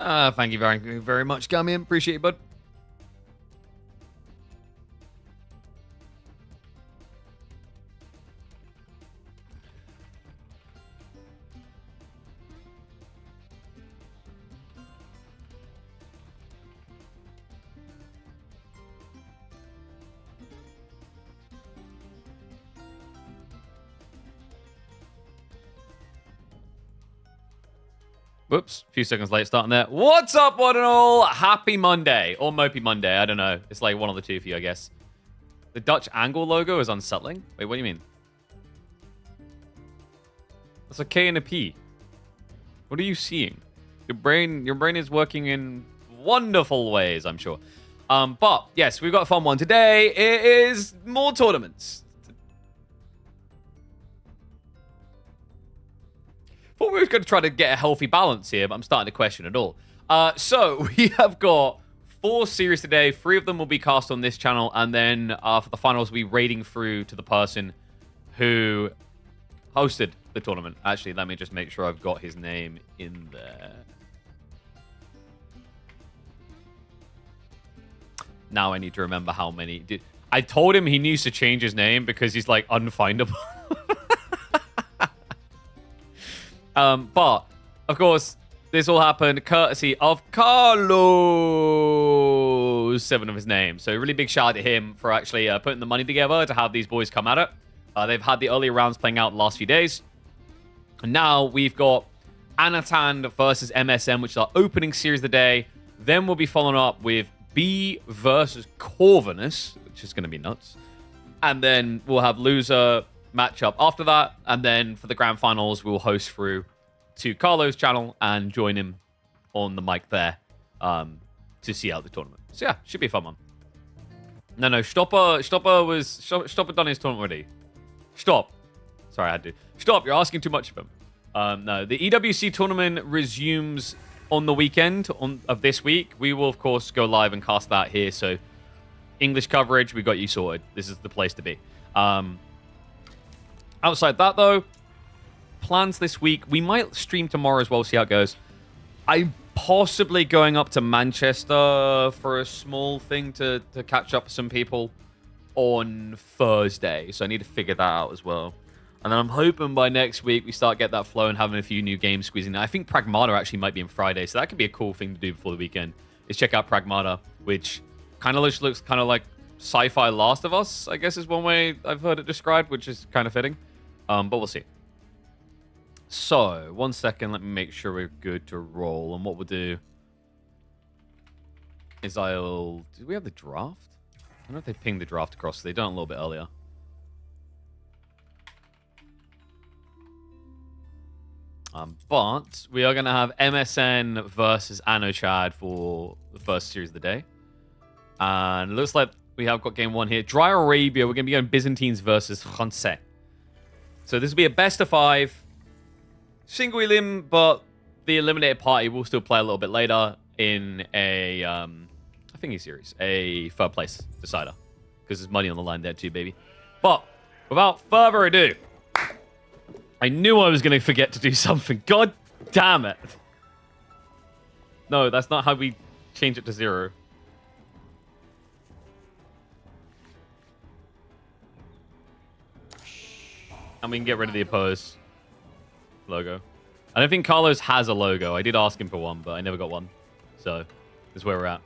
Thank you very much, Gamian. Appreciate it, bud. Whoops, a few seconds late starting there. What's up, one and all? Happy Monday. Or Mopey Monday, I don't know. It's like one of the two for you, I guess. The Dutch angle logo is unsettling. Wait, what do you mean? That's a K and a P. What are you seeing? Your brain is working in wonderful ways, I'm sure. But, yes, we've got a fun one today. It is more tournaments. Thought we were going to try to get a healthy balance here, but I'm starting to question it all. So we have got 4 series today. 3 of them will be cast on this channel, and then for the finals, we'll be raiding through to the person who hosted the tournament. Actually, let me just make sure I've got his name in there. Now I need to remember how many. I told him he needs to change his name because he's like unfindable. But, of course, this all happened courtesy of Carlos, 7 of his name. So, really big shout out to him for actually putting the money together to have these boys come at it. They've had the early rounds playing out the last few days. And now we've got Anatan versus MSN, which is our opening series of the day. Then we'll be following up with B versus Corvinus, which is going to be nuts. And then we'll have loser matchup after that, and then for the grand finals we'll host through to Carlo's channel and join him on the mic there to see out the tournament. So yeah, should be a fun one. No, Stopper done his tournament already. Stop. Sorry, I had to. Stop, you're asking too much of him. No, the EWC tournament resumes on the weekend of this week. We will, of course, go live and cast that here, so English coverage, we got you sorted. This is the place to be. Outside that, though, plans this week. We might stream tomorrow as well, see how it goes. I'm possibly going up to Manchester for a small thing to catch up with some people on Thursday. So I need to figure that out as well. And then I'm hoping by next week we start get that flow and having a few new games squeezing in. I think Pragmata actually might be on Friday, so that could be a cool thing to do before the weekend, is check out Pragmata, which kind of looks kind of like sci-fi Last of Us, I guess is one way I've heard it described, which is kind of fitting. But we'll see. So, 1 second, let me make sure we're good to roll. And what we'll do is do we have the draft? I don't know if they pinged the draft across. They done it a little bit earlier. But we are going to have MSN versus Anochad for the first series of the day. And it looks like we have got game 1 here. Dry Arabia, we're going to be going Byzantines versus Francais. So this will be a best of 5. Single elim, but the eliminated party will still play a little bit later in a thingy series. A third place decider. Because there's money on the line there too, baby. But without further ado, I knew I was going to forget to do something. God damn it. No, that's not how we change it to 0. And we can get rid of the oppose logo. I don't think Carlos has a logo. I did ask him for one, but I never got one. So, that's where we're at.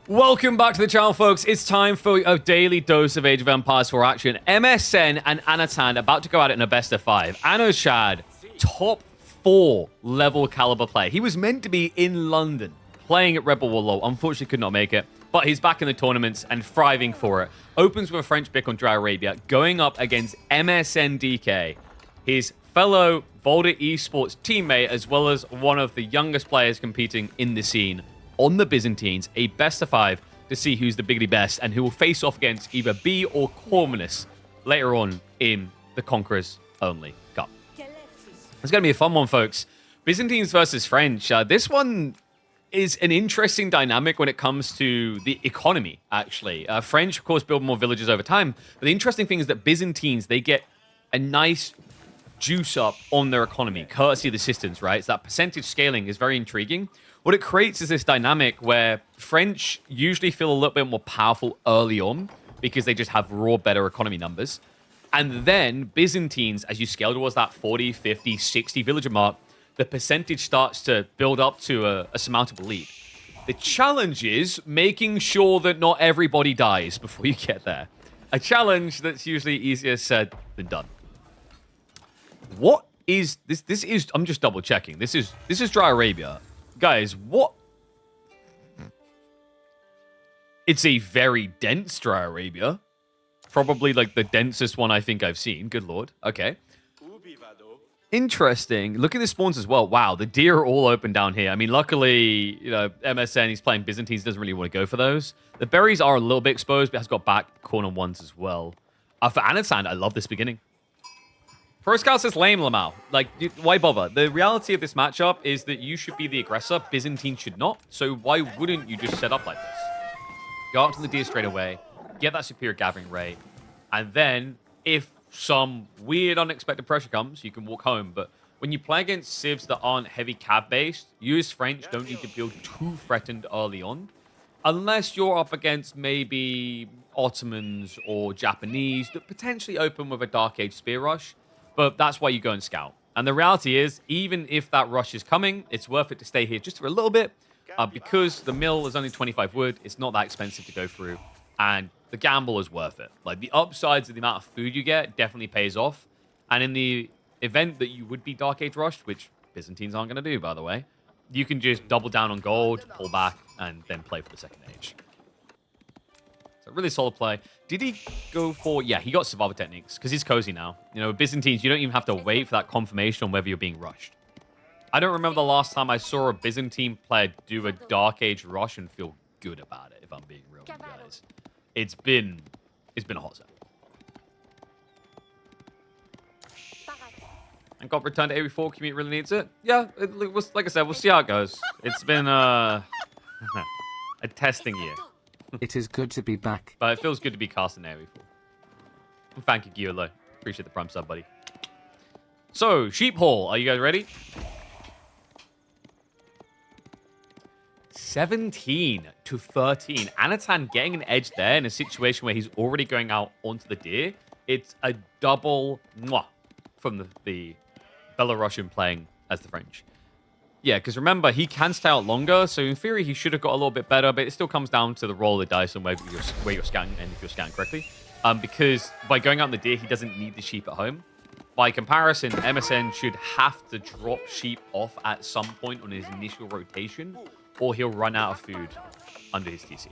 Welcome back to the channel, folks. It's time for a daily dose of Age of Empires 4 action. MSN and Anatan about to go at it in a best of 5. Anochad, top 4 level caliber player. He was meant to be in London playing at Rebel War LoL. Unfortunately, could not make it. But he's back in the tournaments and thriving for it. Opens with a French pick on Dry Arabia, going up against MSN DK, his fellow Volta Esports teammate, as well as one of the youngest players competing in the scene on the Byzantines. A best of 5 to see who's the biggity best and who will face off against either B or Corvinus later on in the Conquerors only Cup. It's going to be a fun one, folks. Byzantines versus French. This one is an interesting dynamic when it comes to the economy, actually. French, of course, build more villages over time. But the interesting thing is that Byzantines, they get a nice juice up on their economy, courtesy of the systems, right? So that percentage scaling is very intriguing. What it creates is this dynamic where French usually feel a little bit more powerful early on because they just have raw better economy numbers. And then Byzantines, as you scale towards that 40, 50, 60 villager mark, the percentage starts to build up to a surmountable lead. The challenge is making sure that not everybody dies before you get there. A challenge that's usually easier said than done. What is this? This is, I'm just double checking. This is Dry Arabia. Guys, what? It's a very dense Dry Arabia. Probably like the densest one I think I've seen. Good lord. Okay. Interesting. Look at the spawns as well. Wow, the deer are all open down here. I mean, luckily, you know, MSN, he's playing Byzantines, doesn't really want to go for those. The berries are a little bit exposed, but has got back corner ones as well. For Anatan, I love this beginning. Pro Scout says lame, Lamau. Like, why bother? The reality of this matchup is that you should be the aggressor. Byzantine should not. So why wouldn't you just set up like this? Go up to the deer straight away, get that superior gathering rate, and then if some weird unexpected pressure comes, you can walk home. But when you play against civs that aren't heavy cav based, you as French don't need to build too threatened early on. Unless you're up against maybe Ottomans or Japanese that potentially open with a Dark Age spear rush. But that's why you go and scout. And the reality is, even if that rush is coming, it's worth it to stay here just for a little bit. Because the mill is only 25 wood, it's not that expensive to go through. And the gamble is worth it. Like, the upsides of the amount of food you get definitely pays off. And in the event that you would be Dark Age rushed, which Byzantines aren't going to do, by the way, you can just double down on gold, pull back, and then play for the second age. So really solid play. Did he go for... Yeah, he got survival techniques, because he's cozy now. You know, with Byzantines, you don't even have to wait for that confirmation on whether you're being rushed. I don't remember the last time I saw a Byzantine player do a Dark Age rush and feel good about it, if I'm being real with you guys. It's been a hot set. And got returned to AV4. Commute really needs it. Yeah, it was, like I said, we'll see how it goes. It's been a testing year. It is good to be back. But it feels good to be casting AV4. And thank you, Giolo. Appreciate the prime sub, buddy. So, Sheep Hall. Are you guys ready? 17 to 13. Anatan getting an edge there in a situation where he's already going out onto the deer. It's a double mwah from the Belarusian playing as the French. Yeah, because remember, he can stay out longer, so in theory, he should have got a little bit better, but it still comes down to the roll of the dice and where you're scouting and if you're scouting correctly. Because by going out on the deer, he doesn't need the sheep at home. By comparison, MSN should have to drop sheep off at some point on his initial rotation, or he'll run out of food under his TC.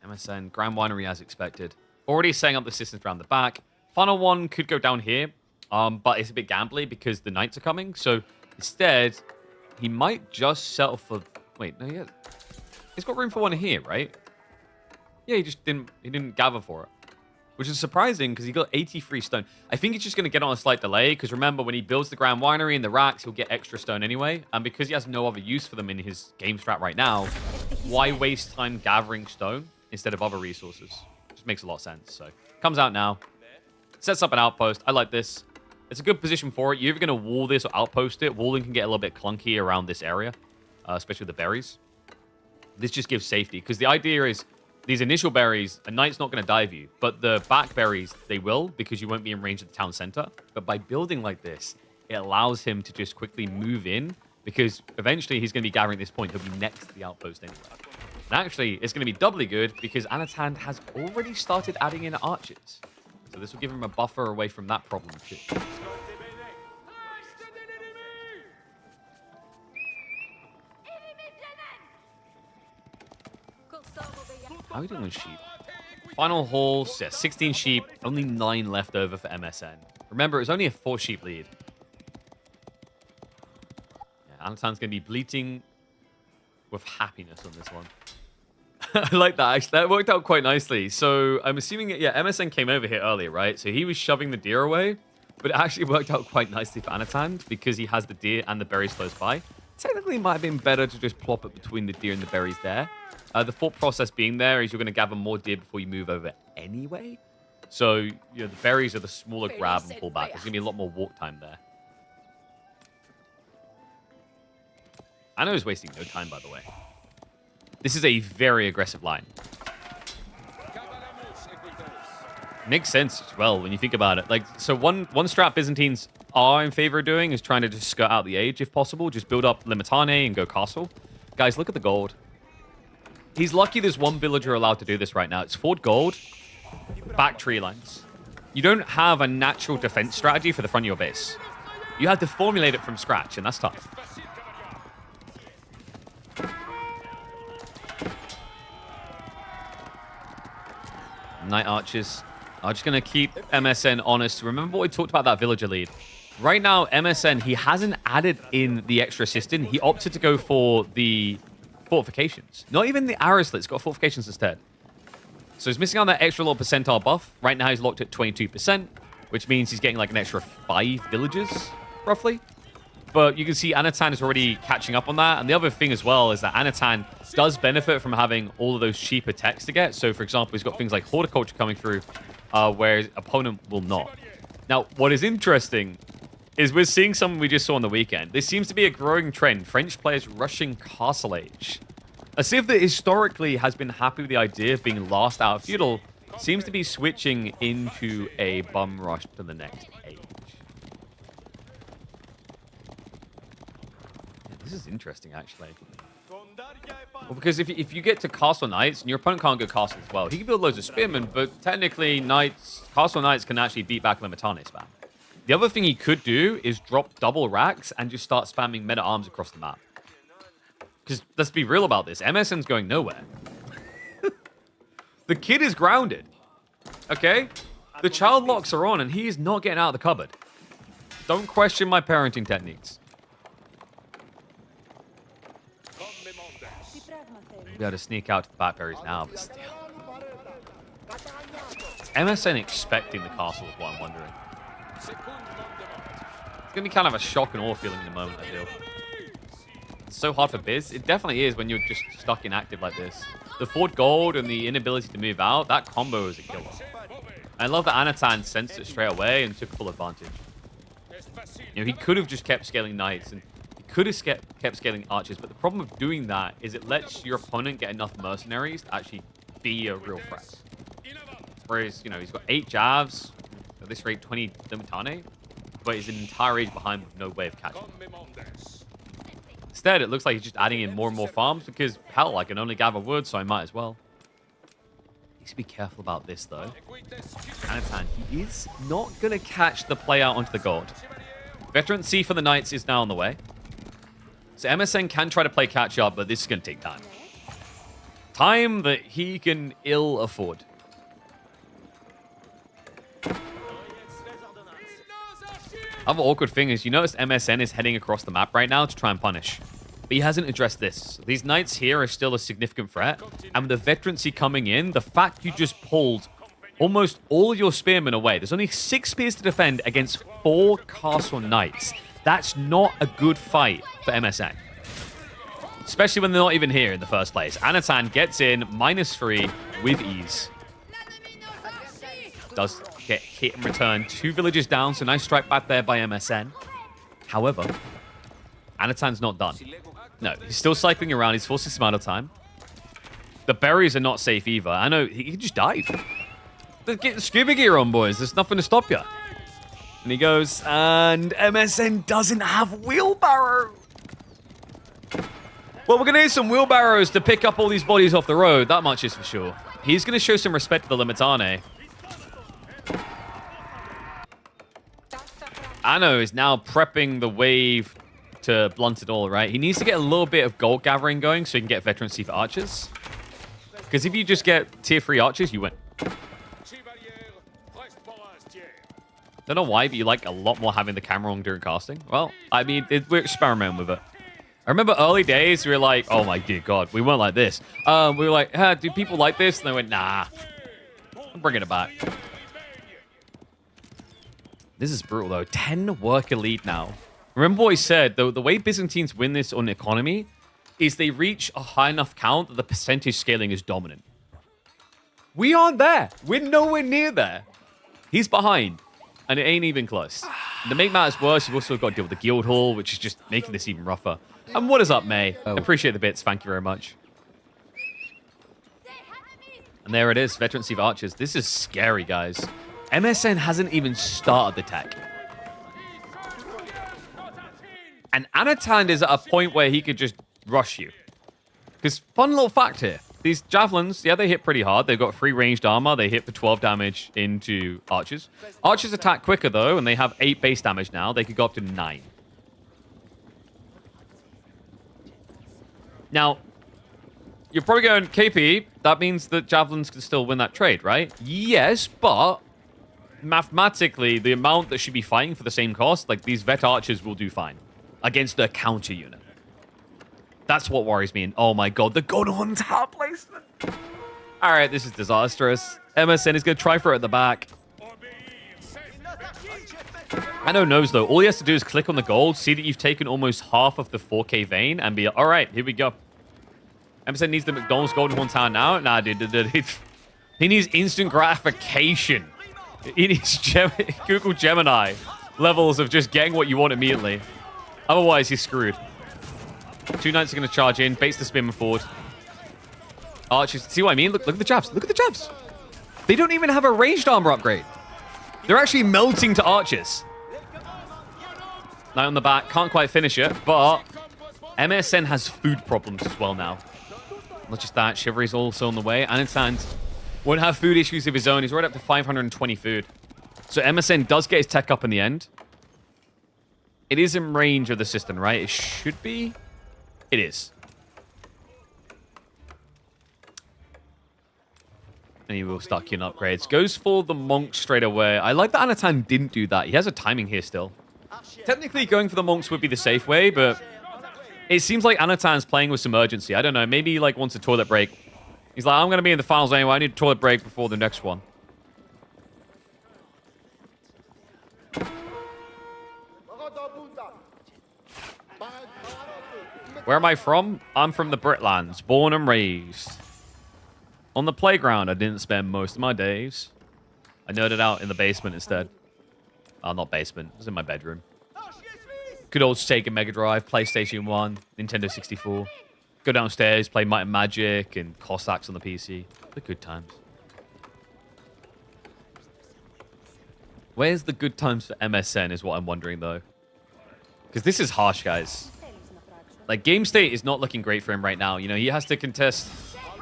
MSN, Grand Winery as expected. Already setting up the systems around the back. Final one could go down here, but it's a bit gambly because the knights are coming. So instead, he might just settle for... Wait, no, yeah. He's got room for one here, right? Yeah, he didn't gather for it. Which is surprising because he got 83 stone. I think he's just going to get on a slight delay because remember, when he builds the Grand Winery and the racks, he'll get extra stone anyway. And because he has no other use for them in his game strat right now, why waste time gathering stone instead of other resources? Just makes a lot of sense. So, comes out now. Sets up an outpost. I like this. It's a good position for it. You're either going to wall this or outpost it. Walling can get a little bit clunky around this area, especially with the berries. This just gives safety because the idea is these initial berries, a knight's not going to dive you, but the back berries, they will because you won't be in range of the town center. But by building like this, it allows him to just quickly move in because eventually he's going to be gathering at this point. He'll be next to the outpost anyway. And actually, it's going to be doubly good because Anatan has already started adding in archers. So this will give him a buffer away from that problem too. How are we doing with sheep? Final haul, yeah, 16 sheep, only 9 left over for MSN. Remember, it was only a 4 sheep lead. Yeah, Anatan's going to be bleating with happiness on this one. I like that, actually. That worked out quite nicely. So I'm assuming, yeah, MSN came over here earlier, right? So he was shoving the deer away, but it actually worked out quite nicely for Anatan because he has the deer and the berries close by. Technically, it might have been better to just plop it between the deer and the berries there. The thought process being there is you're going to gather more deer before you move over anyway. So, you know, the berries are the smaller grab and pull back. There's going to be a lot more walk time there. Anno is wasting no time, by the way. This is a very aggressive line. Makes sense as well when you think about it. Like, so one strat Byzantines are in favor of doing is trying to just skirt out the age if possible. Just build up Limitane and go castle. Guys, look at the gold. He's lucky there's one villager allowed to do this right now. It's Fort Gold, back tree lines. You don't have a natural defense strategy for the front of your base. You have to formulate it from scratch, and that's tough. Knight Archers are just going to keep MSN honest. Remember what we talked about that villager lead. Right now, MSN, he hasn't added in the extra assistant. He opted to go for the fortifications. Not even the arrow slits, got fortifications instead. So he's missing on that extra little percentile buff. Right now, he's locked at 22%, which means he's getting like an extra 5 villages, roughly. But you can see Anatan is already catching up on that. And the other thing as well is that Anatan does benefit from having all of those cheaper techs to get. So, for example, he's got things like horticulture coming through, where his opponent will not. Now, what is interesting is we're seeing something we just saw on the weekend. There seems to be a growing trend. French players rushing Castle Age. A civ that historically has been happy with the idea of being last out of feudal seems to be switching into a bum rush to the next age. This is interesting, actually. Well, because if you get to Castle Knights, and your opponent can't go Castle as well, he can build loads of Spearmen, but technically Castle Knights can actually beat back Limitane spam. The other thing he could do is drop double racks and just start spamming meta arms across the map. Because let's be real about this, MSN's going nowhere. The kid is grounded, okay? The child locks are on, and he is not getting out of the cupboard. Don't question my parenting techniques. Be able to sneak out to the blackberries now, but still. Is MSN expecting the castle is what I'm wondering. It's going to be kind of a shock and awe feeling in the moment, I feel. It's so hard for Biz. It definitely is when you're just stuck inactive like this. The Fort Gold and the inability to move out, that combo is a killer. I love that Anatan sensed it straight away and took full advantage. You know, he could have just kept scaling knights and could have kept scaling archers, but the problem of doing that is it lets your opponent get enough mercenaries to actually be a real threat. Whereas, you know, he's got 8 Javs, at this rate 20 Limitane, but he's an entire age behind with no way of catching him. Instead, it looks like he's just adding in more and more farms because, hell, I can only gather wood, so I might as well. Needs to be careful about this, though. Anatan, he is not going to catch the play out onto the gold. Veteran C for the Knights is now on the way. So MSN can try to play catch up, but this is going to take time. Time that he can ill afford. Other awkward thing is, you notice MSN is heading across the map right now to try and punish. But he hasn't addressed this. These knights here are still a significant threat. And with the veterancy coming in, the fact you just pulled almost all your spearmen away. There's only 6 spears to defend against 4 castle knights. That's not a good fight for MSN. Especially when they're not even here in the first place. Anatan gets in -3 with ease. Does get hit in return. 2 villages down, so nice strike back there by MSN. However, Anatan's not done. No, he's still cycling around. He's forcing some out of time. The berries are not safe either. I know, he can just dive. Get the scuba gear on, boys. There's nothing to stop you. And he goes, and MSN doesn't have wheelbarrow. Well, we're going to need some wheelbarrows to pick up all these bodies off the road. That much is for sure. He's going to show some respect to the Limitane. Anno is now prepping the wave to blunt it all, right? He needs to get a little bit of gold gathering going so he can get veterancy for archers. Because if you just get tier 3 archers, you win. Don't know why, but you like a lot more having the camera on during casting. Well, I mean, we're experimenting with it. I remember early days, we were like, oh my dear God, we weren't like this. We were like, do people like this? And they went, nah, I'm bringing it back. This is brutal, though. 10 worker lead now. Remember what he said, though, the way Byzantines win this on economy is they reach a high enough count that the percentage scaling is dominant. We aren't there. We're nowhere near there. He's behind, and it ain't even close. And to make matters worse, you've also got to deal with the guild hall, which is just making this even rougher. And what is up, May? Oh. Appreciate the bits. Thank you very much. And there it is, Veteran Steve Archers. This is scary, guys. MSN hasn't even started the tech. And Anatan is at a point where he could just rush you. Because, fun little fact here. These javelins, yeah, they hit pretty hard. They've got 3 ranged armor. They hit for 12 damage into archers. Archers attack quicker, though, and they have 8 base damage now. They could go up to 9. Now, you're probably going, KP, that means that javelins can still win that trade, right? Yes, but mathematically, the amount that should be fighting for the same cost, like these vet archers will do fine against the counter unit. That's what worries me. And oh my god, the god on top placement. All right, this is disastrous. MSN is going to try for it at the back. Ano knows, though. All he has to do is click on the gold, see that you've taken almost half of the 4K vein, and be all right, here we go. MSN needs the McDonald's Golden Horn Tower now. Nah, dude. He needs instant gratification. He needs Google Gemini levels of just getting what you want immediately. Otherwise, he's screwed. 2 knights are going to charge in, baits the spin forward. Archers, see what I mean? Look at the jabs. Look at the jabs. They don't even have a ranged armor upgrade. They're actually melting to archers. Knight on the back, can't quite finish it, but MSN has food problems as well now. Not just that, Chivalry's also on the way. Anatan won't have food issues of his own. He's right up to 520 food. So MSN does get his tech up in the end. It is in range of the system, right? It should be. It is. And he will start queuing upgrades. Goes for the monk straight away. I like that Anatan didn't do that. He has a timing here still. Technically, going for the monks would be the safe way, but it seems like Anatan's playing with some urgency. I don't know. Maybe he like wants a toilet break. He's like, I'm going to be in the finals anyway. I need a toilet break before the next one. Where am I from? I'm from the Britlands, born and raised. On the playground, I didn't spend most of my days. I nerded out in the basement instead. Oh, not basement. It was in my bedroom. Good old Sega Mega Drive, PlayStation 1, Nintendo 64. Go downstairs, play Might and Magic and Cossacks on the PC. The good times. Where's the good times for MSN is what I'm wondering, though. Because this is harsh, guys. Like, game state is not looking great for him right now. You know, he has to contest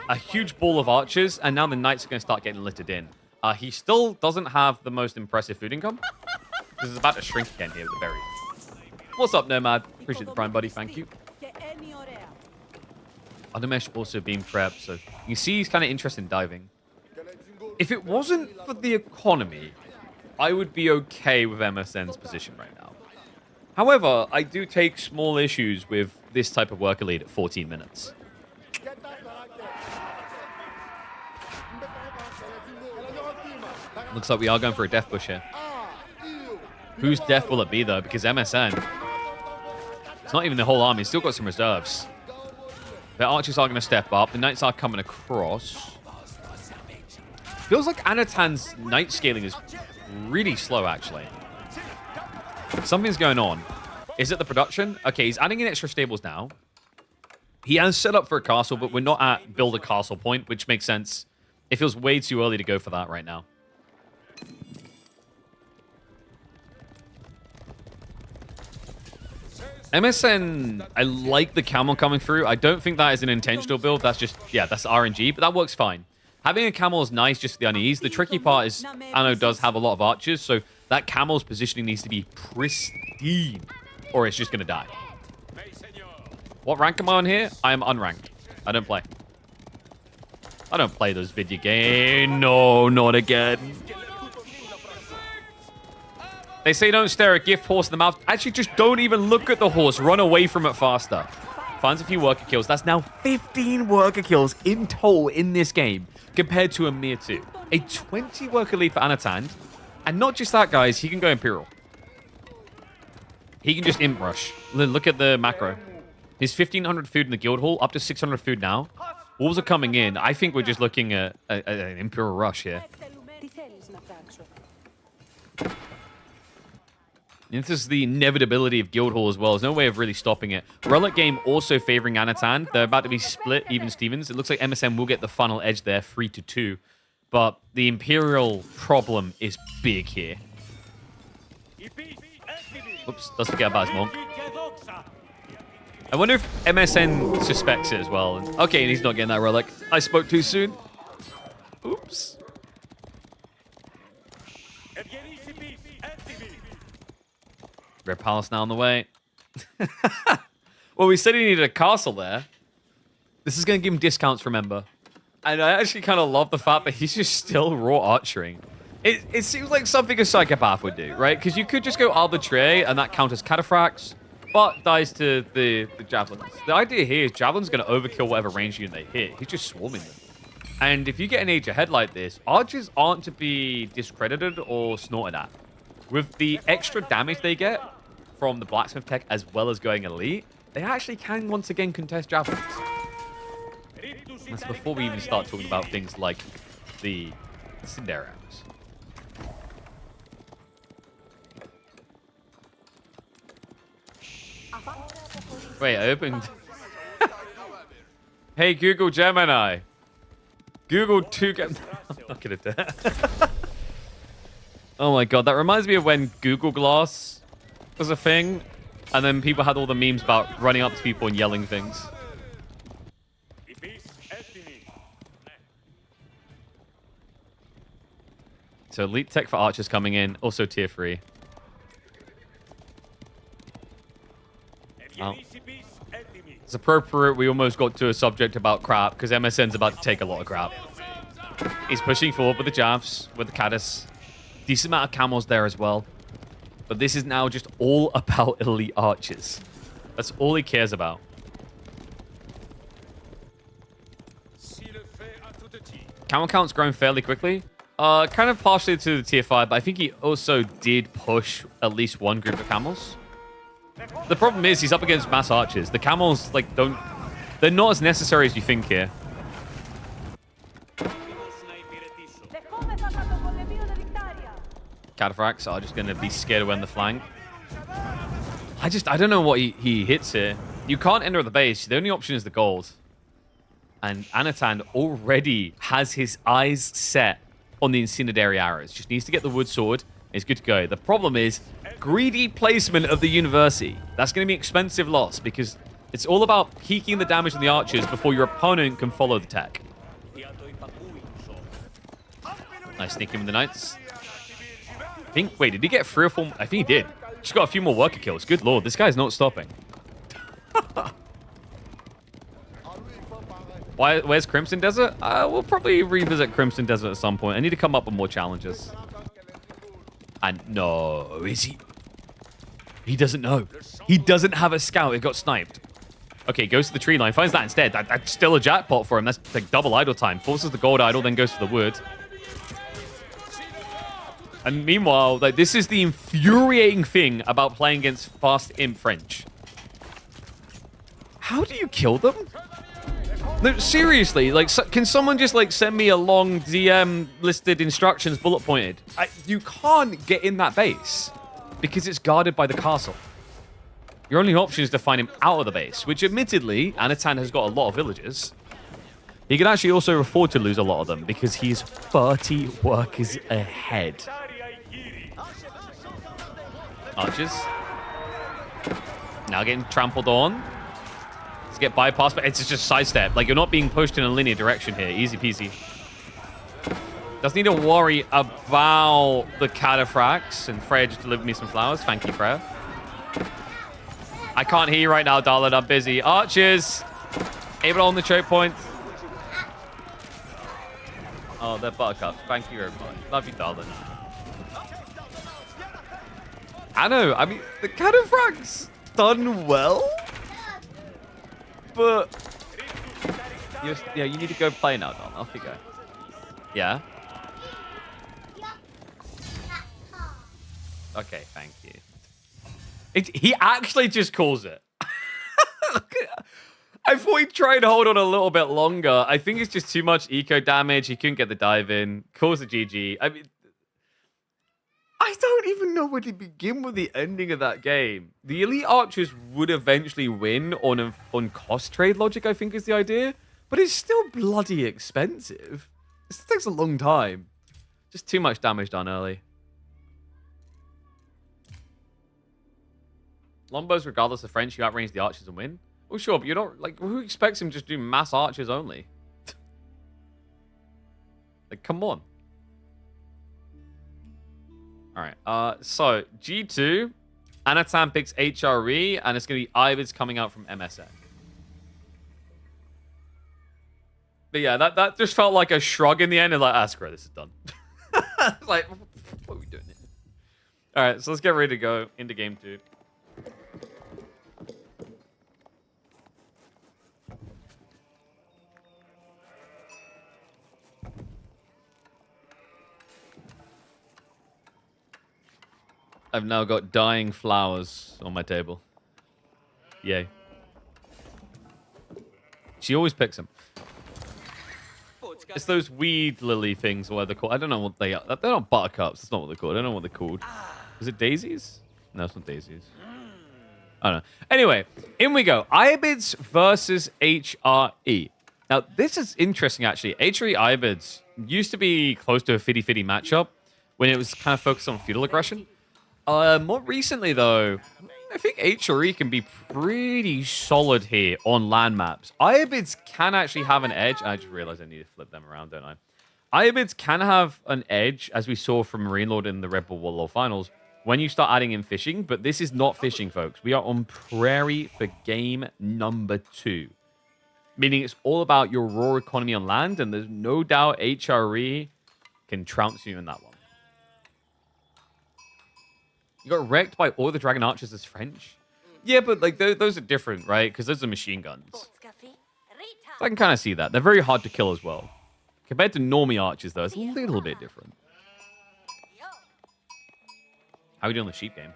a huge ball of archers, and now the knights are going to start getting littered in. He still doesn't have the most impressive food income. This is about to shrink again here with the berries. What's up, Nomad? Appreciate the prime, buddy. Thank you. Undermesh also being prepped, so you see he's kind of interested in diving. If it wasn't for the economy, I would be okay with MSN's position right now. However, I do take small issues with this type of worker lead at 14 minutes. Looks like we are going for a death push here. Whose death will it be, though? Because MSN, it's not even the whole army. It's still got some reserves. The archers are going to step up. The knights are coming across. Feels like Anatan's knight scaling is really slow, actually. Something's going on. Is it the production? Okay, he's adding in extra stables now. He has set up for a castle, but we're not at build a castle point, which makes sense. It feels way too early to go for that right now. MSN, I like the camel coming through. I don't think that is an intentional build. That's just, yeah, that's RNG, but that works fine. Having a camel is nice just for the unease. The tricky part is Anno does have a lot of archers, so that camel's positioning needs to be pristine, or it's just going to die. What rank am I on here? I am unranked. I don't play. I don't play those video games. No, not again. They say don't stare at gift horse in the mouth. Actually, just don't even look at the horse. Run away from it faster. Finds a few worker kills. That's now 15 worker kills in total in this game compared to a mere 2. A 20 worker lead for Anatan. And not just that, guys. He can go Imperial. He can just imp rush. Look at the macro. His 1,500 food in the guild hall, up to 600 food now. Wolves are coming in. I think we're just looking at an Imperial rush here. And this is the inevitability of Guildhall as well. There's no way of really stopping it. Relic game also favoring Anatan. They're about to be split, even Stevens. It looks like MSN will get the final edge there, 3-2. But the Imperial problem is big here. Oops, let's forget about his monk. I wonder if MSN suspects it as well. Okay, and he's not getting that Relic. I spoke too soon. Oops. Red Palace now on the way. Well, we said he needed a castle there. This is going to give him discounts, remember. And I actually kind of love the fact that he's just still raw archering. It seems like something a psychopath would do, right? Because you could just go arbitrary and that counters cataphracts, but dies to the javelins. The idea here is javelin's going to overkill whatever range unit they hit. He's just swarming them. And if you get an age ahead like this, archers aren't to be discredited or snorted at. With the extra damage they get from the blacksmith tech as well as going elite, they actually can once again contest javelins. That's before we even start talking about things like the Cinder arrows. Wait, I opened... Hey, Google Gemini. Google 2... I'm not gonna do that. Oh my god, that reminds me of when Google Glass was a thing, and then people had all the memes about running up to people and yelling things. So elite tech for archers coming in, also tier 3. Oh. It's appropriate we almost got to a subject about crap, because MSN's about to take a lot of crap. He's pushing forward with the Javs, with the Caddis. Decent amount of camels there as well. But this is now just all about elite archers. That's all he cares about. Camel count's growing fairly quickly. Kind of partially to the tier 5, but I think he also did push at least one group of camels. The problem is he's up against mass archers. The camels, like, they're not as necessary as you think here. Cataphracts are just going to be scared to end the flank. I don't know what he hits here. You can't enter the base. The only option is the gold. And Anatan already has his eyes set on the incendiary arrows. Just needs to get the wood sword. It's good to go. The problem is greedy placement of the university. That's going to be an expensive loss because it's all about peaking the damage on the archers before your opponent can follow the tech. Nice sneaking with the knights. Wait, did he get 3 or 4? I think he did. Just got a few more worker kills. Good lord, this guy's not stopping. Where's Crimson Desert? We'll probably revisit Crimson Desert at some point. I need to come up with more challenges. And no, is he? He doesn't know. He doesn't have a scout. It got sniped. Okay, goes to the tree line. Finds that instead. That's still a jackpot for him. That's like double idle time. Forces the gold idle, then goes for the wood. And meanwhile, like, this is the infuriating thing about playing against fast imp French. How do you kill them? No, seriously, like, can someone just, like, send me a long DM listed instructions bullet pointed? You can't get in that base because it's guarded by the castle. Your only option is to find him out of the base, which admittedly, Anatan has got a lot of villagers. He can actually also afford to lose a lot of them because he's 30 workers ahead. Archers. Now getting trampled on. Let's get bypassed, but it's just sidestep. Like, you're not being pushed in a linear direction here. Easy peasy. Doesn't need to worry about the cataphracts. And Freya just delivered me some flowers. Thank you, Freya. I can't hear you right now, darling. I'm busy. Archers. Able on the choke point. Oh, they're buttercups. Thank you very much. Love you, darling. I know. I mean, the cataphracts done well, but yeah, you need to go play now, Don. Off you go. Yeah. Okay, thank you. He actually just calls it. I thought he'd try and hold on a little bit longer. I think it's just too much eco damage. He couldn't get the dive in. Calls the GG. I mean, I don't even know where to begin with the ending of that game. The elite archers would eventually win on cost trade logic, I think is the idea. But it's still bloody expensive. This takes a long time. Just too much damage done early. Longbows, regardless of French, you outrange the archers and win. Oh, sure, but you're not, like, who expects him to just do mass archers only? Like, come on. Alright, so, G2, Anatan picks HRE, and it's going to be Ayyubids coming out from MSN. But yeah, that just felt like a shrug in the end, and like, screw it, this is done. Like, what are we doing here? Alright, so let's get ready to go into game 2. I've now got dying flowers on my table. Yay. She always picks them. It's those weed lily things, or what they're called. I don't know what they are. They're not buttercups. That's not what they're called. I don't know what they're called. Is it daisies? No, it's not daisies. I don't know. Anyway, in we go. Ayyubids versus HRE. Now, this is interesting, actually. HRE Ayyubids used to be close to a 50-50 matchup when it was kind of focused on feudal aggression. More recently, though, I think HRE can be pretty solid here on land maps. Ayyubids can actually have an edge. I just realized I need to flip them around, don't I? Ayyubids can have an edge, as we saw from Marine Lord in the Red Bull Warlord finals, when you start adding in fishing. But this is not fishing, folks. We are on Prairie for game number 2. Meaning it's all about your raw economy on land, and there's no doubt HRE can trounce you in that one. You got wrecked by all the Dragon Archers as French? Yeah, but like those are different, right? Because those are machine guns. So I can kind of see that. They're very hard to kill as well. Compared to normie archers, though, it's a little bit different. How are we doing the sheep game?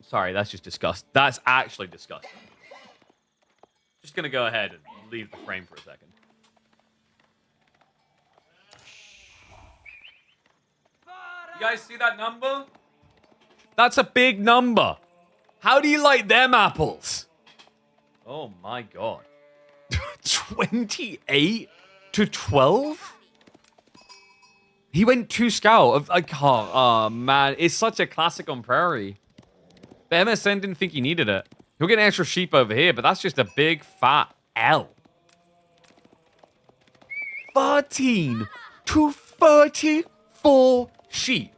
Sorry, that's just disgusting. That's actually disgusting. Just going to go ahead and leave the frame for a second. You guys see that number? That's a big number. How do you like them apples? Oh my god. 28 to 12? He went 2 scout of like, oh man, it's such a classic on Prairie. The MSN didn't think he needed it. He'll get an extra sheep over here, but that's just a big fat L. 13 to 34 sheep.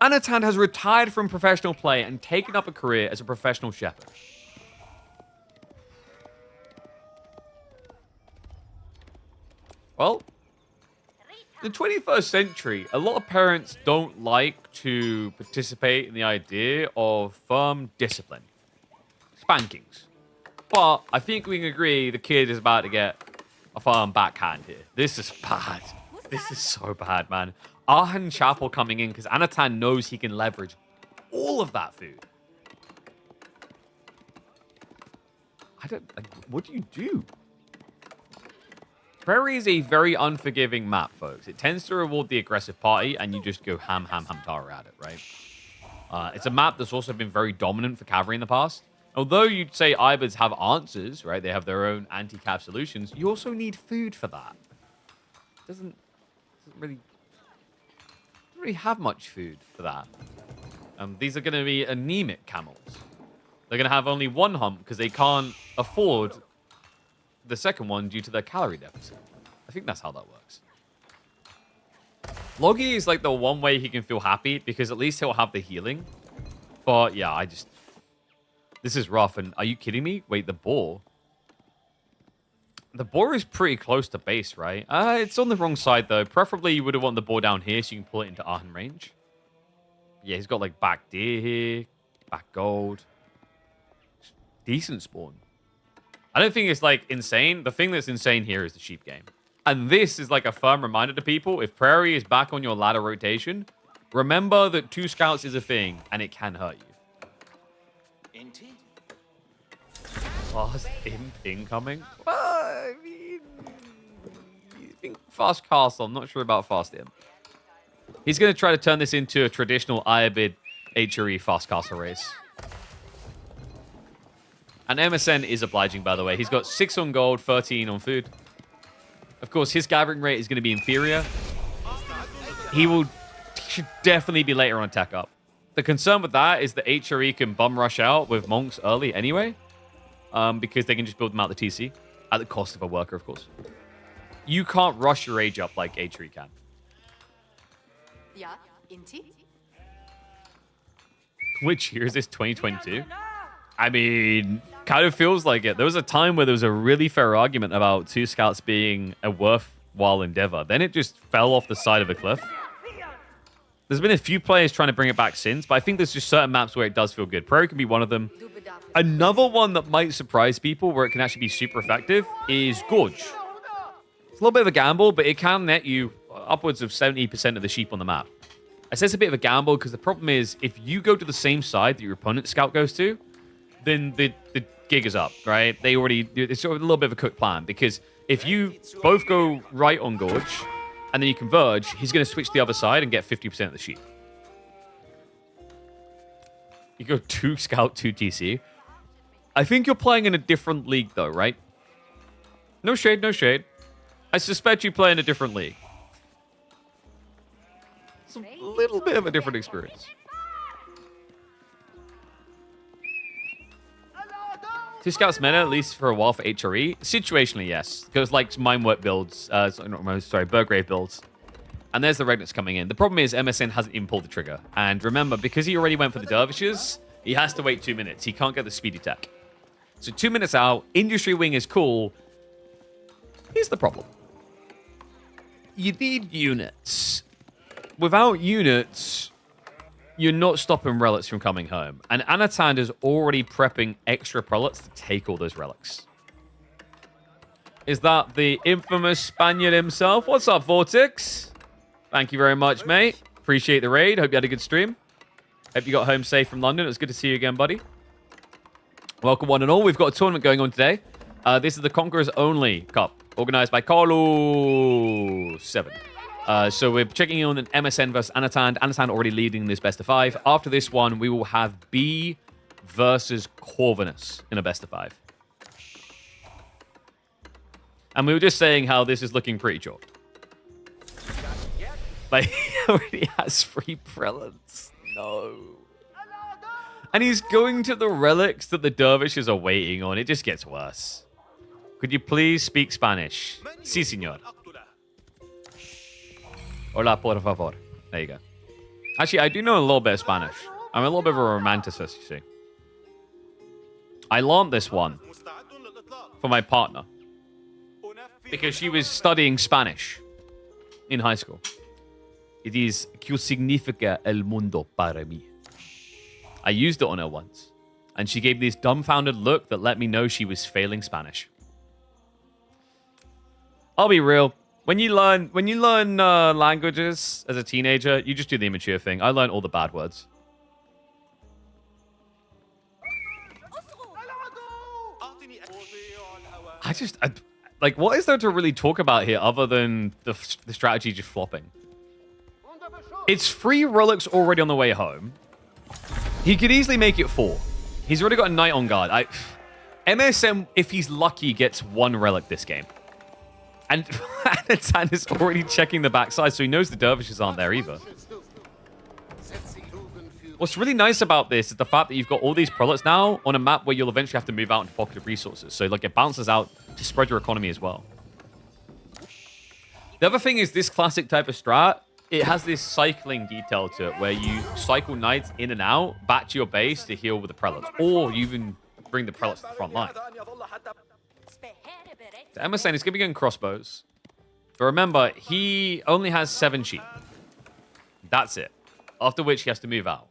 Anatan has retired from professional play and taken up a career as a professional shepherd. Well, in the 21st century, a lot of parents don't like to participate in the idea of firm discipline. Spankings. But I think we can agree the kid is about to get a firm backhand here. This is bad. This is so bad, man. Aachen Chapel coming in because Anatan knows he can leverage all of that food. I don't... Like, what do you do? Prairie is a very unforgiving map, folks. It tends to reward the aggressive party, and you just go ham tara at it, right? It's a map that's also been very dominant for cavalry in the past. Although you'd say Ayyubids have answers, right? They have their own anti-cav solutions. You also need food for that. It doesn't really have much food for that. These are going to be anemic camels. They're going to have only one hump because they can't afford the second one due to their calorie deficit. I think that's how that works. Logi is like the one way he can feel happy because at least he'll have the healing. But yeah, this is rough. And are you kidding me? Wait, the boar? The boar is pretty close to base, right? It's on the wrong side, though. Preferably, you would have wanted the boar down here so you can pull it into Aachen range. Yeah, he's got, like, back deer here. Back gold. Decent spawn. I don't think it's, like, insane. The thing that's insane here is the sheep game. And this is, like, a firm reminder to people. If Prairie is back on your ladder rotation, remember that 2 scouts is a thing, and it can hurt you. Indeed. Fast incoming? Well, I mean, you think fast castle. I'm not sure about fast in. He's going to try to turn this into a traditional Ayyubid HRE fast castle race. And MSN is obliging, by the way. He's got 6 on gold, 13 on food. Of course, his gathering rate is going to be inferior. He should definitely be later on tech up. The concern with that is that HRE can bum rush out with monks early anyway, because they can just build them out the TC at the cost of a worker, of course. You can't rush your age up like HRE can. Yeah, Inti? Which year is this? 2022? I mean, kind of feels like it. There was a time where there was a really fair argument about 2 scouts being a worthwhile endeavor. Then it just fell off the side of a cliff. There's been a few players trying to bring it back since, but I think there's just certain maps where it does feel good. Pro can be one of them. Another one that might surprise people where it can actually be super effective is Gorge. It's a little bit of a gamble, but it can net you upwards of 70% of the sheep on the map. I say it's a bit of a gamble because the problem is if you go to the same side that your opponent's scout goes to, then the gig is up, right? It's sort of a little bit of a cooked plan because if you both go right on Gorge and then you converge, he's going to switch to the other side and get 50% of the sheep. You go 2 scout, 2 TC. I think you're playing in a different league though, right? No shade, no shade. I suspect you play in a different league. It's a little bit of a different experience. 2 scouts meta, at least for a while for HRE. Situationally, yes. Because like Minework builds, Burgrave builds. And there's the Regnants coming in. The problem is MSN hasn't even pulled the trigger. And remember, because he already went for the Dervishes, he has to wait 2 minutes. He can't get the speedy tech. So 2 minutes out, Industry Wing is cool. Here's the problem. You need units. Without units, you're not stopping relics from coming home. And Anatan is already prepping extra prelates to take all those relics. Is that the infamous Spaniard himself? What's up, Vortex? Thank you very much, mate. Appreciate the raid. Hope you had a good stream. Hope you got home safe from London. It was good to see you again, buddy. Welcome, one and all. We've got a tournament going on today. This is the Conquerors Only Cup, organized by Carlo7. So we're checking in on an MSN versus Anatan. Anatan already leading this best of 5. After this one, we will have B versus Corvinus in a best of 5. And we were just saying how this is looking pretty chalk. Like, he already has 3 prelates. No. And he's going to the relics that the dervishes are waiting on. It just gets worse. Could you please speak Spanish? Sí, señor. Hola, por favor. There you go. Actually, I do know a little bit of Spanish. I'm a little bit of a romanticist, you see. I learned this one for my partner because she was studying Spanish in high school. It is ¿Qué significa el mundo para mí? I used it on her once, and she gave this dumbfounded look that let me know she was failing Spanish. I'll be real. When you learn languages as a teenager, you just do the immature thing. I learned all the bad words. Like, what is there to really talk about here other than the strategy just flopping? It's 3 relics already on the way home. He could easily make it 4. He's already got a knight on guard. MSM, if he's lucky, gets 1 relic this game. And Anatan is already checking the backside, so he knows the dervishes aren't there either. What's really nice about this is the fact that you've got all these prelates now on a map where you'll eventually have to move out into pocketed resources. So like it balances out to spread your economy as well. The other thing is this classic type of strat, it has this cycling detail to it where you cycle knights in and out back to your base to heal with the prelates. Or you even bring the prelates to the front line. So MSN is going to be getting crossbows. But remember, he only has 7 sheep. That's it. After which he has to move out.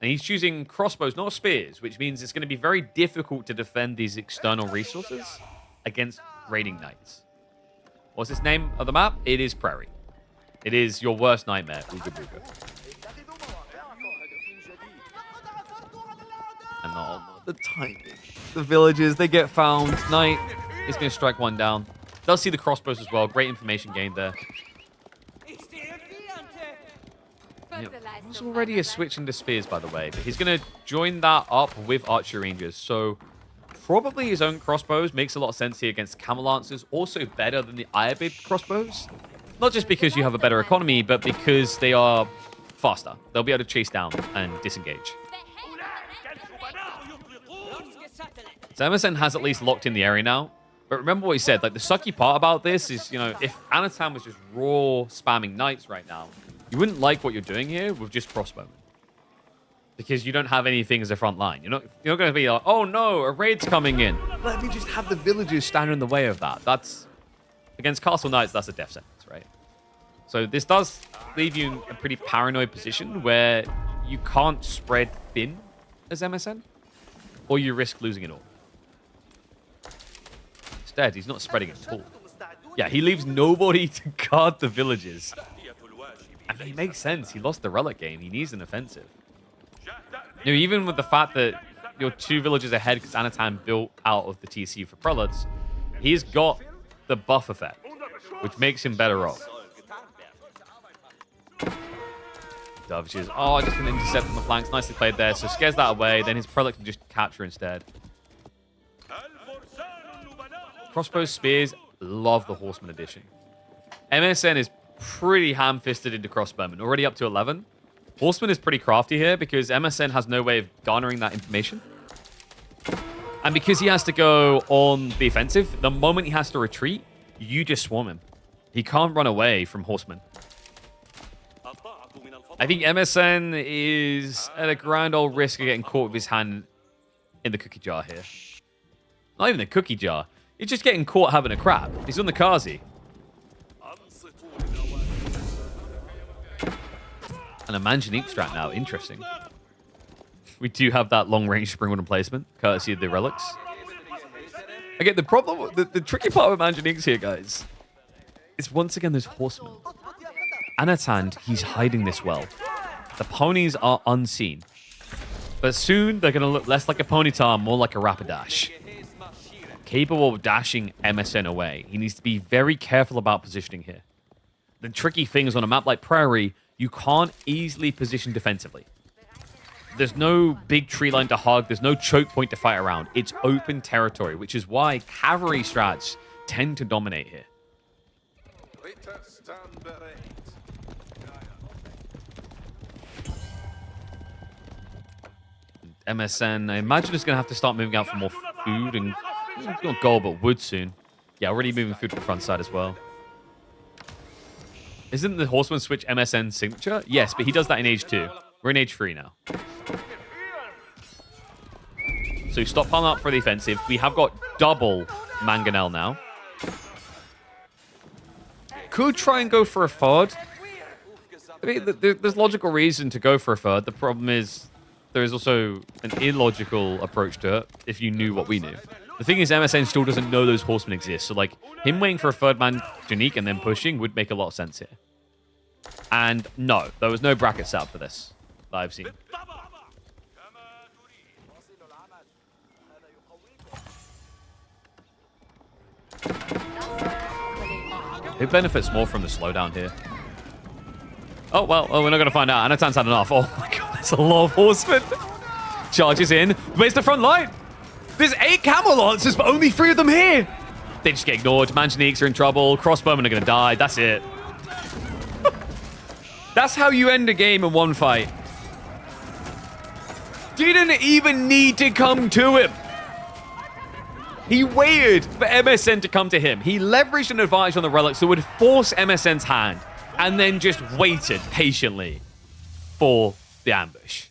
And he's choosing crossbows, not spears, which means it's going to be very difficult to defend these external resources against raiding knights. What's this name of the map? It is Prairie. It is your worst nightmare, Ooga Booga. And the timing. The villagers, they get found. Knight is going to strike 1 down. Does see the crossbows as well. Great information gained there. There's already a switch into spears, by the way, but he's going to join that up with archer rangers. So probably his own crossbows makes a lot of sense here against camel lancers. Also better than the Ayyubid crossbows. Not just because you have a better economy, but because they are faster. They'll be able to chase down and disengage. So MSN has at least locked in the area now. But remember what he said, like the sucky part about this is, you know, if Anatan was just raw spamming knights right now, you wouldn't like what you're doing here with just crossbowmen. Because you don't have anything as a front line. You're not going to be like, oh no, a raid's coming in. Let me just have the villagers stand in the way of that. That's, against castle knights, that's a death sentence, right? So this does leave you in a pretty paranoid position where you can't spread thin as MSN, or you risk losing it all. Instead, he's not spreading it at all. Yeah, he leaves nobody to guard the villages. I mean, it makes sense. He lost the Relic game. He needs an offensive. You know, even with the fact that you're 2 villages ahead because Anatan built out of the TC for prelates, he's got the buff effect, which makes him better off. Dovages. Oh, just an intercept on the flanks. Nicely played there. So scares that away. Then his prelate can just capture instead. Crossbows, spears. Love the Horseman edition. MSN is pretty ham-fisted into crossbowmen. Already up to 11. Horseman is pretty crafty here because MSN has no way of garnering that information. And because he has to go on the offensive, the moment he has to retreat, you just swarm him. He can't run away from Horseman. I think MSN is at a grand old risk of getting caught with his hand in the cookie jar here. Not even the cookie jar. He's just getting caught having a crap. He's on the Kazi. And a Manjanique strat now. Interesting. We do have that long-range spring order placement, courtesy of the relics. Again, the problem, the tricky part with Manjaniques here, guys, is once again those horsemen. Anatan, he's hiding this well. The ponies are unseen. But soon, they're going to look less like a ponytail, more like a Rapidash. Capable of dashing MSN away. He needs to be very careful about positioning here. The tricky thing is on a map like Prairie, you can't easily position defensively. There's no big tree line to hug. There's no choke point to fight around. It's open territory, which is why cavalry strats tend to dominate here. MSN, I imagine is going to have to start moving out for more food and not gold, but wood soon. Yeah, already moving food to the front side as well. Isn't the Horseman switch MSN signature? Yes, but he does that in Age 2. We're in Age 3 now. So stop piling up for the offensive. We have got double Mangonel now. Could try and go for a third. I mean, there's logical reason to go for a third. The problem is there is also an illogical approach to it if you knew what we knew. The thing is, MSN still doesn't know those horsemen exist. So, like, him waiting for a third man, Janique, and then pushing would make a lot of sense here. And no, there was no bracket set up for this that I've seen. Who benefits more from the slowdown here? Oh, well, we're not going to find out. Anatan's had enough. Oh, my God, there's a lot of horsemen. Charges in. Where's the front line? There's 8 camel lancers, but only 3 of them here. They just get ignored. Manjaniques are in trouble. Crossbowmen are going to die. That's it. That's how you end a game in one fight. Didn't even need to come to him. He waited for MSN to come to him. He leveraged an advantage on the relics that would force MSN's hand, and then just waited patiently for the ambush.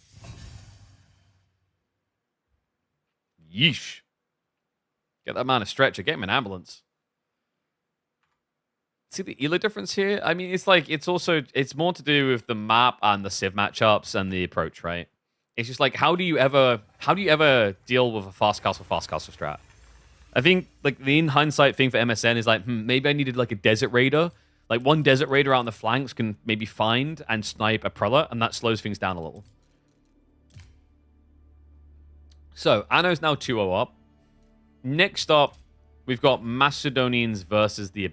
Yeesh. Get that man a stretcher. Get him an ambulance. See the Ela difference here? I mean, it's like, it's more to do with the map and the Civ matchups and the approach, right? It's just like, how do you ever deal with a fast castle strat? I think, like, the in hindsight thing for MSN is like, maybe I needed like a desert raider. Like, one desert raider out on the flanks can maybe find and snipe a prelate, and that slows things down a little. So, Anno's now 2-0 up. Next up, we've got Macedonians versus the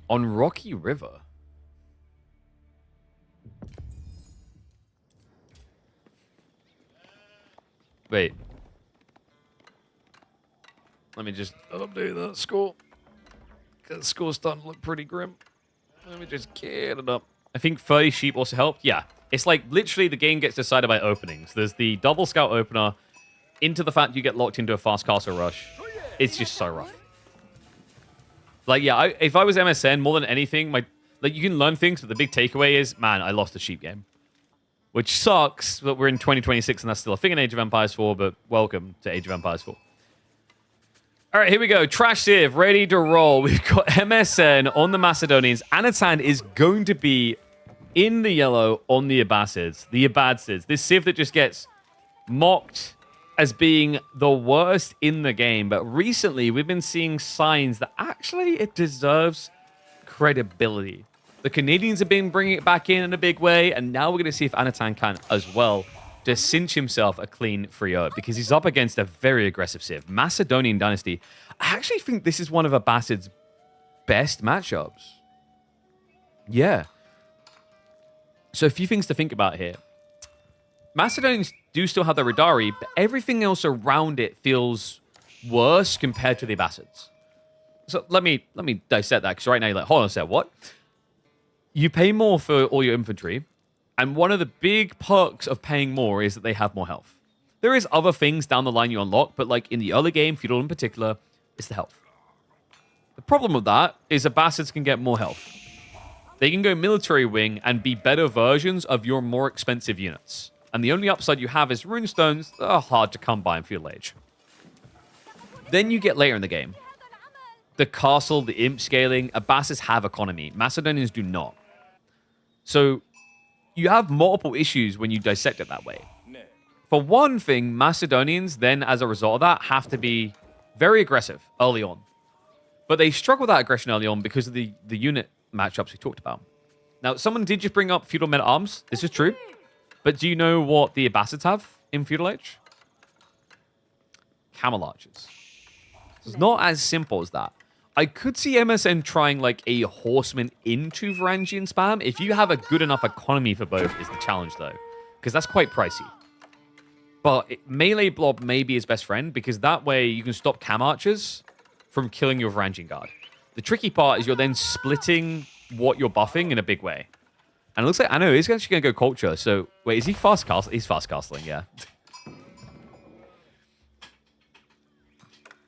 On Rocky River. Wait. Let me just update that score. That score's starting to look pretty grim. Let me just get it up. I think 30 sheep also helped. Yeah. It's like literally the game gets decided by openings. There's the double scout opener into the fact you get locked into a fast castle rush. It's just so rough. Like, yeah, if I was MSN, more than anything, you can learn things, but the big takeaway is, man, I lost the sheep game. Which sucks, but we're in 2026 and that's still a thing in Age of Empires 4, but welcome to Age of Empires 4. All right, here we go. Trash Civ, ready to roll. We've got MSN on the Macedonians. Anatan is going to be in the yellow on the Abbasids. The Abbasids. This Civ that just gets mocked as being the worst in the game. But recently, we've been seeing signs that actually it deserves credibility. The Canadians have been bringing it back in a big way. And now we're going to see if Anatan can as well to cinch himself a clean 3-0 because he's up against a very aggressive Civ. Macedonian Dynasty. I actually think this is one of Abbasid's best matchups. Yeah. So a few things to think about here. Macedonians do still have the Radari, but everything else around it feels worse compared to the Abbasids. So let me dissect that, because right now you're like, hold on a sec, what? You pay more for all your infantry, and one of the big perks of paying more is that they have more health. There is other things down the line you unlock, but like in the early game, Feudal in particular, it's the health. The problem with that is Abbasids can get more health. They can go military wing and be better versions of your more expensive units. And the only upside you have is runestones that are hard to come by in Feudal Age. Then you get later in the game. The castle, the imp scaling, Abbasids have economy. Macedonians do not. So you have multiple issues when you dissect it that way. For one thing, Macedonians then, as a result of that, have to be very aggressive early on. But they struggle with that aggression early on because of the unit matchups we talked about. Now, someone did just bring up Feudal Men at Arms. This is true. But do you know what the Abbasids have in Feudal Age? Camel archers. It's not as simple as that. I could see MSN trying like a horseman into Varangian spam. If you have a good enough economy for both is the challenge though. Because that's quite pricey. But melee blob may be his best friend because that way you can stop cam archers from killing your Varangian guard. The tricky part is you're then splitting what you're buffing in a big way. And it looks like, I know, he's actually going to go culture. So, wait, is he fast castle? He's fast castling, yeah.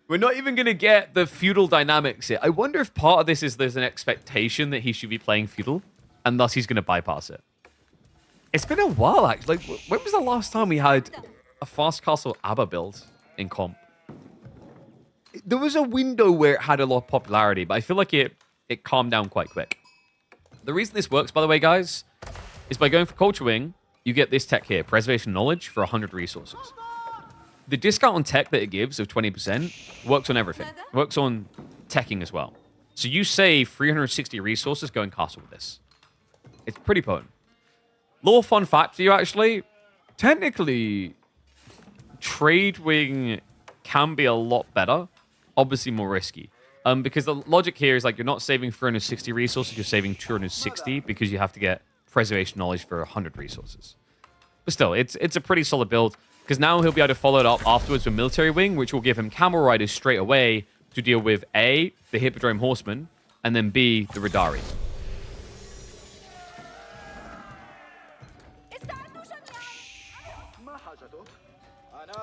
We're not even going to get the feudal dynamics here. I wonder if part of this is there's an expectation that he should be playing feudal, and thus he's going to bypass it. It's been a while, actually. Like, when was the last time we had a fast castle ABBA build in comp? There was a window where it had a lot of popularity, but I feel like it calmed down quite quick. The reason this works, by the way, guys, is by going for Culture Wing, you get this tech here, Preservation Knowledge for 100 resources. The discount on tech that it gives of 20% works on everything. It works on teching as well. So you save 360 resources going castle with this. It's pretty potent. Little fun fact for you, actually. Technically, Trade Wing can be a lot better. Obviously more risky. Because the logic here is like you're not saving 360 resources, you're saving 260 because you have to get Preservation Knowledge for 100 resources. But still, it's a pretty solid build. Because now he'll be able to follow it up afterwards with Military Wing, which will give him Camel Riders straight away to deal with A, the Hippodrome Horseman, and then B, the Radari.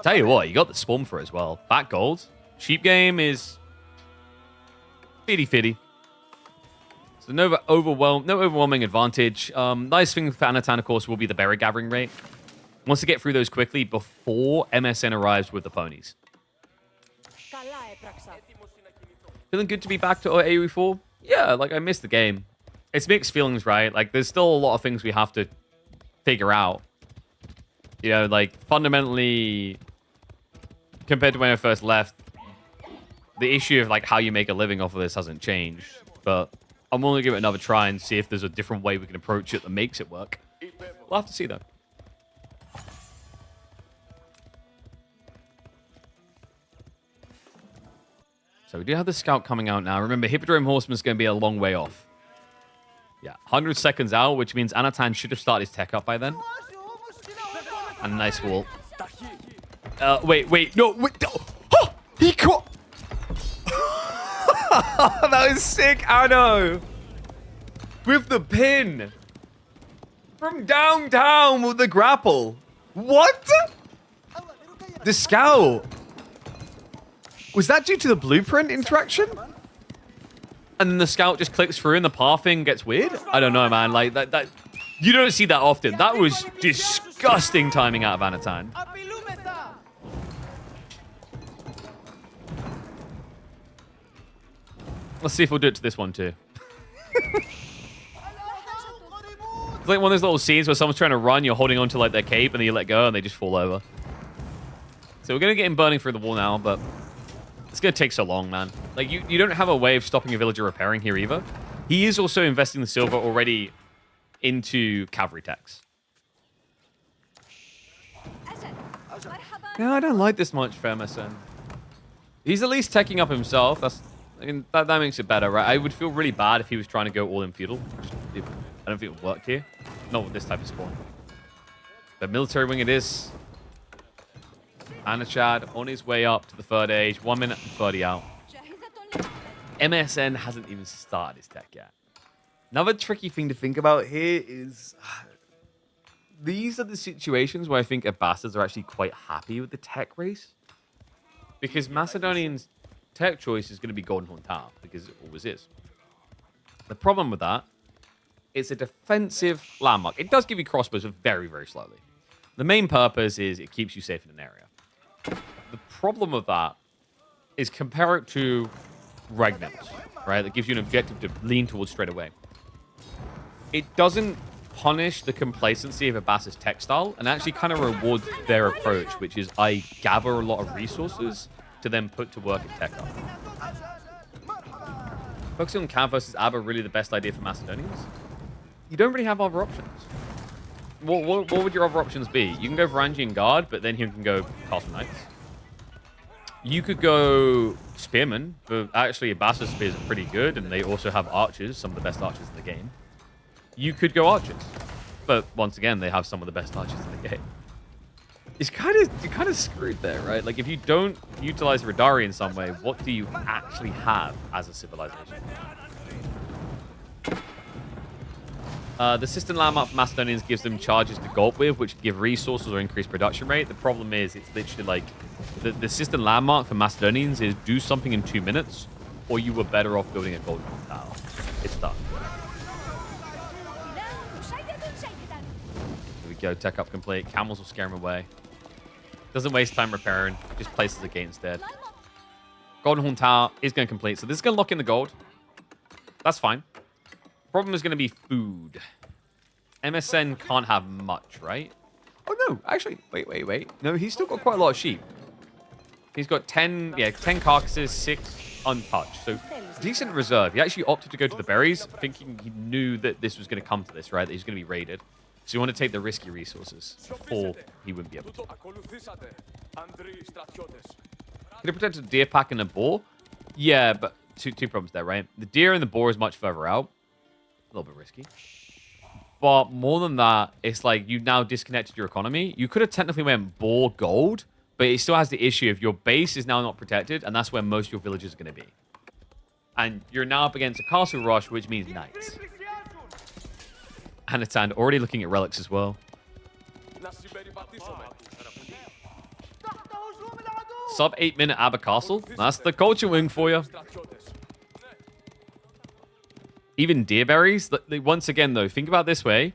Tell you what, you got the Swarm for as well. Back gold. Sheep game is 50-50. So no overwhelming advantage. Nice thing for Anatan, of course, will be the berry gathering rate. Wants to get through those quickly before MSN arrives with the ponies. Feeling good to be back to AoE 4? Yeah, like I missed the game. It's mixed feelings, right? Like there's still a lot of things we have to figure out. You know, like fundamentally, compared to when I first left, the issue of like how you make a living off of this hasn't changed. But I'm willing to give it another try and see if there's a different way we can approach it that makes it work. We'll have to see though. So we do have the scout coming out now. Remember, Hippodrome Horseman is going to be a long way off. Yeah, 100 seconds out, which means Anatan should have started his tech up by then. And a nice wall. Wait, no, wait. Oh, he caught. That was sick, Anno. With the pin. From downtown with the grapple. What? The scout. Was that due to the blueprint interaction? And then the scout just clicks through and the pathing gets weird? I don't know, man. Like, that you don't see that often. That was disgusting timing out of Anatan. Let's see if we'll do it to this one, too. It's like one of those little scenes where someone's trying to run, you're holding onto like their cape, and then you let go, and they just fall over. So we're going to get him burning through the wall now, but it's going to take so long, man. Like, you don't have a way of stopping a villager repairing here either. He is also investing the silver already into cavalry techs. No, I don't like this much for MSN. He's at least teching up himself. That makes it better, right? I would feel really bad if he was trying to go all in feudal. I don't think it would work here. Not with this type of spawn. But military wing it is. Anachad on his way up to the third age. 1 minute and 30 out. MSN hasn't even started his tech yet. Another tricky thing to think about here is these are the situations where I think Abbasids are actually quite happy with the tech race. Because Macedonian's tech choice is going to be Golden Horn Tower, because it always is. The problem with that, it's a defensive landmark. It does give you crossbows, but very, very slowly. The main purpose is it keeps you safe in an area. The problem with that is compare it to Regnans, right? That gives you an objective to lean towards straight away. It doesn't punish the complacency of Abbasid's tech style and actually kind of rewards their approach, which is I gather a lot of resources to then put to work in tech up. Focusing on Cav versus Abba really the best idea for Macedonians? You don't really have other options. What would your other options be? You can go Varangian Guard, but then you can go Castle Knights. You could go Spearmen, but actually Abbasid Spears are pretty good, and they also have archers, some of the best archers in the game. You could go Archers, but once again, they have some of the best archers in the game. You're kind of screwed there, right? Like, if you don't utilize Radari in some way, what do you actually have as a civilization? The system landmark for Macedonians gives them charges to gulp with, which give resources or increase production rate. The problem is, it's literally like, the system landmark for Macedonians is do something in 2 minutes, or you were better off building a golden tower. It's tough. Here we go, tech up complete. Camels will scare him away. Doesn't waste time repairing, just places the gate instead. Golden Horn Tower is going to complete, so this is going to lock in the gold. That's fine. Problem is going to be food. MSN can't have much, right? Oh, no. Actually, wait. No, he's still got quite a lot of sheep. He's got 10 carcasses, 6 untouched. So, decent reserve. He actually opted to go to the berries, thinking he knew that this was going to come to this, right? That he's going to be raided. So, you want to take the risky resources before he wouldn't be able to. Could have protected a deer pack and a boar? Yeah, but two problems there, right? The deer and the boar is much further out. A little bit risky. But more than that, it's like you now disconnected your economy. You could have technically went boar gold, but it still has the issue of your base is now not protected, and that's where most of your villages are going to be. And you're now up against a castle rush, which means knights. Anatan already looking at relics as well. Sub 8 minute Abba Castle. That's the culture wing for you. Even deer berries. Once again, though, think about it this way.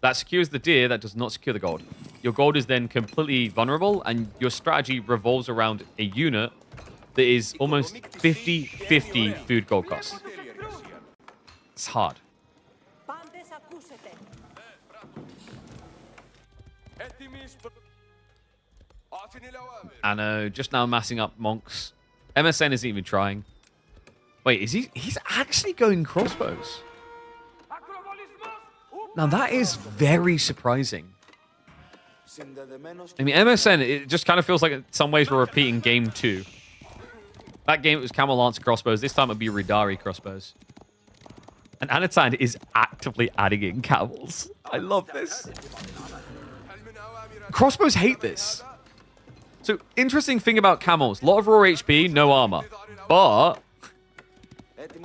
That secures the deer. That does not secure the gold. Your gold is then completely vulnerable, and your strategy revolves around a unit that is almost 50-50 food gold costs. It's hard. I know. Just now massing up monks. MSN isn't even trying. Wait, is he? He's actually going crossbows. Now that is very surprising. I mean, MSN, it just kind of feels like in some ways we're repeating game 2. That game it was Camel Lance crossbows. This time it'll be Ridari crossbows. And Anatan is actively adding in camels. I love this. Crossbows hate this. So, interesting thing about camels. A lot of raw HP, no armor. But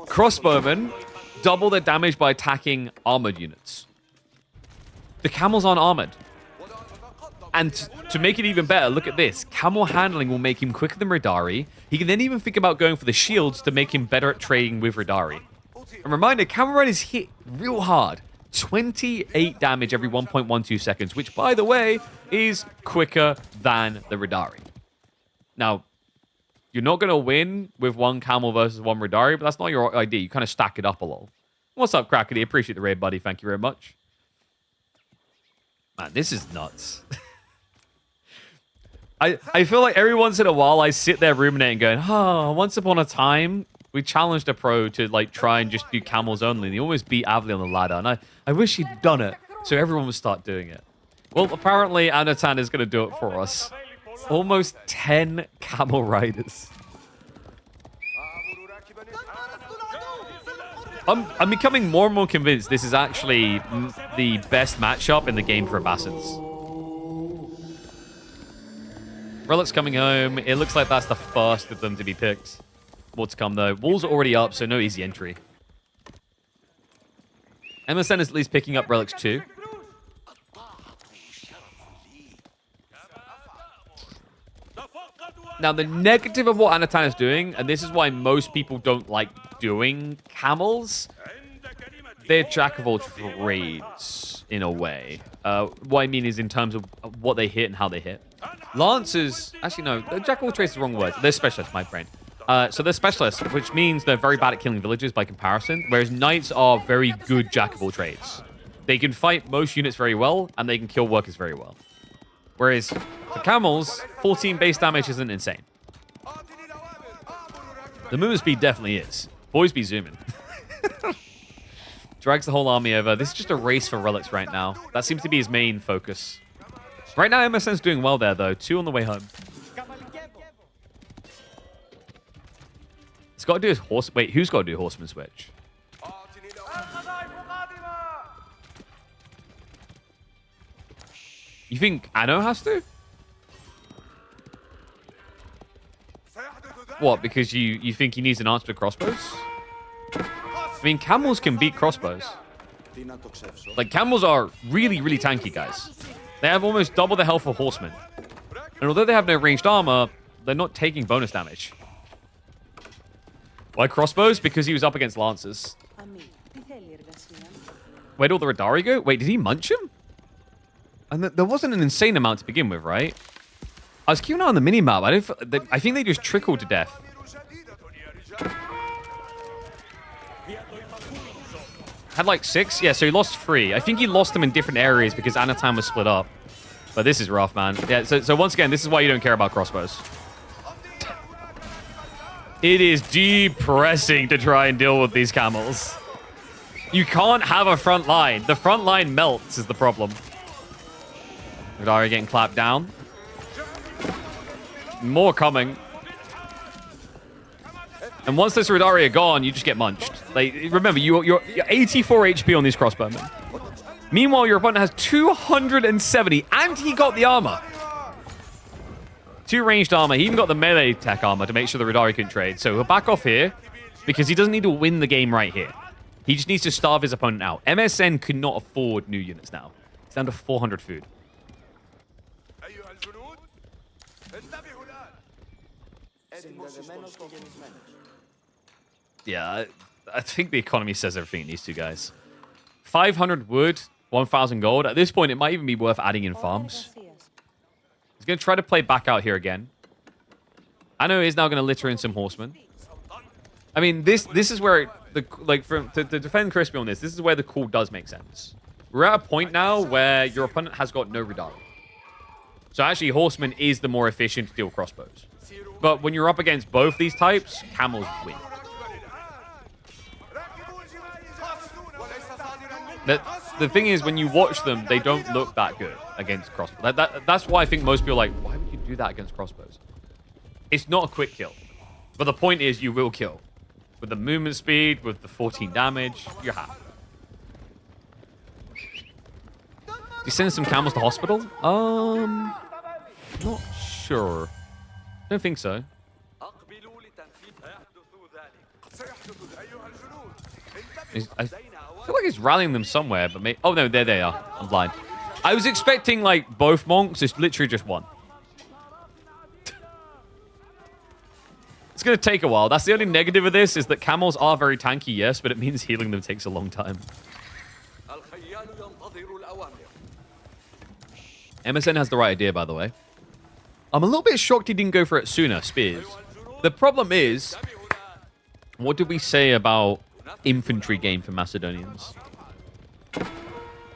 crossbowmen double their damage by attacking armored units. The camels aren't armored. And to make it even better, look at this. Camel handling will make him quicker than Radari. He can then even think about going for the shields to make him better at trading with Radari. And reminder, Camel Riders hit real hard. 28 damage every 1.12 seconds, which, by the way, is quicker than the Radari. Now, you're not going to win with one Camel versus one Radari, but that's not your idea. You kind of stack it up a little. What's up, Crackety? Appreciate the raid, buddy. Thank you very much. Man, this is nuts. I feel like every once in a while I sit there ruminating going, oh, once upon a time, we challenged a pro to like try and just do camels only. And he almost beat Avli on the ladder. And I wish he'd done it so everyone would start doing it. Well, apparently Anatan is going to do it for us. Almost 10 camel riders. I'm becoming more and more convinced this is actually the best matchup in the game for Abbassids. Relic's coming home. It looks like that's the first of them to be picked. More to come, though. Walls are already up, so no easy entry. MSN is at least picking up Relics too. Now, the negative of what Anatan is doing, and this is why most people don't like doing camels, they're jack of all trades, in a way. What I mean is in terms of what they hit and how they hit. Lancers, actually no, jack of all trades is the wrong word. They're specialists, my brain. So they're specialists, which means they're very bad at killing villagers by comparison, whereas knights are very good jack of all trades. They can fight most units very well, and they can kill workers very well. Whereas for camels, 14 base damage isn't insane. The movement speed definitely is. Boys be zooming. Drags the whole army over. This is just a race for relics right now. That seems to be his main focus. Right now, MSN's doing well there, though. 2 on the way home. He's got to do his horse... Wait, who's got to do horseman switch? You think Anno has to? What, because you think he needs an answer to crossbows? I mean, camels can beat crossbows. Like, camels are really, really tanky, guys. They have almost double the health of horsemen. And although they have no ranged armor, they're not taking bonus damage. Why crossbows? Because he was up against lancers. Where'd all the Radari go? Wait, did he munch him? And there wasn't an insane amount to begin with, right? I was keeping an eye on the minimap. I think they just trickled to death. Had like 6? Yeah, so he lost 3. I think he lost them in different areas because Anatan was split up. But this is rough, man. Yeah, so once again, this is why you don't care about crossbows. It is depressing to try and deal with these camels. You can't have a front line. The front line melts is the problem. Radari getting clapped down. More coming. And once this Radari are gone, you just get munched. Like, remember, you're 84 HP on these crossbowmen. Meanwhile, your opponent has 270, and he got the armor. 2 ranged armor. He even got the melee tech armor to make sure the Radari couldn't trade. So he'll back off here because he doesn't need to win the game right here. He just needs to starve his opponent out. MSN could not afford new units now. It's down to 400 food. Yeah, I think the economy says everything it needs to, guys. 500 wood, 1,000 gold. At this point, it might even be worth adding in farms. He's going to try to play back out here again. I know he's now going to litter in some horsemen. I mean, this is where, to defend Crispy on this is where the call does make sense. We're at a point now where your opponent has got no Radari. So actually, horseman is the more efficient to deal with crossbows. But when you're up against both these types, camels win. The thing is, when you watch them, they don't look that good against crossbows. That's why I think most people are like, why would you do that against crossbows? It's not a quick kill. But the point is, you will kill. With the movement speed, with the 14 damage, you're happy. You send some camels to hospital? Not sure. Don't think so. I feel like he's rallying them somewhere, but maybe... Oh, no, there they are. I'm blind. I was expecting, like, both monks. It's literally just one. It's going to take a while. That's the only negative of this, is that camels are very tanky, yes, but it means healing them takes a long time. MSN has the right idea, by the way. I'm a little bit shocked he didn't go for it sooner, Spears. The problem is, what did we say about infantry game for Macedonians?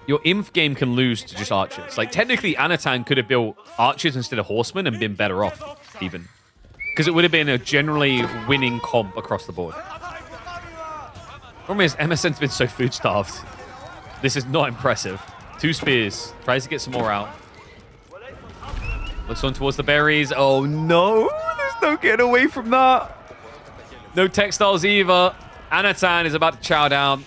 Your inf game can lose to just archers. Like, technically, Anatan could have built archers instead of horsemen and been better off, even. Because it would have been a generally winning comp across the board. Problem is, MSN's been so food-starved. This is not impressive. 2 spears. Tries to get some more out. Looks on towards the berries. Oh, no. There's no getting away from that. No textiles either. Anatan is about to chow down.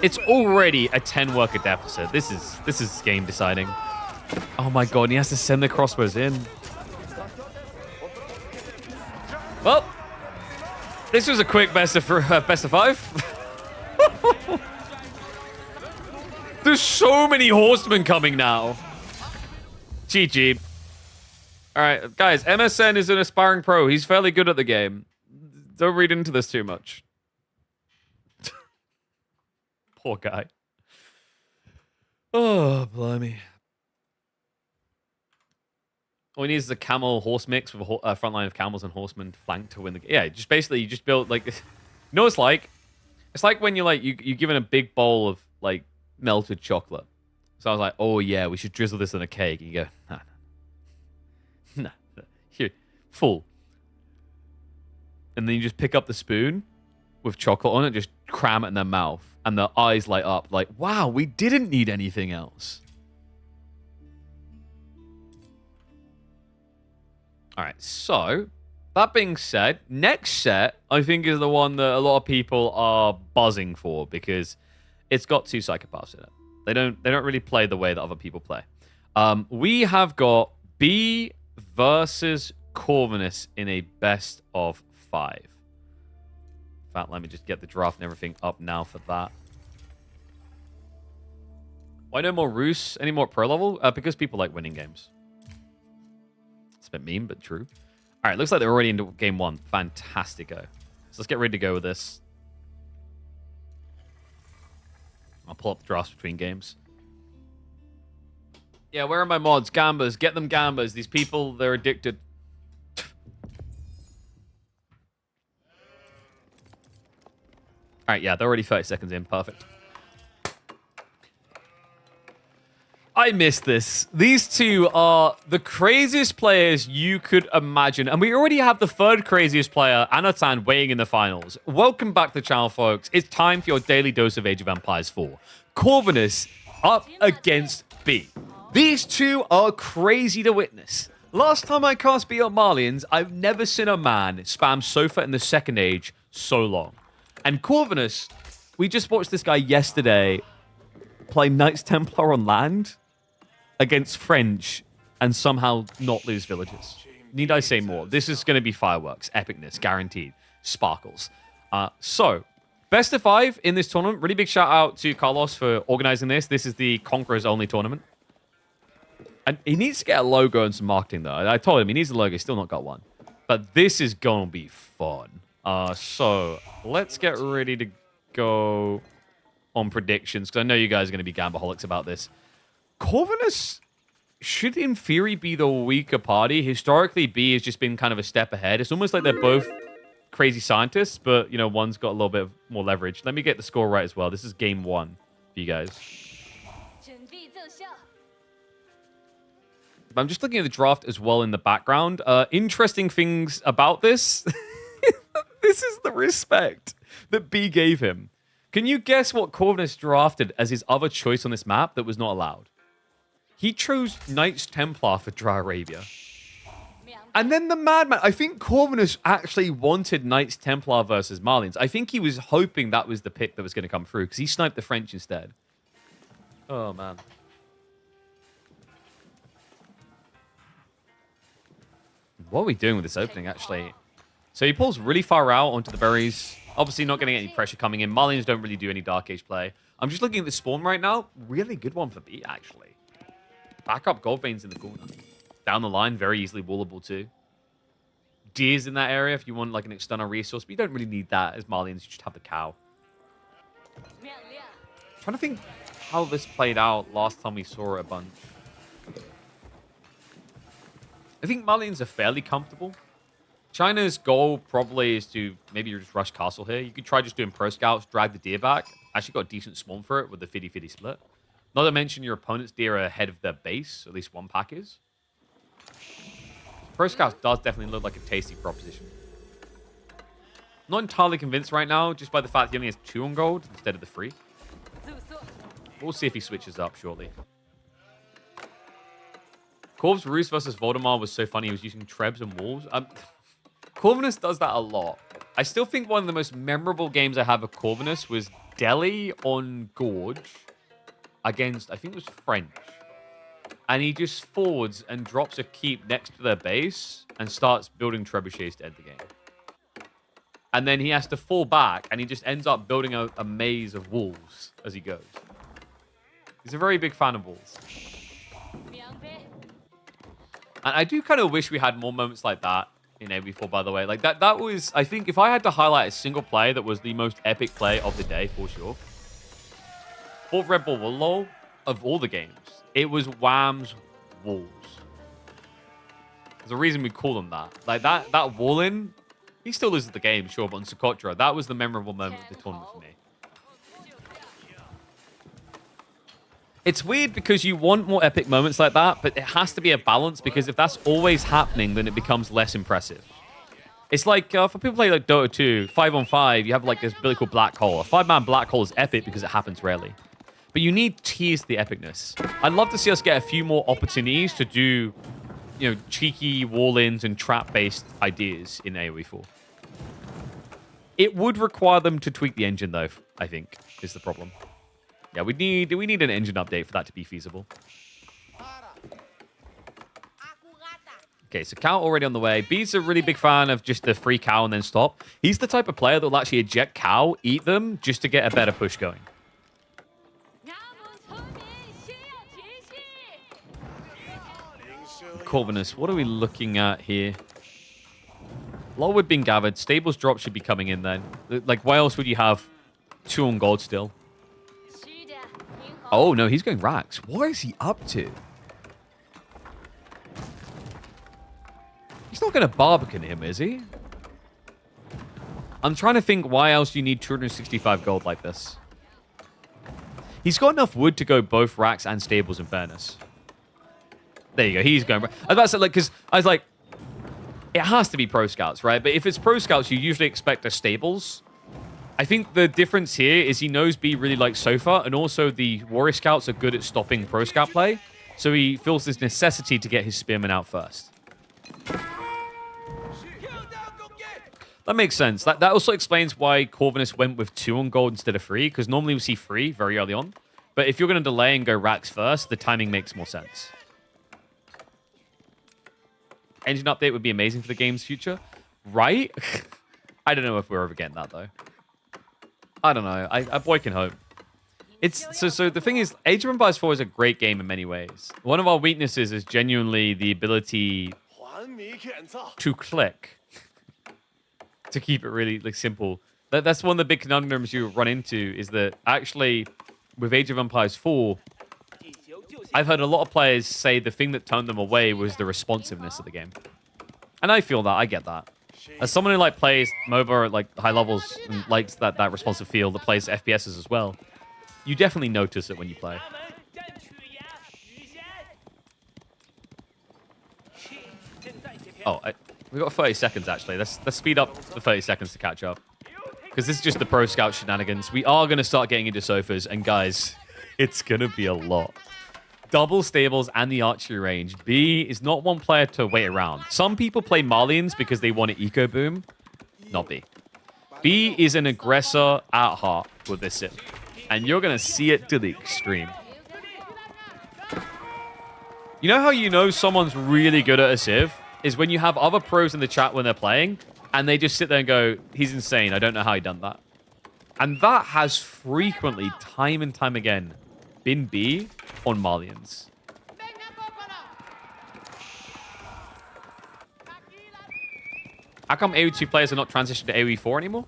It's already a 10-worker deficit. This is game deciding. Oh, my God. And he has to send the crossbows in. Well, this was a quick best of 5. There's so many horsemen coming now. GG. All right, guys, MSN is an aspiring pro. He's fairly good at the game. Don't read into this too much. Poor guy. Oh, blimey. All he needs is a camel horse mix with a front line of camels and horsemen flanked to win the game. Yeah, just basically you just build like, you know what it's like? It's like when you're given a big bowl of like melted chocolate. So I was like, oh yeah, we should drizzle this on a cake. And you go, nah, here, full. And then you just pick up the spoon with chocolate on it, just cram it in their mouth, and their eyes light up like, wow, we didn't need anything else. All right, so that being said, next set I think is the one that a lot of people are buzzing for because it's got 2 psychopaths in it. They don't really play the way that other people play. We have got B versus Corvinus in a best of 5. In fact, let me just get the draft and everything up now for that. Why no more Roos? Any more pro level? Because people like winning games. It's a bit mean, but true. All right, looks like they're already into game 1. Fantastico. So let's get ready to go with this. I'll pull up the drafts between games. Yeah, where are my mods? Gambas. Get them gambas. These people, they're addicted. All right, yeah, they're already 30 seconds in. Perfect. I missed this. These two are the craziest players you could imagine. And we already have the 3rd craziest player, Anatan, weighing in the finals. Welcome back to the channel, folks. It's time for your daily dose of Age of Empires 4. Corvinus up against B. These two are crazy to witness. Last time I cast Beyond Marlians, I've never seen a man spam Sofa in the 2nd age so long. And Corvinus, we just watched this guy yesterday play Knights Templar on land against French and somehow not lose villages. Need I say more? This is going to be fireworks, epicness, guaranteed, sparkles. So, best of 5 in this tournament. Really big shout out to Carlos for organizing this. This is the Conquerors only tournament. And he needs to get a logo and some marketing, though. I told him he needs a logo. He's still not got one. But this is going to be fun. So, let's get ready to go on predictions, because I know you guys are going to be gambaholics about this. Corvinus should, in theory, be the weaker party. Historically, B has just been kind of a step ahead. It's almost like they're both crazy scientists, but, you know, one's got a little bit more leverage. Let me get the score right as well. This is game 1 for you guys. I'm just looking at the draft as well in the background. Interesting things about this. This is the respect that B gave him. Can you guess what Corvinus drafted as his other choice on this map that was not allowed? He chose Knights Templar for Dry Arabia. And then the Madman. I think Corvinus actually wanted Knights Templar versus Marlians. I think he was hoping that was the pick that was going to come through because he sniped the French instead. Oh, man. What are we doing with this opening, actually? So he pulls really far out onto the berries. Obviously not getting any pressure coming in. Marlians don't really do any Dark Age play. I'm just looking at the spawn right now. Really good one for B, actually. Back up Gold Veins in the corner. Down the line, very easily wallable too. Deers in that area if you want like an external resource, but you don't really need that as Marlians. You just have the cow. Trying to think how this played out last time we saw it a bunch. I think Marlians are fairly comfortable. China's goal probably is to maybe just rush castle here. You could try just doing pro scouts, drag the deer back. Actually got a decent spawn for it with the 50-50 split. Not to mention your opponent's deer are ahead of their base, at least one pack is. Pro scouts does definitely look like a tasty proposition. Not entirely convinced right now, just by the fact he only has 2 on gold instead of the 3. We'll see if he switches up shortly. Corv's Roost versus Voldemar was so funny. He was using Trebs and Wolves. Corvinus does that a lot. I still think one of the most memorable games I have of Corvinus was Delhi on Gorge against, I think it was French. And he just forwards and drops a keep next to their base and starts building trebuchets to end the game. And then he has to fall back and he just ends up building a maze of wolves as he goes. He's a very big fan of wolves. And I do kind of wish we had more moments like that in AB4, by the way. Like, that was, I think, if I had to highlight a single play that was the most epic play of the day, for sure. 4th Red Bull Wall of all the games, it was Wham's Walls. There's a reason we call them that. Like, that wall-in, he still loses the game, sure, but on Socotra, that was the memorable moment of the tournament for me. It's weird because you want more epic moments like that, but it has to be a balance because if that's always happening, then it becomes less impressive. It's like, for people play like Dota 2, 5-on-5, you have like this ability called Black Hole. A 5-man Black Hole is epic because it happens rarely. But you need tease the epicness. I'd love to see us get a few more opportunities to do, you know, cheeky wall-ins and trap-based ideas in AoE 4. It would require them to tweak the engine, though, I think, is the problem. Yeah, we need an engine update for that to be feasible. Okay, so cow already on the way. B's a really big fan of just the free cow and then stop. He's the type of player that will actually eject cow, eat them, just to get a better push going. Corvinus, what are we looking at here? Lolwood being gathered. Stables drop should be coming in then. Like, why else would you have 2 on gold still? Oh, no, he's going racks. What is he up to? He's not going to Barbican him, is he? I'm trying to think why else you need 265 gold like this. He's got enough wood to go both racks and stables, in fairness. There you go. He's going... I was about to say, like, because I was like, it has to be Pro Scouts, right? But if it's Pro Scouts, you usually expect a stables. I think the difference here is he knows B really likes Sofa, and also the Warrior Scouts are good at stopping Pro Scout play, so he feels this necessity to get his Spearmen out first. That makes sense. That also explains why Corvinus went with 2 on gold instead of 3, because normally we see 3 very early on. But if you're going to delay and go racks first, the timing makes more sense. Engine update would be amazing for the game's future. Right? I don't know if we're ever getting that, though. I don't know. A boy can hope. It's so the thing is, Age of Empires 4 is a great game in many ways. One of our weaknesses is genuinely the ability to click. To keep it really like simple. That's one of the big conundrums you run into, is that actually with Age of Empires 4, I've heard a lot of players say the thing that turned them away was the responsiveness of the game. And I feel that. I get that. As someone who like plays MOBA at like high levels and likes that responsive feel, that plays FPSs as well, you definitely notice it when you play. Oh, we've got 30 seconds actually. Let's speed up the 30 seconds to catch up. Because this is just the Pro Scout shenanigans. We are going to start getting into Sofas, and guys, it's going to be a lot. double stables and the archery range. B is not one player to wait around. Some people play Malians because they want an eco boom. Not B. B is an aggressor at heart with this Civ. And you're going to see it to the extreme. You know how you know someone's really good at a Civ? Is when you have other pros in the chat when they're playing, and they just sit there and go, he's insane. I don't know how he done that. And that has frequently, time and time again, been B on Malians. How come AoE2 players are not transitioned to AoE4 anymore?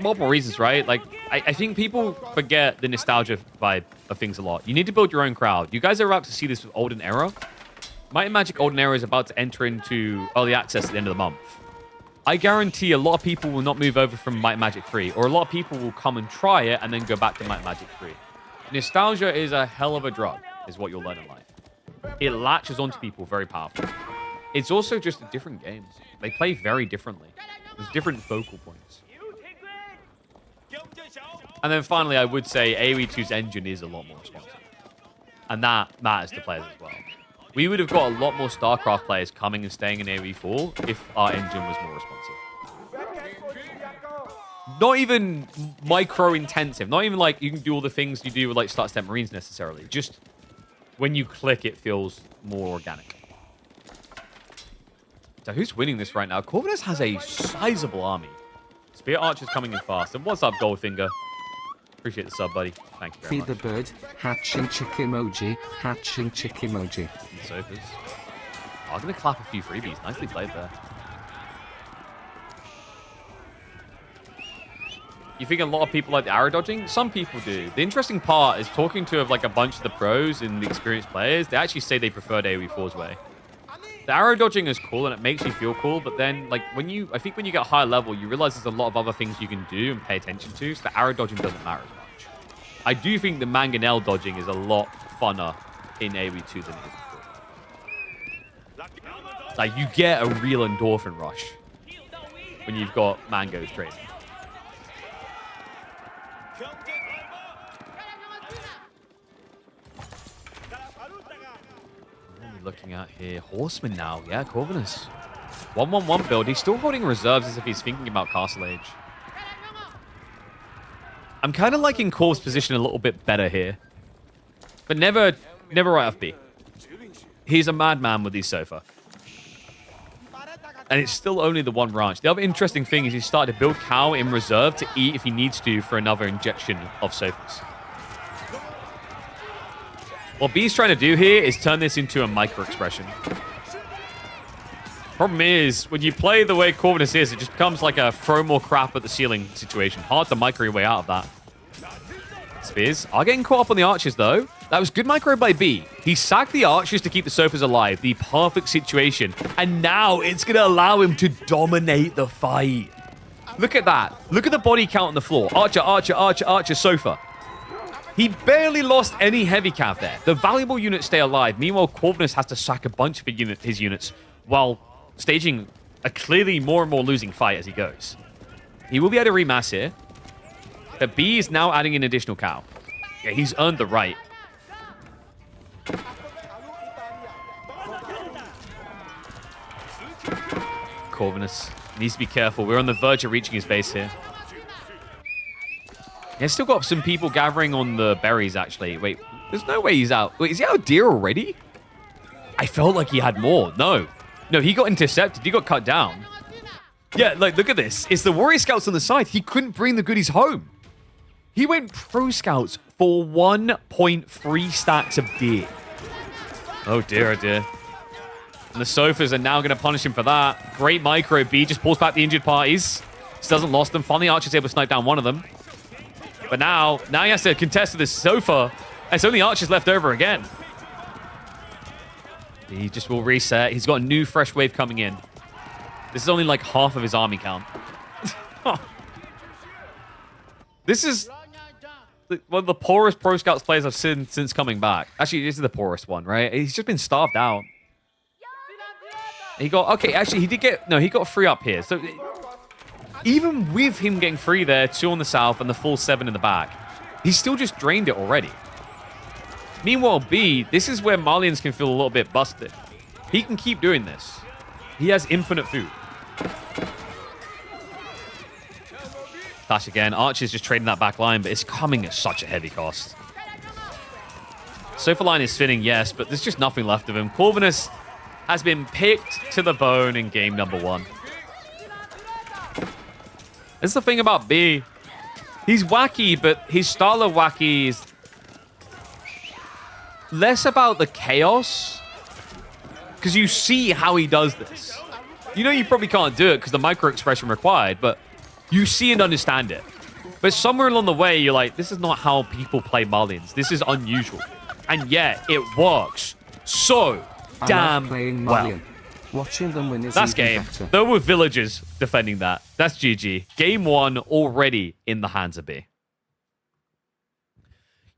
Multiple reasons, right? Like, I think people forget the nostalgia vibe of things a lot. You need to build your own crowd. You guys are about to see this with Olden Era. Might and Magic Olden Era is about to enter into early access at the end of the month. I guarantee a lot of people will not move over from Might and Magic 3, or a lot of people will come and try it and then go back to Might and Magic 3. Nostalgia is a hell of a drug, is what you'll learn in life. It latches onto people very powerfully. It's also just a different game. They play very differently. There's different focal points. And then finally, I would say AoE2's engine is a lot more responsive. And that matters to players as well. We would have got a lot more StarCraft players coming and staying in AoE4 if our engine was more responsive. Not even micro-intensive. Not even like you can do all the things you do with like Start Step Marines necessarily. Just when you click, it feels more organic. So who's winning this right now? Corvinus has a sizable army. Spear Archer's coming in fast. And what's up, Goldfinger? Appreciate the sub, buddy. Thank you very much. Feed the bird. Hatching chick emoji. Hatching chick emoji. Sofas. Oh, I'm going to clap a few freebies. Nicely played there. You think a lot of people like the arrow dodging? Some people do. The interesting part is talking to like a bunch of the pros and the experienced players. They actually say they preferred AoE4's way. The arrow dodging is cool and it makes you feel cool, but then like I think when you get higher level, you realize there's a lot of other things you can do and pay attention to, so the arrow dodging doesn't matter as much. I do think the mangonel dodging is a lot funner in AoE2 than it is before. Like you get a real endorphin rush when you've got mangoes trading. Looking at here, Horseman now, yeah, Corvinus. 1-1-1 build. He's still holding reserves as if he's thinking about Castle Age. I'm kind of liking Corv's position a little bit better here, but never right off B. He's a madman with these Sofa, and it's still only the one ranch. The other interesting thing is he's started to build cow in reserve to eat if he needs to for another injection of Sofas. What B's trying to do here is turn this into a micro-expression. Problem is, when you play the way Corvinus is, it just becomes like a throw more crap at the ceiling situation. Hard to micro your way out of that. Spears are getting caught up on the archers, though. That was good micro by B. He sacked the archers to keep the Sofas alive. The perfect situation. And now it's going to allow him to dominate the fight. Look at that. Look at the body count on the floor. Archer, archer, archer, archer, Sofa. He barely lost any heavy cav there. The valuable units stay alive. Meanwhile, Corvinus has to sack a bunch of his units while staging a clearly more and more losing fight as he goes. He will be able to remass here. But B is now adding an additional cow. Yeah, he's earned the right. Corvinus needs to be careful. We're on the verge of reaching his base here. He's still got some people gathering on the berries, actually. Wait, there's no way he's out. Wait, is he out of deer already? I felt like he had more. No, he got intercepted. He got cut down. Yeah, like, look at this. It's the warrior scouts on the side. He couldn't bring the goodies home. He went pro scouts for 1.3 stacks of deer. Oh, dear, oh, dear. And the Sofas are now going to punish him for that. Great micro. B just pulls back the injured parties. Just doesn't lost them. Finally, Archer's able to snipe down one of them. But now he has to contest with this Sofa. And it's only Archers left over again. He just will reset. He's got a new fresh wave coming in. This is only like half of his army count. This is one of the poorest Pro Scouts players I've seen since coming back. Actually, this is the poorest one, right? He's just been starved out. He got, okay, actually, he did get, no, he got 3 up here. So even with him getting 3 there, 2 on the south, and the full 7 in the back, he's still just drained it already. Meanwhile, B, this is where Malians can feel a little bit busted. He can keep doing this. He has infinite food. Flash again. Archer's just trading that back line, but it's coming at such a heavy cost. Sofa line is spinning, yes, but there's just nothing left of him. Corvinus has been picked to the bone in game number 1. That's the thing about B. He's wacky, but his style of wacky is less about the chaos, because you see how he does this. You know you probably can't do it because the micro expression required, but you see and understand it. But somewhere along the way, you're like, this is not how people play Malians. This is unusual. And yet, it works so damn playing well. Malian. Watching them win is That's even game. better. There were villagers defending that. That's GG. Game 1 already in the hands of B.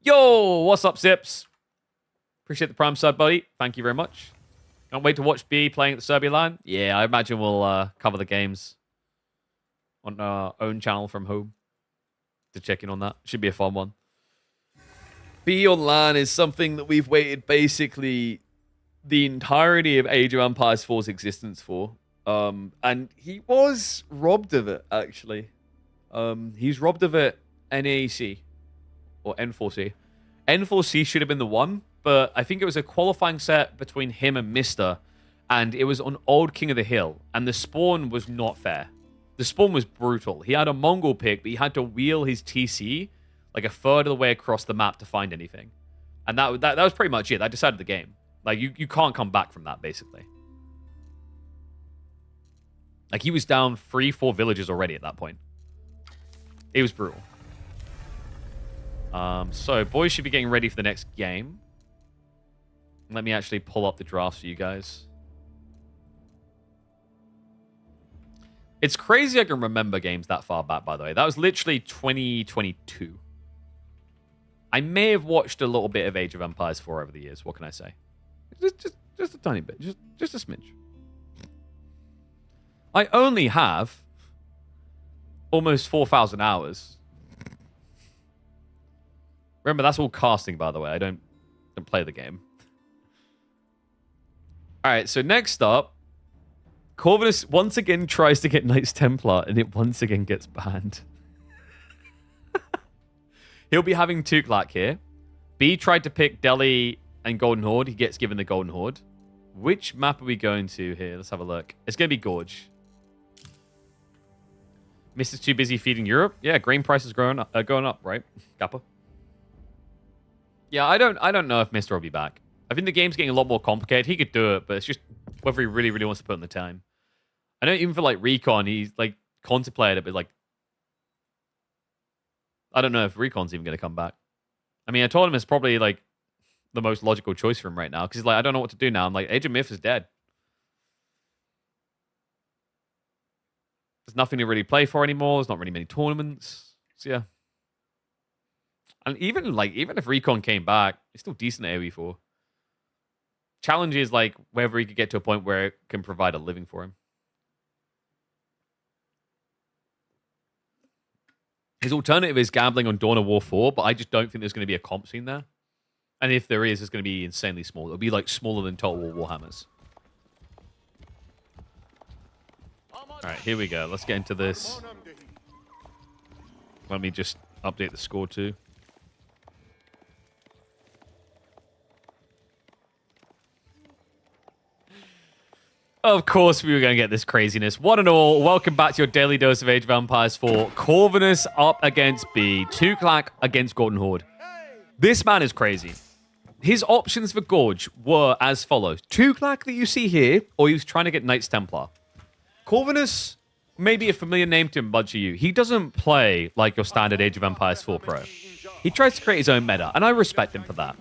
Yo, what's up, Sips? Appreciate the prime sub, buddy. Thank you very much. Can't wait to watch B playing at the Serbia line. Yeah, I imagine we'll cover the games on our own channel from home to check in on that. Should be a fun one. B on LAN is something that we've waited basically the entirety of Age of Empires 4's existence for. And he was robbed of it, actually. He's robbed of it NAC or N4C. N4C should have been the one, but I think it was a qualifying set between him and Mister, and it was on Old King of the Hill, and the spawn was not fair. The spawn was brutal. He had a Mongol pick, but he had to wheel his TC like a third of the way across the map to find anything. And that was pretty much it. That decided the game. Like, you can't come back from that, basically. Like, he was down 3-4 villages already at that point. It was brutal. So, boys should be getting ready for the next game. Let me actually pull up the drafts for you guys. It's crazy I can remember games that far back, by the way. That was literally 2022. I may have watched a little bit of Age of Empires 4 over the years. What can I say? Just a tiny bit. Just a smidge. I only have almost 4,000 hours. Remember, that's all casting, by the way. I don't play the game. All right, so next up, Corvinus once again tries to get Knights Templar, and it once again gets banned. He'll be having Tuklak here. B tried to pick Delhi and Golden Horde. He gets given the Golden Horde. Which map are we going to here? Let's have a look. It's going to be Gorge. Mister's too busy feeding Europe. Yeah, grain prices going up, right? Kappa. Yeah, I don't know if Mister will be back. I think the game's getting a lot more complicated. He could do it, but it's just whether he really, really wants to put in the time. I know even for like Recon, he's like contemplated it, but like I don't know if Recon's even going to come back. I mean, I told him it's probably like the most logical choice for him right now because he's like, I don't know what to do now. I'm like, Age of Myth is dead. There's nothing to really play for anymore. There's not really many tournaments. So yeah. And even if Recon came back, it's still decent at AoE4. Challenge is like whether he could get to a point where it can provide a living for him. His alternative is gambling on Dawn of War 4, but I just don't think there's going to be a comp scene there. And if there is, it's going to be insanely small. It'll be like smaller than Total War Warhammers. All right, here we go. Let's get into this. Let me just update the score too. Of course we were going to get this craziness. One and all, welcome back to your daily dose of Age of Empires 4. Corvinus up against B. Tuklak against Golden Horde. This man is crazy. His options for Gorge were as follows. Tuklak that you see here, or he was trying to get Knights Templar. Corvinus may be a familiar name to a bunch of you. He doesn't play like your standard Age of Empires 4 pro. He tries to create his own meta, and I respect him for that.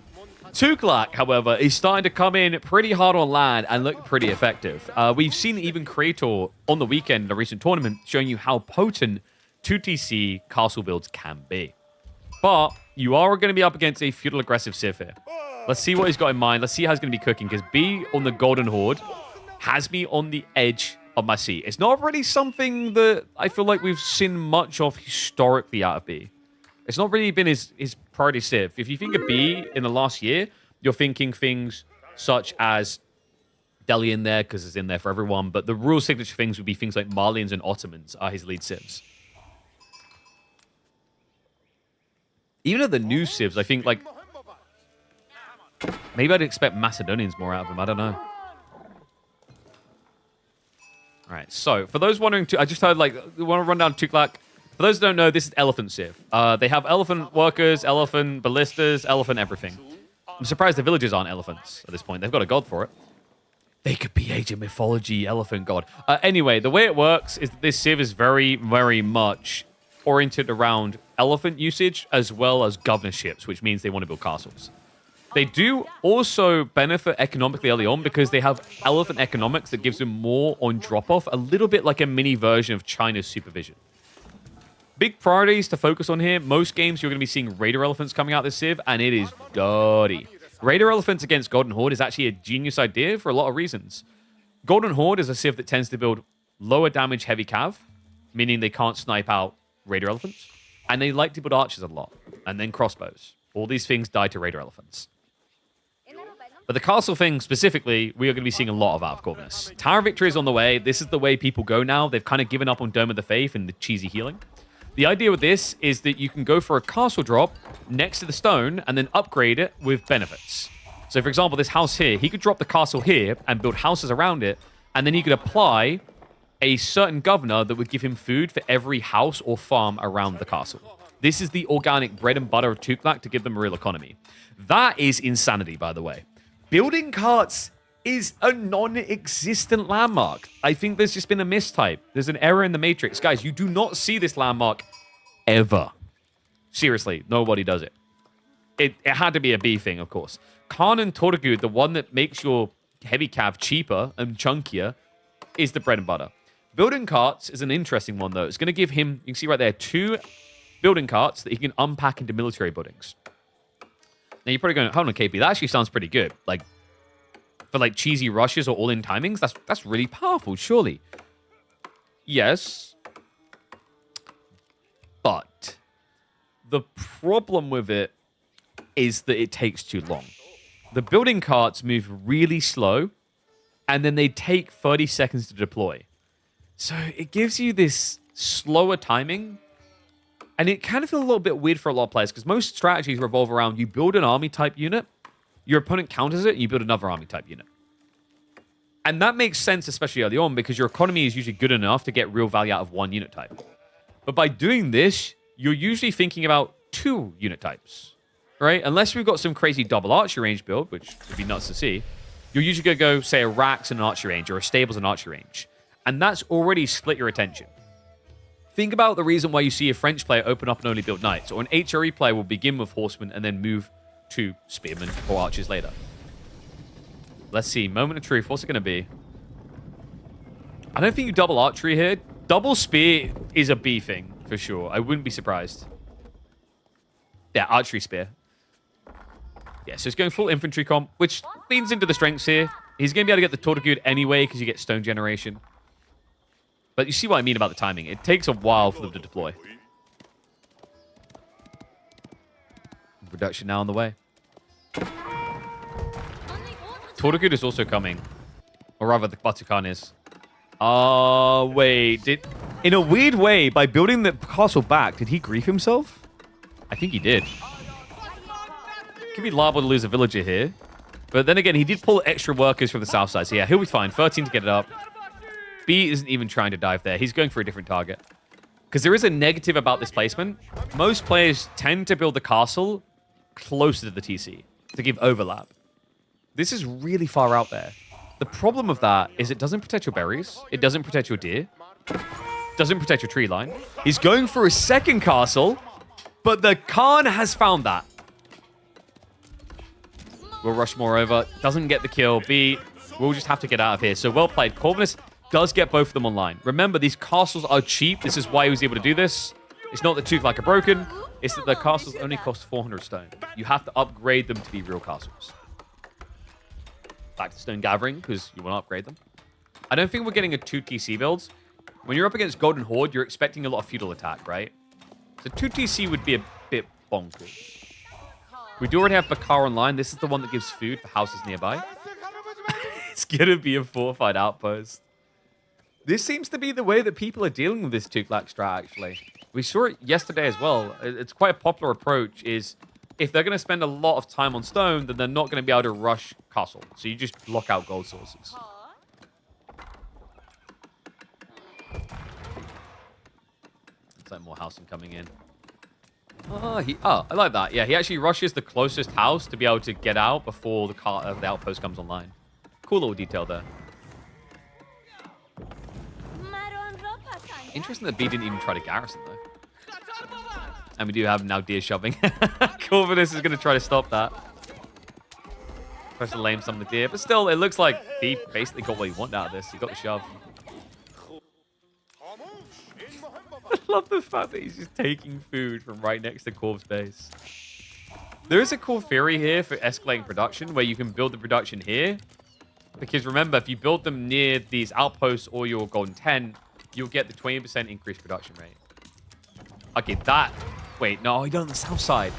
Tuklak, however, is starting to come in pretty hard on land and look pretty effective. We've seen even Creator on the weekend in a recent tournament showing you how potent 2TC castle builds can be. But you are going to be up against a feudal aggressive Civ here. Let's see what he's got in mind. Let's see how he's going to be cooking, because B on the Golden Horde has me on the edge of my seat. It's not really something that I feel like we've seen much of historically out of B. It's not really been his priority civ. If you think of B in the last year, you're thinking things such as Delhi in there, because it's in there for everyone. But the real signature things would be things like Malians and Ottomans are his lead civs. Even at the new civs, I think, like, maybe I'd expect Macedonians more out of him. I don't know. All right, so for those wondering, I just heard, like, we want to run down Tuklak. For those who don't know, this is Elephant Civ. They have elephant workers, elephant ballistas, elephant everything. I'm surprised the villagers aren't elephants at this point. They've got a god for it. They could be age of mythology, elephant god. Anyway, the way it works is that this civ is very, very much oriented around elephant usage as well as governorships, which means they want to build castles. They do also benefit economically early on because they have elephant economics that gives them more on drop-off, a little bit like a mini version of China's supervision. Big priorities to focus on here. Most games, you're going to be seeing Raider Elephants coming out this civ, and it is dirty. Raider Elephants against Golden Horde is actually a genius idea for a lot of reasons. Golden Horde is a civ that tends to build lower damage heavy cav, meaning they can't snipe out Raider Elephants, and they like to build archers a lot, and then crossbows. All these things die to Raider Elephants. But the castle thing specifically, we are going to be seeing a lot of out of Corvinus. Tower of Victory is on the way. This is the way people go now. They've kind of given up on Dome of the Faith and the cheesy healing. The idea with this is that you can go for a castle drop next to the stone and then upgrade it with benefits. So, for example, this house here, he could drop the castle here and build houses around it, and then he could apply a certain governor that would give him food for every house or farm around the castle. This is the organic bread and butter of Tuklak to give them a real economy. That is insanity, by the way. Building carts is a non-existent landmark. I think there's just been a mistype. There's an error in the matrix. Guys, you do not see this landmark ever. Seriously, nobody does it. It had to be a B thing, of course. Khan and Torgud, the one that makes your heavy cav cheaper and chunkier, is the bread and butter. Building carts is an interesting one, though. It's going to give him, you can see right there, 2 building carts that he can unpack into military buildings. Now, you're probably going, hold on, KP, that actually sounds pretty good. Like, for like cheesy rushes or all-in timings, that's really powerful, surely. Yes. But the problem with it is that it takes too long. The building carts move really slow, and then they take 30 seconds to deploy. So it gives you this slower timing, and it kind of feels a little bit weird for a lot of players, because most strategies revolve around you build an army-type unit, your opponent counters it, and you build another army-type unit. And that makes sense, especially early on, because your economy is usually good enough to get real value out of one unit type. But by doing this, you're usually thinking about 2 unit types, right? Unless we've got some crazy double archery range build, which would be nuts to see, you're usually going to go, say, a racks and an archery range, or a stables and archery range. And that's already split your attention. Think about the reason why you see a French player open up and only build knights, or an HRE player will begin with horsemen and then move to spearmen or archers later. Let's see. Moment of truth. What's it going to be? I don't think you double archery here. Double spear is a B thing, for sure. I wouldn't be surprised. Yeah, archery spear. Yeah, so it's going full infantry comp, which leans into the strengths here. He's going to be able to get the Torgud anyway, because you get stone generation. But you see what I mean about the timing. It takes a while for them to deploy. Production now on the way. Torgud is also coming. Or rather, the Batukan is. Wait. In a weird way, by building the castle back, did he grief himself? I think he did. Could be liable to lose a villager here. But then again, he did pull extra workers from the south side. So yeah, he'll be fine. 13 to get it up. B isn't even trying to dive there. He's going for a different target. Because there is a negative about this placement. Most players tend to build the castle closer to the TC to give overlap. This is really far out there. The problem of that is it doesn't protect your berries. It doesn't protect your deer. Doesn't protect your tree line. He's going for a second castle, but the Khan has found that. We'll rush more over. Doesn't get the kill. B, we'll just have to get out of here. So well played. Corvinus does get both of them online. Remember, these castles are cheap. This is why he was able to do this. It's not that Tuklak are broken. It's that the castles only cost 400 stone. You have to upgrade them to be real castles. Back to stone gathering, because you want to upgrade them. I don't think we're getting a 2 TC build. When you're up against Golden Horde, you're expecting a lot of feudal attack, right? So 2 TC would be a bit bonkers. We do already have Bakar online. This is the one that gives food for houses nearby. It's going to be a fortified outpost. This seems to be the way that people are dealing with this Tuklak strat, actually. We saw it yesterday as well. It's quite a popular approach, is if they're going to spend a lot of time on stone, then they're not going to be able to rush castle. So you just block out gold sources. Looks like more housing coming in. Oh, I like that. Yeah, he actually rushes the closest house to be able to get out before the outpost comes online. Cool little detail there. Interesting that B didn't even try to garrison, though. And we do have now deer shoving. Corvinus is going to try to stop that. Tries to lame some of the deer. But still, it looks like B basically got what he wanted out of this. He got the shove. I love the fact that he's just taking food from right next to Corv's base. There is a cool theory here for escalating production where you can build the production here. Because remember, if you build them near these outposts or your golden 10, you'll get the 20% increased production rate. Okay, that... Wait, no, he done on the south side.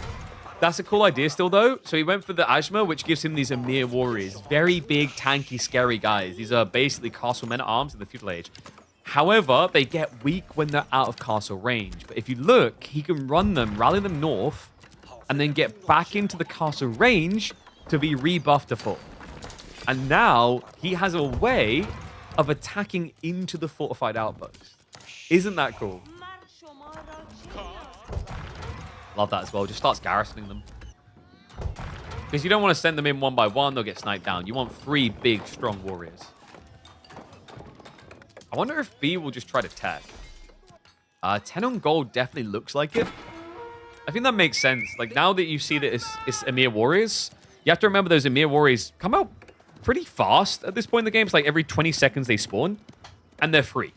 That's a cool idea still, though. So he went for the Ajma, which gives him these Emir warriors. Very big, tanky, scary guys. These are basically castle men-at-arms in the feudal age. However, they get weak when they're out of castle range. But if you look, he can run them, rally them north, and then get back into the castle range to be rebuffed to full. And now he has a way of attacking into the fortified outpost. Isn't that cool? Love that as well. Just starts garrisoning them. Because you don't want to send them in one by one. They'll get sniped down. You want 3 big, strong warriors. I wonder if B will just try to tech. 10 on gold definitely looks like it. I think that makes sense. Like, now that you see that it's Emir warriors, you have to remember those Emir warriors come out pretty fast at this point in the game. It's like every 20 seconds they spawn, and they're free.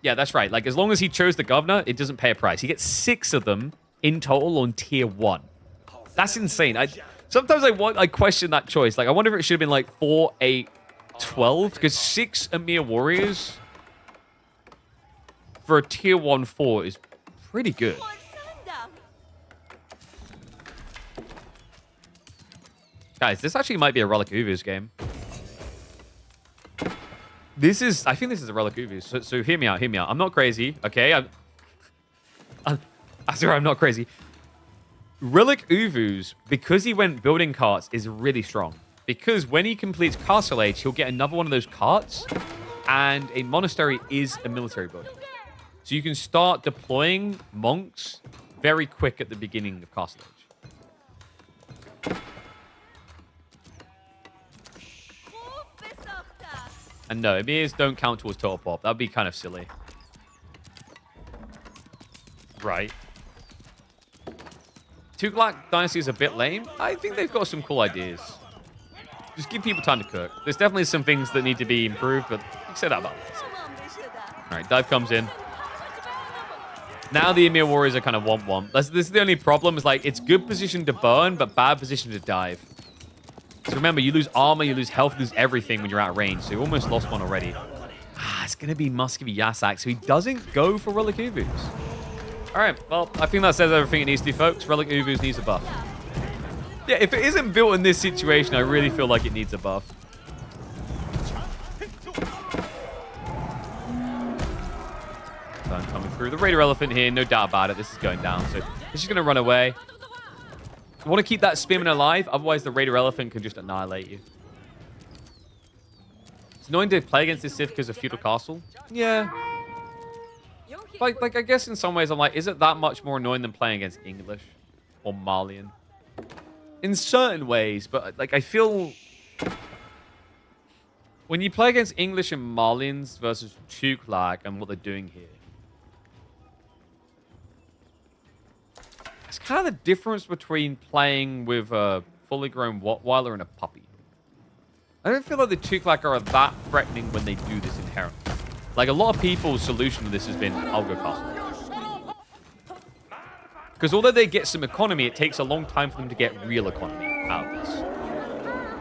Yeah, that's right. Like, as long as he chose the governor, it doesn't pay a price. He gets 6 of them in total on tier 1. That's insane. Sometimes I question that choice. Like, I wonder if it should have been like 4, 8, 12, because 6 Emir warriors for a tier 1 4 is pretty good. Guys, this actually might be a Relic Uvu's game. I think this is a Relic Uvu's. So hear me out, I'm not crazy, okay? I swear I'm not crazy. Relic Uvu's, because he went building carts, is really strong. Because when he completes Castle Age, he'll get another one of those carts, and a monastery is a military build. So you can start deploying monks very quick at the beginning of Castle Age. And no, Emirs don't count towards total pop. That'd be kind of silly. Right. Tuklak Dynasty is a bit lame. I think they've got some cool ideas. Just give people time to cook. There's definitely some things that need to be improved, but you can say that about this. All right, dive comes in. Now the Emir warriors are kind of womp-womp. This is the only problem. Is like, it's good position to burn, but bad position to dive. So remember, you lose armor, you lose health, you lose everything when you're out of range. So you almost lost one already. It's going to be Muscovy Yasak, so he doesn't go for Relic Uvu's. All right, well, I think that says everything it needs to do, folks. Relic Uvu's needs a buff. Yeah, if it isn't built in this situation, I really feel like it needs a buff. So I'm coming through. The Raider Elephant here, no doubt about it. This is going down, so it's just going to run away. You want to keep that Spearman alive, otherwise the Raider Elephant can just annihilate you. It's annoying to play against this Sith because of Feudal Castle. Yeah. Like, I guess in some ways I'm like, is it that much more annoying than playing against English or Malian? In certain ways, but like I feel when you play against English and Malians versus Tuklak and what they're doing here, it's kind of the difference between playing with a fully grown Rottweiler and a puppy. I don't feel like the Tuklak are that threatening when they do this inherently. Like, a lot of people's solution to this has been, I'll go castle. Because although they get some economy, it takes a long time for them to get real economy out of this.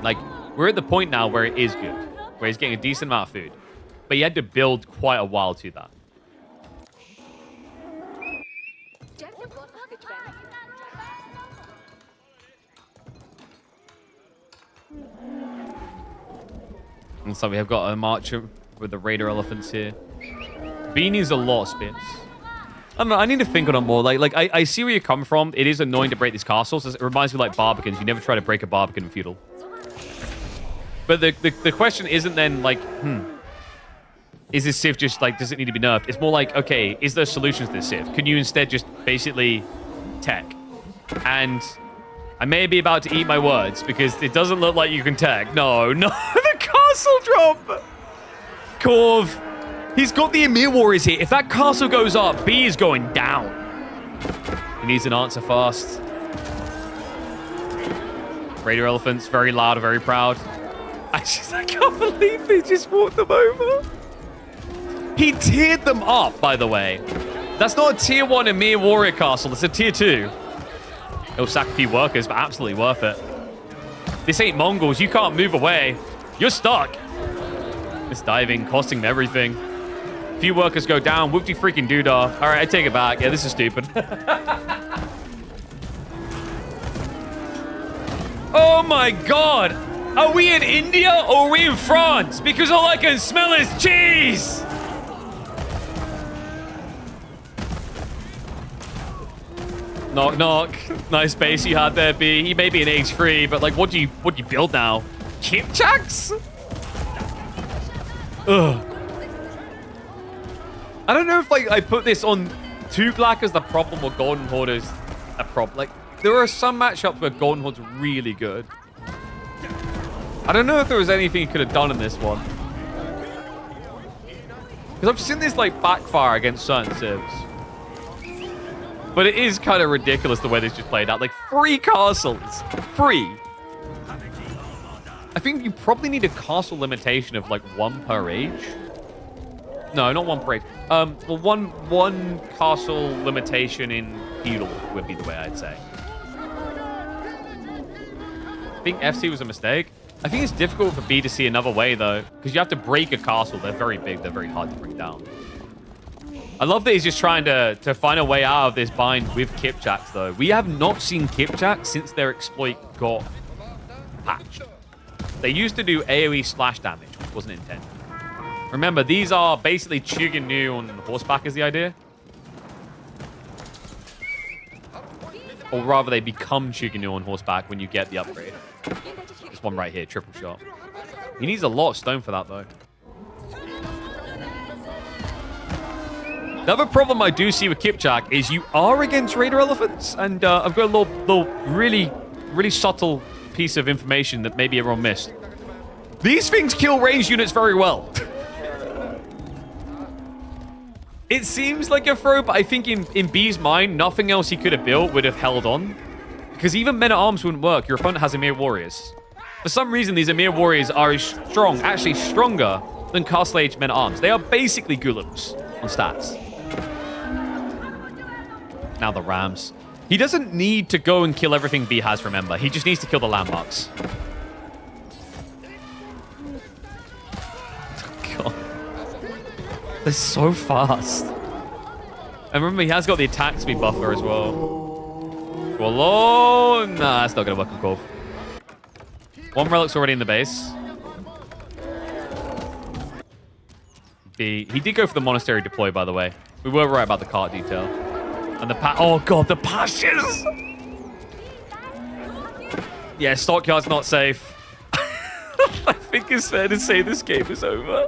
Like, we're at the point now where it is good. Where he's getting a decent amount of food. But he had to build quite a while to that. And so we have got a marcher with the raider elephants here. B needs a lot of spears. I don't know, I need to think on it more. Like I see where you come from. It is annoying to break these castles. It reminds me of like Barbicans. You never try to break a Barbican in Feudal. But the question isn't then like, is this Civ just like, does it need to be nerfed? It's more like, okay, is there solutions to this Civ? Can you instead just basically tech? And I may be about to eat my words because it doesn't look like you can tech. No, the castle drop. Corv. He's got the Emir Warriors here. If that castle goes up, B is going down. He needs an answer fast. Raider elephants, very loud, very proud. I can't believe they just walked them over. He tiered them up, by the way. That's not a tier 1 Emir Warrior castle. It's a tier 2. It'll sack a few workers, but absolutely worth it. This ain't Mongols. You can't move away. You're stuck. This diving, costing them everything. Few workers go down. Whoopty freaking doodah. All right, I take it back. Yeah, this is stupid. Oh my god. Are we in India or are we in France? Because all I can smell is cheese. Knock, knock. Nice base you had there, B. He may be an age 3, but like, what do you build now? Kipchaks? Ugh. I don't know if like I put this on Tuglak as the problem or Golden Horde is a problem. Like, there are some matchups where Golden Horde's really good. I don't know if there was anything he could have done in this one. Because I've seen this like backfire against certain civs. But it is kind of ridiculous the way this just played out. Like 3 castles. 3. I think you probably need a castle limitation of like 1 per age. No, not 1 per age. Well, one castle limitation in Feudal would be the way I'd say. I think FC was a mistake. I think it's difficult for B to see another way, though, because you have to break a castle. They're very big. They're very hard to bring down. I love that he's just trying to find a way out of this bind with Kipchaks, though. We have not seen Kipchaks since their exploit got patched. They used to do AoE splash damage, which wasn't intended. Remember, these are basically Chuginu on horseback is the idea. Or rather, they become Chuginu on horseback when you get the upgrade. This one right here, triple shot. He needs a lot of stone for that, though. The other problem I do see with Kipchak is you are against Raider Elephants, and I've got a little really subtle piece of information that maybe everyone missed. These things kill ranged units very well. It seems like a throw, but I think in B's mind, nothing else he could have built would have held on. Because even men-at-arms wouldn't work. Your opponent has Emir Warriors. For some reason, these Emir Warriors are strong, actually stronger than Castle Age men-at-arms. They are basically Gulubs on stats. Now the Rams. He doesn't need to go and kill everything B has, remember. He just needs to kill the landmarks. God. They're so fast. And remember, he has got the attack speed buffer as well. Go alone. Nah, that's not going to work on Corv. 1 relic's already in the base. B. He did go for the monastery deploy, by the way. We were right about the cart detail. And the oh god, the pastures! Yeah, stockyard's not safe. I think it's fair to say this game is over.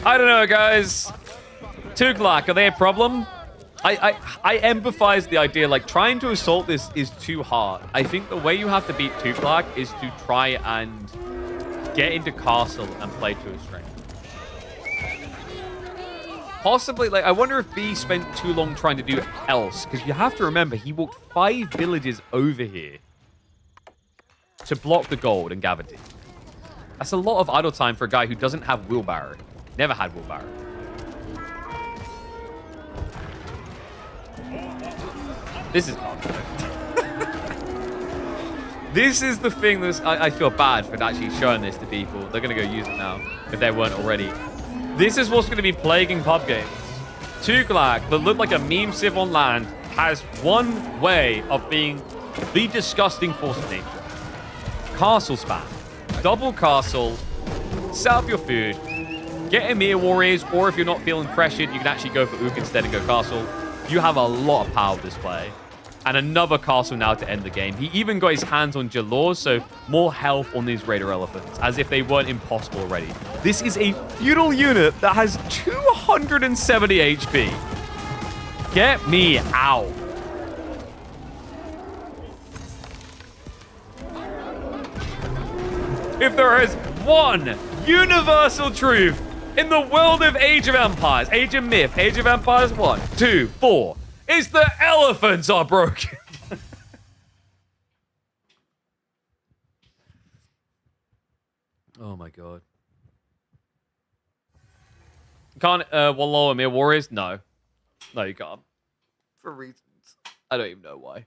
I don't know, guys. Tuglak, are they a problem? I empathize the idea, like, trying to assault this is too hard. I think the way you have to beat Tuglak is to try and get into castle and play to his strength. Possibly, like, I wonder if B spent too long trying to do else, because you have to remember, he walked 5 villages over here to block the gold and gather tea. That's a lot of idle time for a guy who doesn't have wheelbarrow. Never had wheelbarrow. This is hard. This is the thing that I feel bad for actually showing this to people. They're going to go use it now, if they weren't already. This is what's going to be plaguing pub games. Tuglak, that looked like a meme civ on land, has one way of being the disgusting force of nature. castle spam. Double castle, set up your food, get Emir Warriors, or if you're not feeling pressured, you can actually go for Ook instead and go castle. You have a lot of power with this play. And another castle now to end the game. He even got his hands on Jalors, so more health on these Raider Elephants, as if they weren't impossible already. This is a feudal unit that has 270 HP. Get me out. If there is one universal truth in the world of Age of Empires, Age of Myth, Age of Empires 1, 2, 4, it's the elephants are broken. Oh my god. Can't wallow Emir Warriors? No. No, you can't. For reasons. I don't even know why.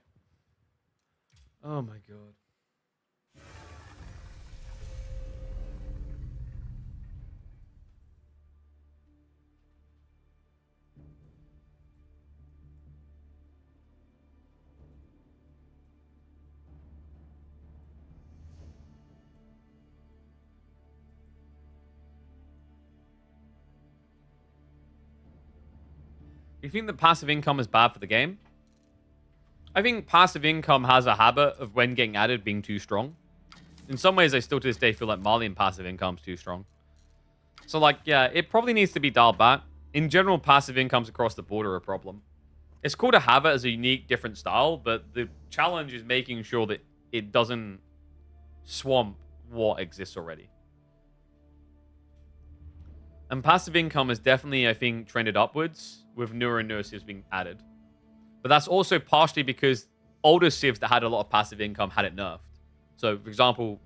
Oh my god. You think that passive income is bad for the game? I think passive income has a habit of, when getting added, being too strong. In some ways, I still to this day feel like Malian passive income's too strong. So, like, yeah, it probably needs to be dialed back. In general, passive incomes across the board are a problem. It's cool to have it as a unique, different style, but the challenge is making sure that it doesn't swamp what exists already. And passive income has definitely, I think, trended upwards with newer and newer civs being added. But that's also partially because older civs that had a lot of passive income had it nerfed. So, for example,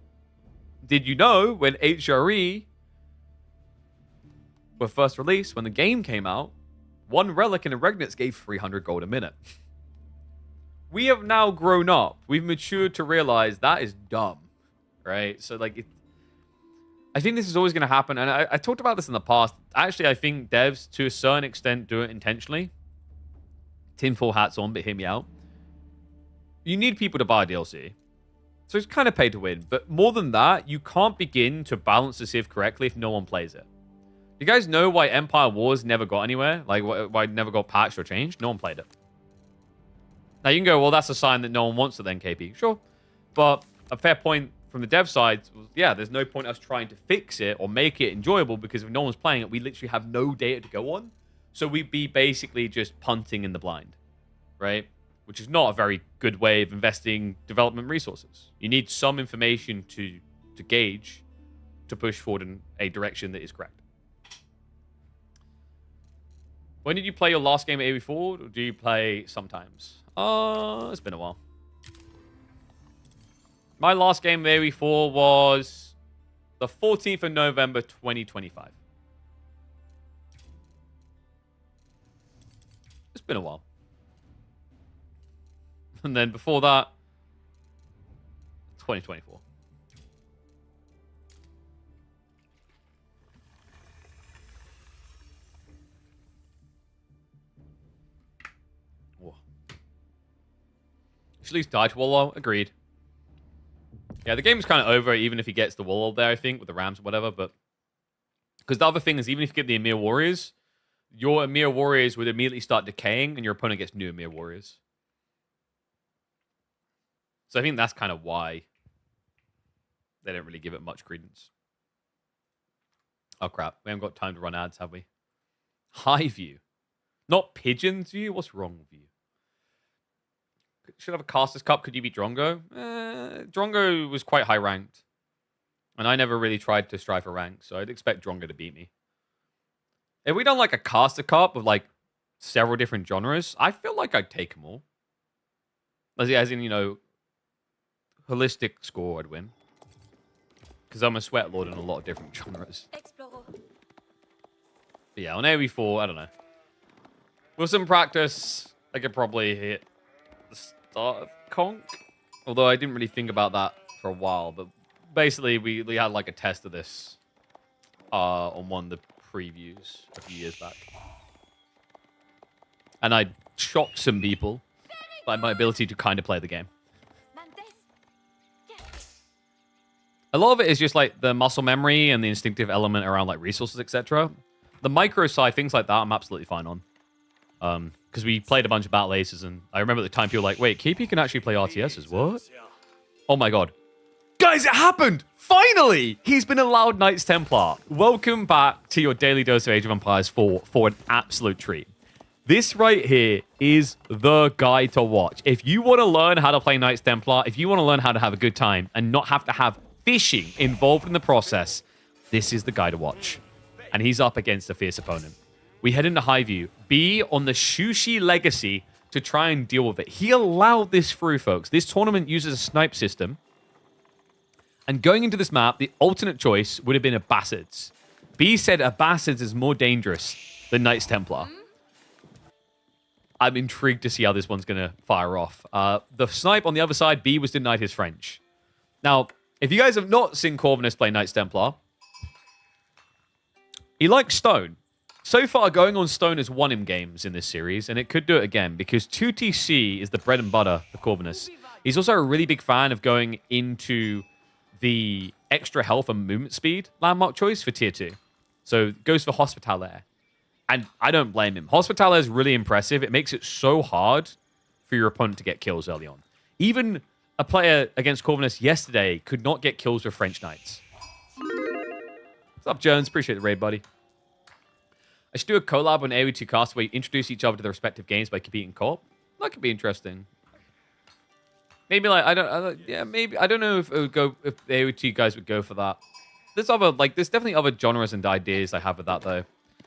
did you know when HRE were first released, when the game came out, one Relic and a Regnitz gave 300 gold a minute? We have now grown up. We've matured to realize that is dumb, right? So, like, I think this is always going to happen, and I talked about this in the past. Actually, I think devs, to a certain extent, do it intentionally. Tinfoil hats on, but hear me out. You need people to buy DLC. So it's kind of pay to win. But more than that, you can't begin to balance the Civ correctly if no one plays it. You guys know why Empire Wars never got anywhere? Like, why it never got patched or changed? No one played it. Now, you can go, well, that's a sign that no one wants it then, KP. Sure. But a fair point from the dev side was, yeah, there's no point us trying to fix it or make it enjoyable, because if no one's playing it, we literally have no data to go on. So we'd be basically just punting in the blind, right? Which is not a very good way of investing development resources. You need some information to gauge, to push forward in a direction that is correct. When did you play your last game at AV4? Or do you play sometimes? It's been a while. My last game at AV4 was the 14th of November, 2025. It's been a while. And then before that, 2024. Whoa. At least died to Wallow. Agreed. Yeah, the game's kind of over, even if he gets the Wallow there, I think, with the Rams or whatever. But because the other thing is, even if you get the Emir Warriors, your Emir Warriors would immediately start decaying, and your opponent gets new Emir Warriors. So I think that's kind of why they don't really give it much credence. Oh, crap. We haven't got time to run ads, have we? High view. Not Pigeon's view? What's wrong with you? Should have a Caster's Cup. Could you beat Drongo? Drongo was quite high ranked. And I never really tried to strive for rank, so I'd expect Drongo to beat me. If we done like a Caster Cup with like several different genres, I feel like I'd take them all. As in, you know, holistic score, I'd win. Because I'm a sweat lord in a lot of different genres. But yeah, on AV4, I don't know. With some practice, I could probably hit the start of Conk. Although I didn't really think about that for a while. But basically, we had like a test of this on one of the previews a few years back. And I shocked some people by my ability to kind of play the game. A lot of it is just like the muscle memory and the instinctive element around like resources, etc. The micro side, things like that, I'm absolutely fine on. Because we played a bunch of Battle Aces, and I remember at the time people were like, wait, KP can actually play RTSs, what? Oh my god. Guys, it happened! Finally! He's been allowed Knights Templar. Welcome back to your daily dose of Age of Empires 4 for an absolute treat. This right here is the guy to watch. If you want to learn how to play Knights Templar, if you want to learn how to have a good time and not have to have fishing involved in the process, this is the guy to watch. And he's up against a fierce opponent. We head into Highview. B on the Shushi Legacy to try and deal with it. He allowed this through, folks. This tournament uses a snipe system. And going into this map, the alternate choice would have been Abbasids. B said Abbasids is more dangerous than Knights Templar. I'm intrigued to see how this one's going to fire off. The snipe on the other side, B was denied his French. Now, if you guys have not seen Corvinus play Knights Templar, he likes stone. So far, going on stone has won him games in this series, and it could do it again, because 2TC is the bread and butter for Corvinus. He's also a really big fan of going into the extra health and movement speed landmark choice for tier 2. So goes for Hospitaller. And I don't blame him. Hospitaller is really impressive. It makes it so hard for your opponent to get kills early on. Even a player against Corvinus yesterday could not get kills with French Knights. What's up, Jones? Appreciate the raid, buddy. I should do a collab on AoE2 cast where you introduce each other to their respective games by competing co-op. That could be interesting. Maybe like maybe I don't know if it would go if the AoE2 guys would go for that. There's definitely other genres and ideas I have with that though.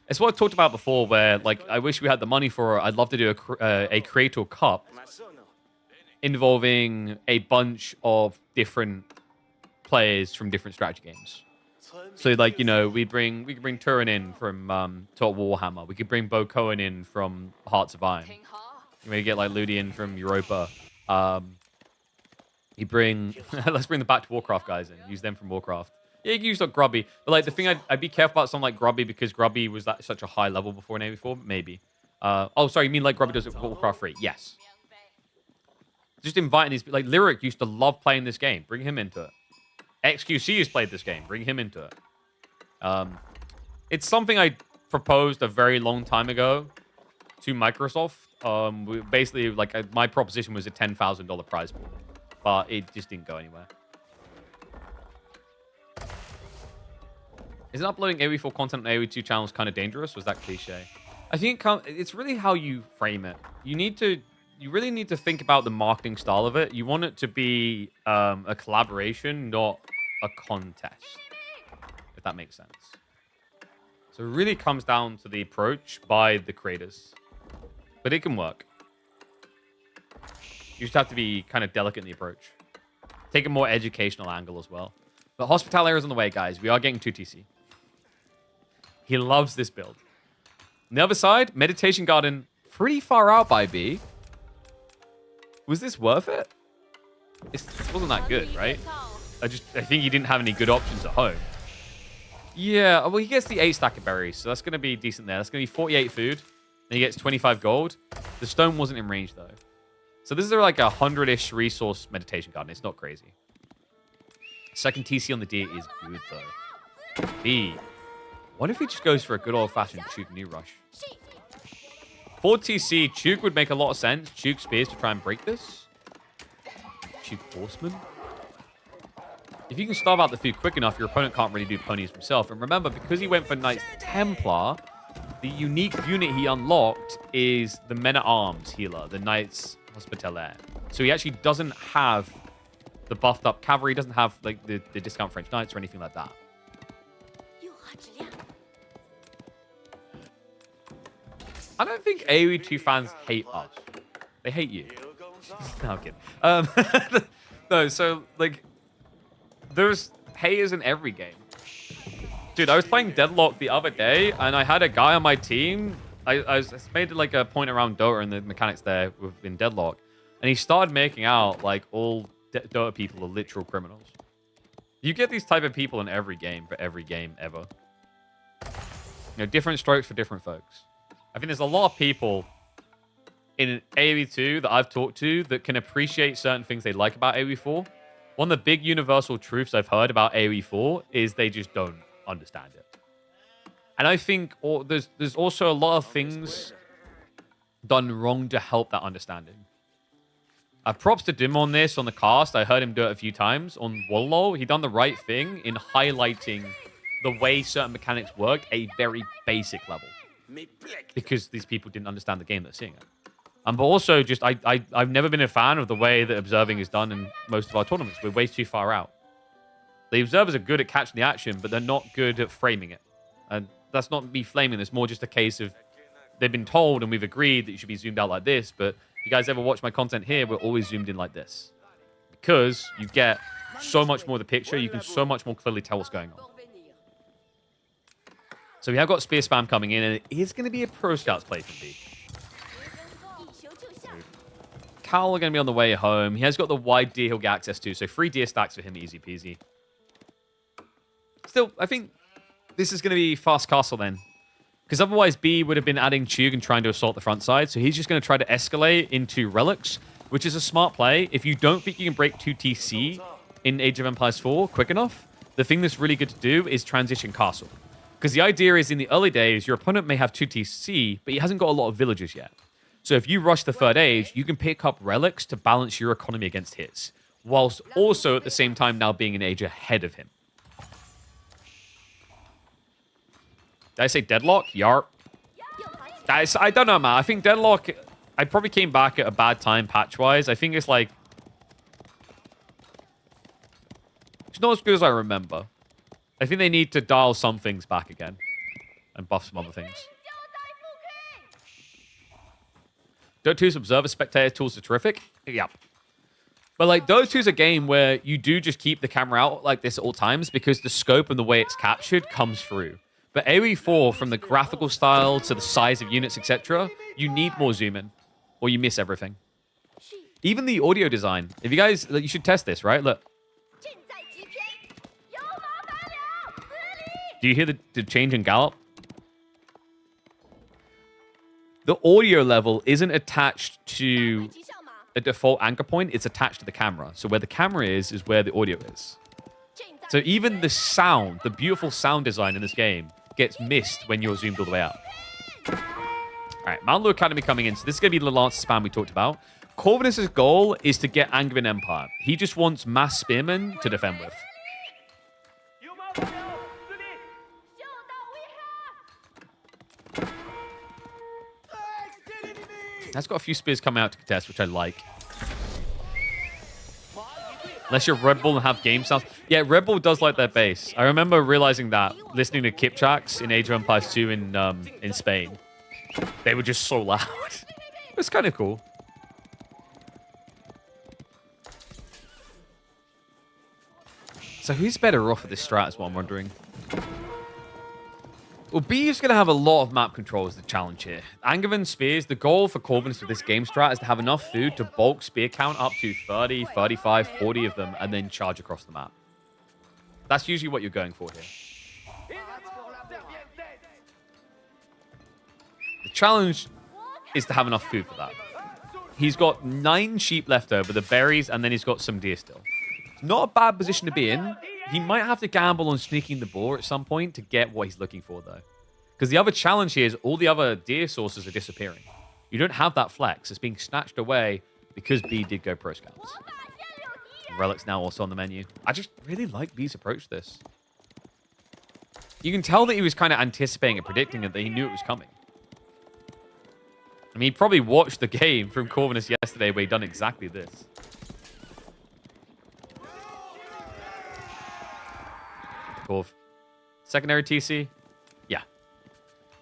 It's what I talked about before, where like I wish we had the money for. I'd love to do a Creator Cup involving a bunch of different players from different strategy games. So, like, you know, we could bring Turin in from Total Warhammer. We could bring Bo Cohen in from Hearts of Iron. We get like Ludi in from Europa. Let's bring the Back to Warcraft guys in. Use them from Warcraft. Yeah, you can use like Grubby, but like the thing I'd be careful about something like Grubby because Grubby was at such a high level before in AV4. Maybe. Oh, sorry, you mean like Grubby does it for Warcraft 3? Yes. Just inviting these like Lyric used to love playing this game. Bring him into it. XQC has played this game. Bring him into it. It's something I proposed a very long time ago to Microsoft. Basically, like my proposition was a $10,000 prize pool, but it just didn't go anywhere. Isn't uploading AoE4 content on AoE2 channels kind of dangerous? Was that cliche? I think it's really how you frame it. You really need to think about the marketing style of it. You want it to be a collaboration, not a contest, if that makes sense. So it really comes down to the approach by the creators. But it can work. You just have to be kind of delicate in the approach. Take a more educational angle as well. But Hospitaller is on the way, guys. We are getting 2TC. He loves this build. On the other side, Meditation Garden, pretty far out by B. Was this worth it? This wasn't that good, right? I think he didn't have any good options at home. Yeah, well, he gets the 8 stack of berries, so that's going to be decent there. That's going to be 48 food. Then he gets 25 gold. The stone wasn't in range, though. So this is like a 100-ish resource Meditation Garden. It's not crazy. Second TC on the D is good, though. B. What if he just goes for a good old-fashioned Chuk New Rush? 4 TC, Chuk would make a lot of sense. Chuk Spears to try and break this. Chuk Horseman. If you can starve out the food quick enough, your opponent can't really do ponies himself. And remember, because he went for Knights Templar, the unique unit he unlocked is the Men-at-Arms healer, the Knights Hospitaller. So he actually doesn't have the buffed up cavalry, doesn't have like the discount French Knights or anything like that. I don't think AoE2 fans hate us. They hate you. No, I'm kidding. No, so like there's haters in every game. Dude, I was playing Deadlock the other day, and I had a guy on my team. I made like a point around Dota and the mechanics there in Deadlock, and he started making out like all Dota people are literal criminals. You get these type of people in every game for every game ever. You know, different strokes for different folks. I think there's a lot of people in AoE2 that I've talked to that can appreciate certain things they like about AoE4, one of the big universal truths I've heard about AoE 4 is they just don't understand it. And I think there's also a lot of things done wrong to help that understanding. Props to Dim on this, on the cast. I heard him do it a few times. On Walllow, he done the right thing in highlighting the way certain mechanics work at a very basic level. Because these people didn't understand the game they're seeing it. But also, just I've never been a fan of the way that observing is done in most of our tournaments. We're way too far out. The observers are good at catching the action, but they're not good at framing it. And that's not me flaming. It's more just a case of they've been told and we've agreed that you should be zoomed out like this. But if you guys ever watch my content here, we're always zoomed in like this. Because you get so much more of the picture. You can so much more clearly tell what's going on. So we have got spear spam coming in, and it is going to be a Pro Scouts play from B. Cal are going to be on the way home. He has got the wide deer he'll get access to, so 3 deer stacks for him, easy peasy. Still, I think this is going to be fast castle then. Because otherwise B would have been adding Chug and trying to assault the front side, so he's just going to try to escalate into Relics, which is a smart play. If you don't think you can break 2 TC in Age of Empires 4 quick enough, the thing that's really good to do is transition castle. Because the idea is in the early days, your opponent may have 2 TC, but he hasn't got a lot of villages yet. So if you rush the 3rd age, you can pick up relics to balance your economy against his, whilst also at the same time now being an age ahead of him. Did I say deadlock? Yarp. Guys, I don't know, man. I think deadlock, I probably came back at a bad time patch-wise. I think it's like... It's not as good as I remember. I think they need to dial some things back again and buff some other things. Dota 2's Observer Spectator tools are terrific. Yep. But like Dota 2 is a game where you do just keep the camera out like this at all times because the scope and the way it's captured comes through. But AoE 4, from the graphical style to the size of units, etc., you need more zoom in or you miss everything. Even the audio design. If you guys, you should test this, right? Look. Do you hear the change in gallop? The audio level isn't attached to a default anchor point. It's attached to the camera. So where the camera is where the audio is. So even the sound, the beautiful sound design in this game gets missed when you're zoomed all the way out. All right, Mount Lu Academy coming in. So this is going to be the Lance spam we talked about. Corvinus's goal is to get Angevin Empire. He just wants mass spearmen to defend with. That's got a few spears coming out to contest, which I like. Unless you're Red Bull and have game sounds. Yeah, Red Bull does like their bass. I remember realizing that, listening to Kipchaks in Age of Empires 2 in Spain. They were just so loud. It's kind of cool. So who's better off at this strat is what I'm wondering. Well, B is going to have a lot of map control as the challenge here. Angevin spears, the goal for Corvinus with this game strat is to have enough food to bulk spear count up to 30, 35, 40 of them, and then charge across the map. That's usually what you're going for here. The challenge is to have enough food for that. He's got 9 sheep left over, the berries, and then he's got some deer still. It's not a bad position to be in. He might have to gamble on sneaking the boar at some point to get what he's looking for, though. Because the other challenge here is all the other deer sources are disappearing. You don't have that flex. It's being snatched away because B did go Pro Scouts. Relic's now also on the menu. I just really like B's approach to this. You can tell that he was kind of anticipating and predicting it, that he knew it was coming. I mean, he probably watched the game from Corvinus yesterday where he done exactly this. Corv. Secondary TC? Yeah.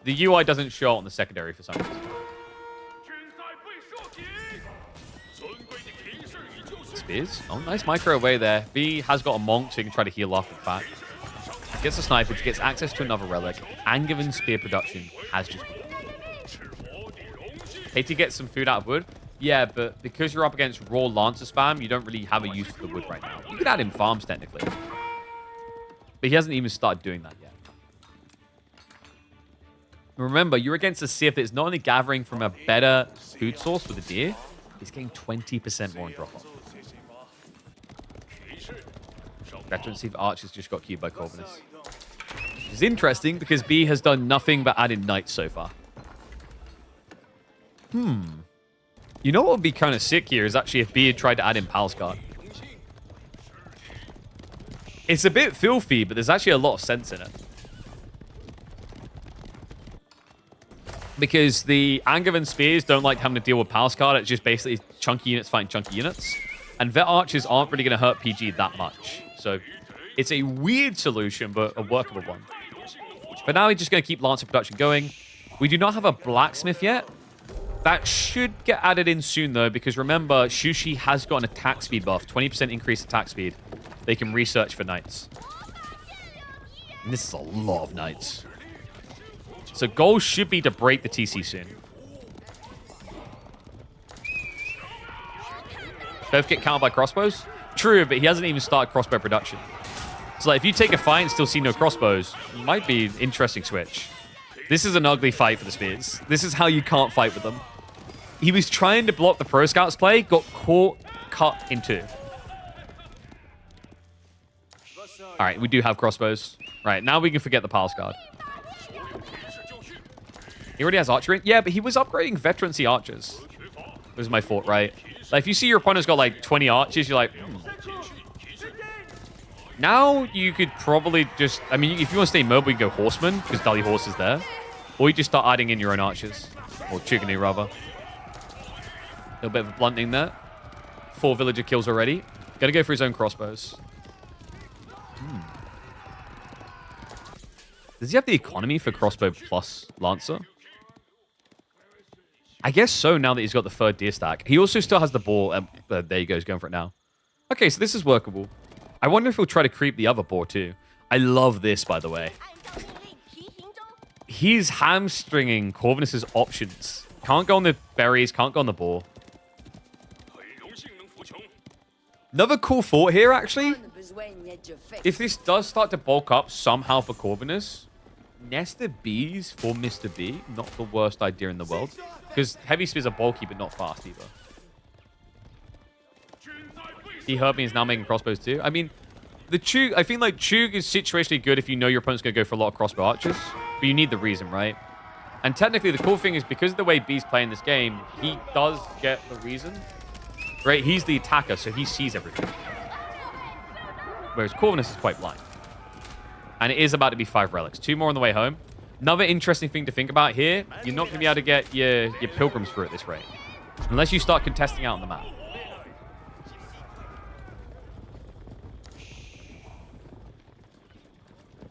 The UI doesn't show on the secondary for some reason. Spears. Oh, nice micro away there. B has got a monk, so he can try to heal off the fact. Gets a sniper, gets access to another relic. Angevin spear production has just begun. KT gets some food out of wood. Yeah, but because you're up against raw Lancer spam, you don't really have a use for the wood right now. You could add in farms, technically. But he hasn't even started doing that yet. Remember, you're against a Civ that is not only gathering from a better food source with the deer, he's getting 20% more in drop-off. Veterancy for archers just got queued by Corvinus. Which is interesting because B has done nothing but add in knights so far. You know what would be kind of sick here is actually if B had tried to add in Palace Guard. It's a bit filthy, but there's actually a lot of sense in it. Because the Angevin Spears don't like having to deal with Palace Guard. It's just basically chunky units fighting chunky units. And Vet Archers aren't really going to hurt PG that much. So it's a weird solution, but a workable one. But now we're just going to keep Lancer production going. We do not have a Blacksmith yet. That should get added in soon, though, because remember, Shushi has got an attack speed buff. 20% increased attack speed. They can research for knights. And this is a lot of knights. So goal should be to break the TC soon. Both get countered by crossbows? True, but he hasn't even started crossbow production. So like, if you take a fight and still see no crossbows, it might be an interesting switch. This is an ugly fight for the Spears. This is how you can't fight with them. He was trying to block the Pro Scouts play, got caught, cut in two. All right, we do have crossbows. Right, now we can forget the Palace Guard. He already has archery. Yeah, but he was upgrading veterancy archers. This is my fault, right? Like, if you see your opponent's got like 20 archers, you're like, Now you could probably just, I mean, if you want to stay mobile, you can go Horseman, because Dali Horse is there. Or you just start adding in your own archers. Or Chigany, rather. A little bit of a blunting there. 4 villager kills already. Gotta go for his own crossbows. Does he have the economy for crossbow plus Lancer? I guess so, now that he's got the 3rd deer stack. He also still has the ball. There you go, he's going for it now. Okay, so this is workable. I wonder if he'll try to creep the other boar too. I love this, by the way. He's hamstringing Corvinus's options. Can't go on the berries, can't go on the boar. Another cool thought here, actually. If this does start to bulk up somehow for Corvinus, Nestor Bees for Mr. B, not the worst idea in the world. Because heavy spears are bulky, but not fast either. He heard me is now making crossbows too. I mean, the Chug, I think like Chug is situationally good if you know your opponent's going to go for a lot of crossbow archers. But you need the reason, right? And technically the cool thing is because of the way B's playing this game, he does get the reason. Right? He's the attacker, so he sees everything. Whereas Corvinus is quite blind. And it is about to be 5 relics. 2 more on the way home. Another interesting thing to think about here, you're not going to be able to get your pilgrims through at this rate. Unless you start contesting out on the map.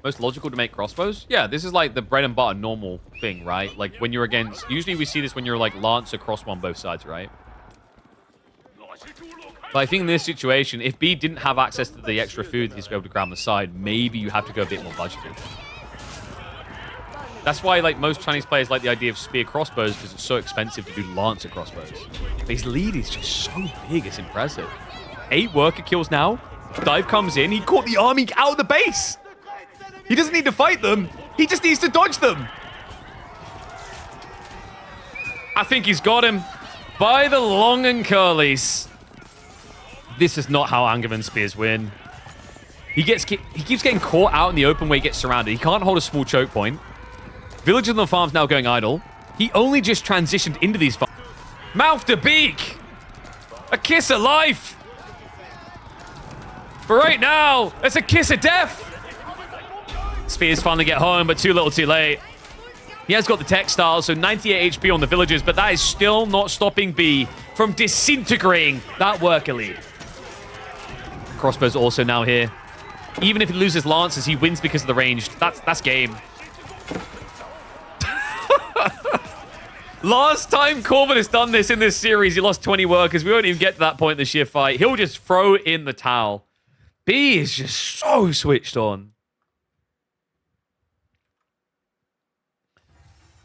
Most logical to make crossbows? Yeah, this is like the bread and butter normal thing, right? Like when you're against... Usually we see this when you're like Lancer crossbow on both sides, right? But I think in this situation, if B didn't have access to the extra food he's able to grab on the side, maybe you have to go a bit more budgeted. That's why like most Chinese players like the idea of spear crossbows because it's so expensive to do Lancer crossbows. But his lead is just so big, it's impressive. 8 worker kills now. Dive comes in, he caught the army out of the base! He doesn't need to fight them, he just needs to dodge them! I think he's got him. By the long and curlies. This is not how Angevin Spears win. He keeps getting caught out in the open where he gets surrounded. He can't hold a small choke point. Villagers on the farm's now going idle. He only just transitioned into these farms. Mouth to beak! A kiss of life! But right now, it's a kiss of death! Spears finally get home, but too little too late. He has got the textiles, so 98 HP on the villagers, but that is still not stopping B from disintegrating that worker lead. Crossbow's also now here. Even if he loses lances, he wins because of the ranged. That's game. Last time Corvin has done this in this series, he lost 20 workers. We won't even get to that point in the sheer fight. He'll just throw in the towel. B is just so switched on.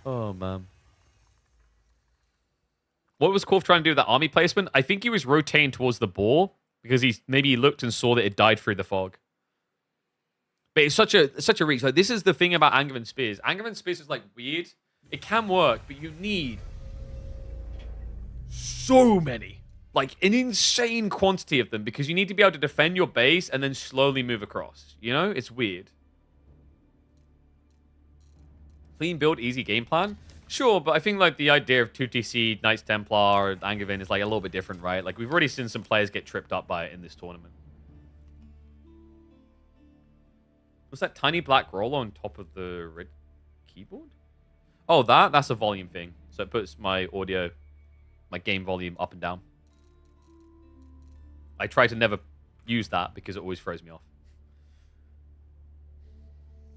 Oh, man. What was Korf trying to do with that army placement? I think he was rotating towards the boar because maybe he looked and saw that it died through the fog. But it's such a reach. Like, this is the thing about Angevin Spears. Angevin Spears is like weird. It can work, but you need so many like an insane quantity of them because you need to be able to defend your base and then slowly move across. You know, it's weird. Clean build, easy game plan. Sure, but I think like the idea of 2TC, Knights Templar, Angevin is like a little bit different, right? Like we've already seen some players get tripped up by it in this tournament. What's that tiny black roll on top of the red keyboard? Oh, that's a volume thing. So it puts my audio, my game volume up and down. I try to never use that because it always throws me off.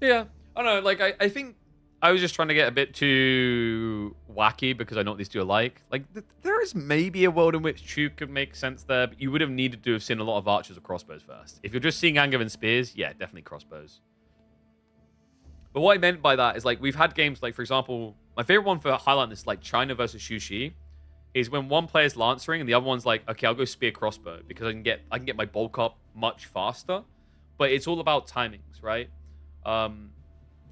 Yeah, I don't know. Like I think I was just trying to get a bit too wacky because I know what these two are like. Like, there is maybe a world in which Chu could make sense there, but you would have needed to have seen a lot of archers or crossbows first. If you're just seeing Angevin spears, yeah, definitely crossbows. But what I meant by that is, like, we've had games, like, for example, my favorite one for highlighting this, like, China versus Shushi, is when one player's lancering and the other one's like, okay, I'll go spear crossbow because I can get my bulk up much faster. But it's all about timings, right?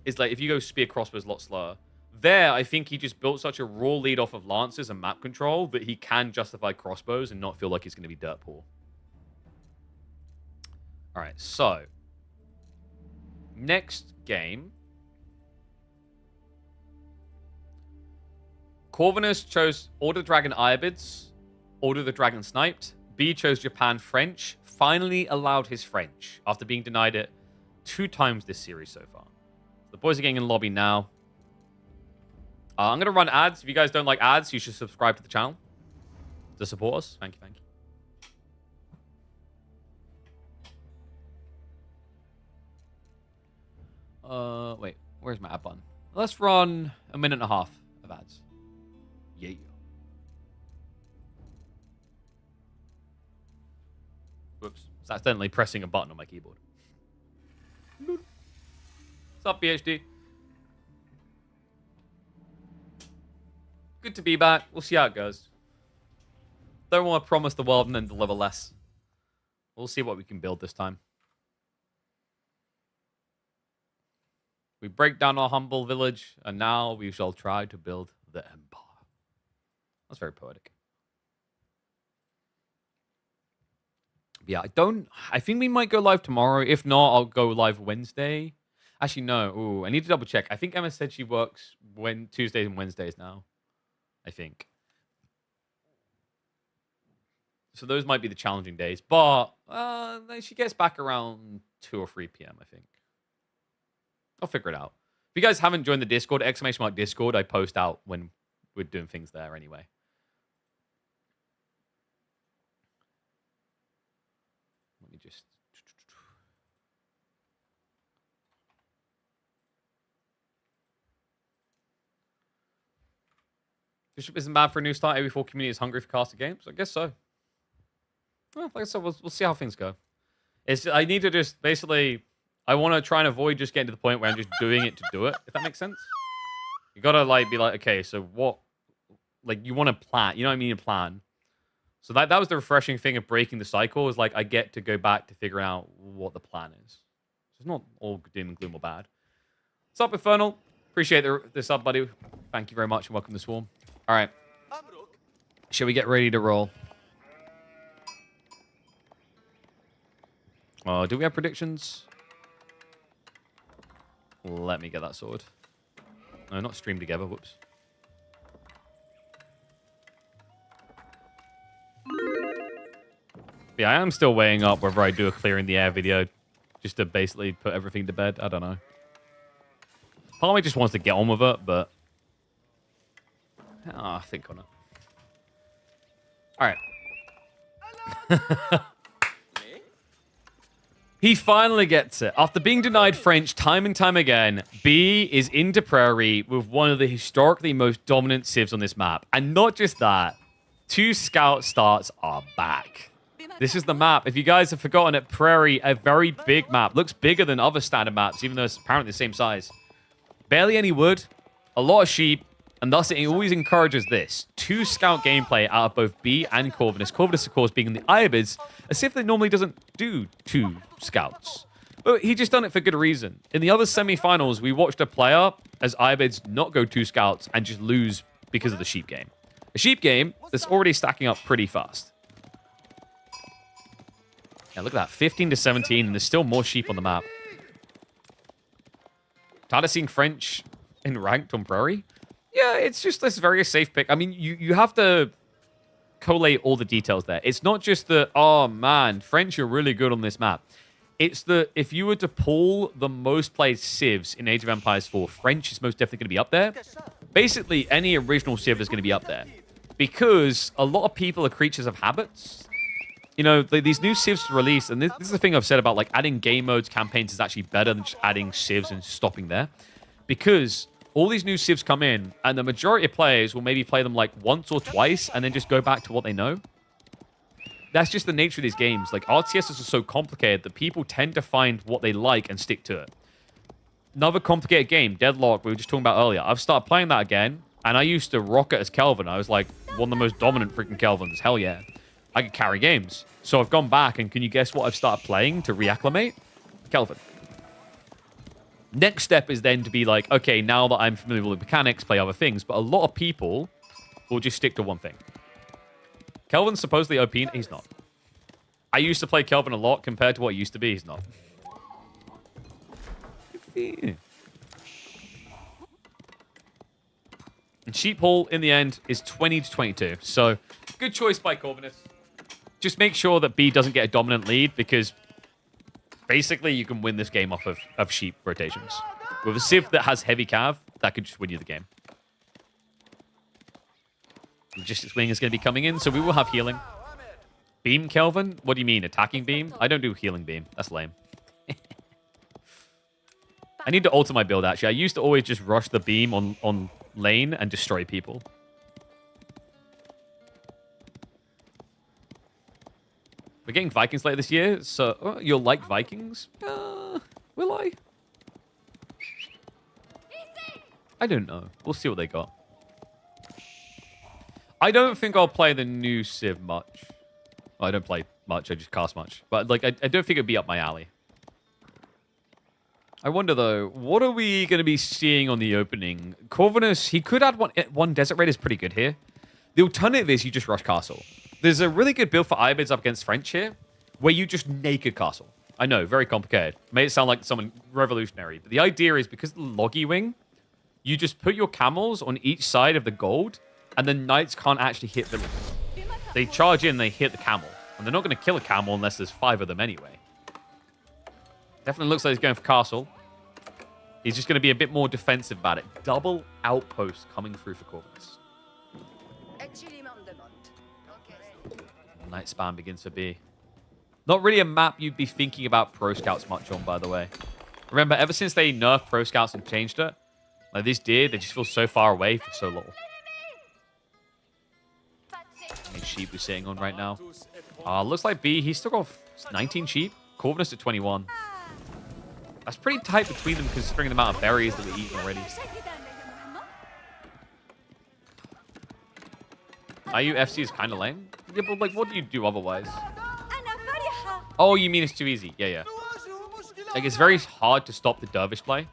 It's like if you go spear crossbow is a lot slower. There, I think he just built such a raw lead off of lances and map control that he can justify crossbows and not feel like he's going to be dirt poor. All right, so next game, Corvinus chose Order the Dragon Ayyubids, Order the Dragon Sniped. B chose Japan French. Finally allowed his French after being denied it 2 times this series so far. The boys are getting in the lobby now. I'm going to run ads. If you guys don't like ads, you should subscribe to the channel to support us. Thank you, thank you. Wait, where's my ad button? Let's run 1.5 minutes of ads. Yeah. Whoops. It's accidentally pressing a button on my keyboard. What's up, PhD? Good to be back. We'll see how it goes. Don't want to promise the world and then deliver less. We'll see what we can build this time. We break down our humble village, and now we shall try to build the empire. That's very poetic. Yeah, I think we might go live tomorrow. If not, I'll go live Wednesday. Actually, no. Ooh, I need to double check. I think Emma said she works Tuesdays and Wednesdays now. I think. So those might be the challenging days. But she gets back around 2 or 3 p.m., I think. I'll figure it out. If you guys haven't joined the Discord, !Discord, I post out when we're doing things there anyway. Let me just... Bishop isn't bad for a new start. Every 4 community is hungry for casted games. I guess so. Well, like I said, we'll see how things go. I need to just basically... I want to try and avoid just getting to the point where I'm just doing it to do it, if that makes sense. You got to be like, okay, so what... Like, you want to plan. You know what I mean? A plan. So that was the refreshing thing of breaking the cycle, is like I get to go back to figure out what the plan is. So it's not all doom and gloom or bad. What's up, Infernal? Appreciate the sub, buddy. Thank you very much and welcome to Swarm. All right. Shall we get ready to roll? Do we have predictions? Let me get that sword. No, not stream together. Whoops. Yeah, I am still weighing up whether I do a clear in the air video just to basically put everything to bed. I don't know. Part of me just wants to get on with it, but I think on it. All right. He finally gets it. After being denied French time and time again, B is into Prairie with one of the historically most dominant civs on this map. And not just that, 2 scout starts are back. This is the map. If you guys have forgotten it, Prairie, a very big map. Looks bigger than other standard maps, even though it's apparently the same size. Barely any wood, a lot of sheep, and thus it always encourages this. 2 scout gameplay out of both B and Corvinus. Corvinus, of course, being in the Ayyubids, as if they normally doesn't do 2 scouts. But he just done it for good reason. In the other semi-finals, we watched a player as Ayyubids not go 2 scouts and just lose because of the sheep game. A sheep game that's already stacking up pretty fast. Yeah, look at that. 15 to 17, and there's still more sheep on the map. Tired of seeing French in ranked on Prairie? Yeah, it's just this very safe pick. I mean, you have to collate all the details there. It's not just the, oh man, French are really good on this map. It's the, if you were to pull the most played civs in Age of Empires 4, French is most definitely going to be up there. Basically, any original civ is going to be up there. Because a lot of people are creatures of habits. You know, these new civs released, and this is the thing I've said about, like, adding game modes, campaigns is actually better than just adding civs and stopping there. Because all these new civs come in, and the majority of players will maybe play them, like, once or twice, and then just go back to what they know. That's just the nature of these games. Like, RTSs are so complicated that people tend to find what they like and stick to it. Another complicated game, Deadlock, we were just talking about earlier. I've started playing that again, and I used to rock it as Kelvin. I was, like, one of the most dominant freaking Kelvins. Hell yeah. I could carry games. So I've gone back, and can you guess what I've started playing to reacclimate? Kelvin. Next step is then to be like, okay, now that I'm familiar with the mechanics, play other things. But a lot of people will just stick to one thing. Kelvin's supposedly OP. He's not. I used to play Kelvin a lot compared to what he used to be. He's not. And Sheep Hall, in the end, is 20 to 22. So, good choice by Corvinus. Just make sure that B doesn't get a dominant lead, because basically you can win this game off of sheep rotations. With a Civ that has heavy cav, that could just win you the game. Logistics Wing is going to be coming in, so we will have healing. Beam Kelvin? What do you mean, attacking beam? I don't do healing beam. That's lame. I need to alter my build, actually. I used to always just rush the beam on lane and destroy people. We're getting Vikings later this year, so you'll like Vikings? Will I? I don't know. We'll see what they got. I don't think I'll play the new Civ much. Well, I don't play much. I just cast much. But like, I don't think it'd be up my alley. I wonder, though, what are we going to be seeing on the opening? Corvinus, he could add one Desert Raid is pretty good here. The alternative is you just rush Castle. There's a really good build for Ayyubids up against French here, where you just naked Castle. I know, very complicated. Made it sound like someone revolutionary. But the idea is, because of the Loggy Wing, you just put your camels on each side of the gold, and the knights can't actually hit the... They charge in, they hit the camel. And they're not going to kill a camel unless there's 5 of them anyway. Definitely looks like he's going for Castle. He's just going to be a bit more defensive about it. Double outpost coming through for Corvinus. Night spam begins for B. Not really a map you'd be thinking about Pro Scouts much on, by the way. Remember, ever since they nerfed Pro Scouts and changed it, like this did, they just feel so far away for so little. How many sheep we're sitting on right now? Looks like B, he's still got 19 sheep. Corvinus at 21. That's pretty tight between them, considering the amount of berries that we're eating already. IU FC is kind of lame. Yeah, but like, what do you do otherwise? Oh, you mean it's too easy? Yeah, yeah. Like, it's very hard to stop the Dervish play.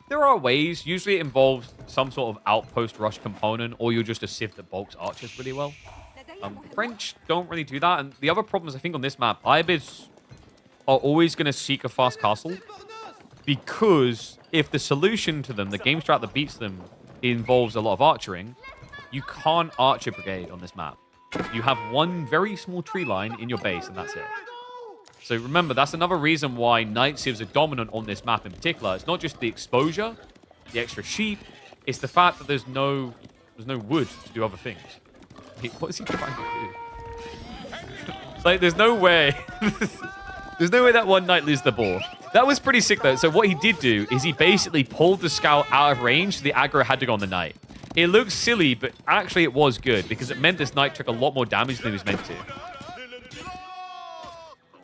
There are ways. Usually it involves some sort of outpost rush component, or you're just a Civ that bulks archers really well. French don't really do that. And the other problem is, I think on this map, Ayyubids are always going to seek a fast castle, because if the solution to them, the game strat that beats them, involves a lot of archering, you can't archer brigade on this map. You have one very small tree line in your base, and that's it. So remember, that's another reason why Night Civs are dominant on this map in particular. It's not just the exposure, the extra sheep, it's the fact that there's no wood to do other things. What is he trying to do? Like, there's no way. There's no way that one knight loses the ball. That was pretty sick, though. So what he did do is he basically pulled the scout out of range, so the aggro had to go on the knight. It looks silly, but actually it was good, because it meant this knight took a lot more damage than he was meant to.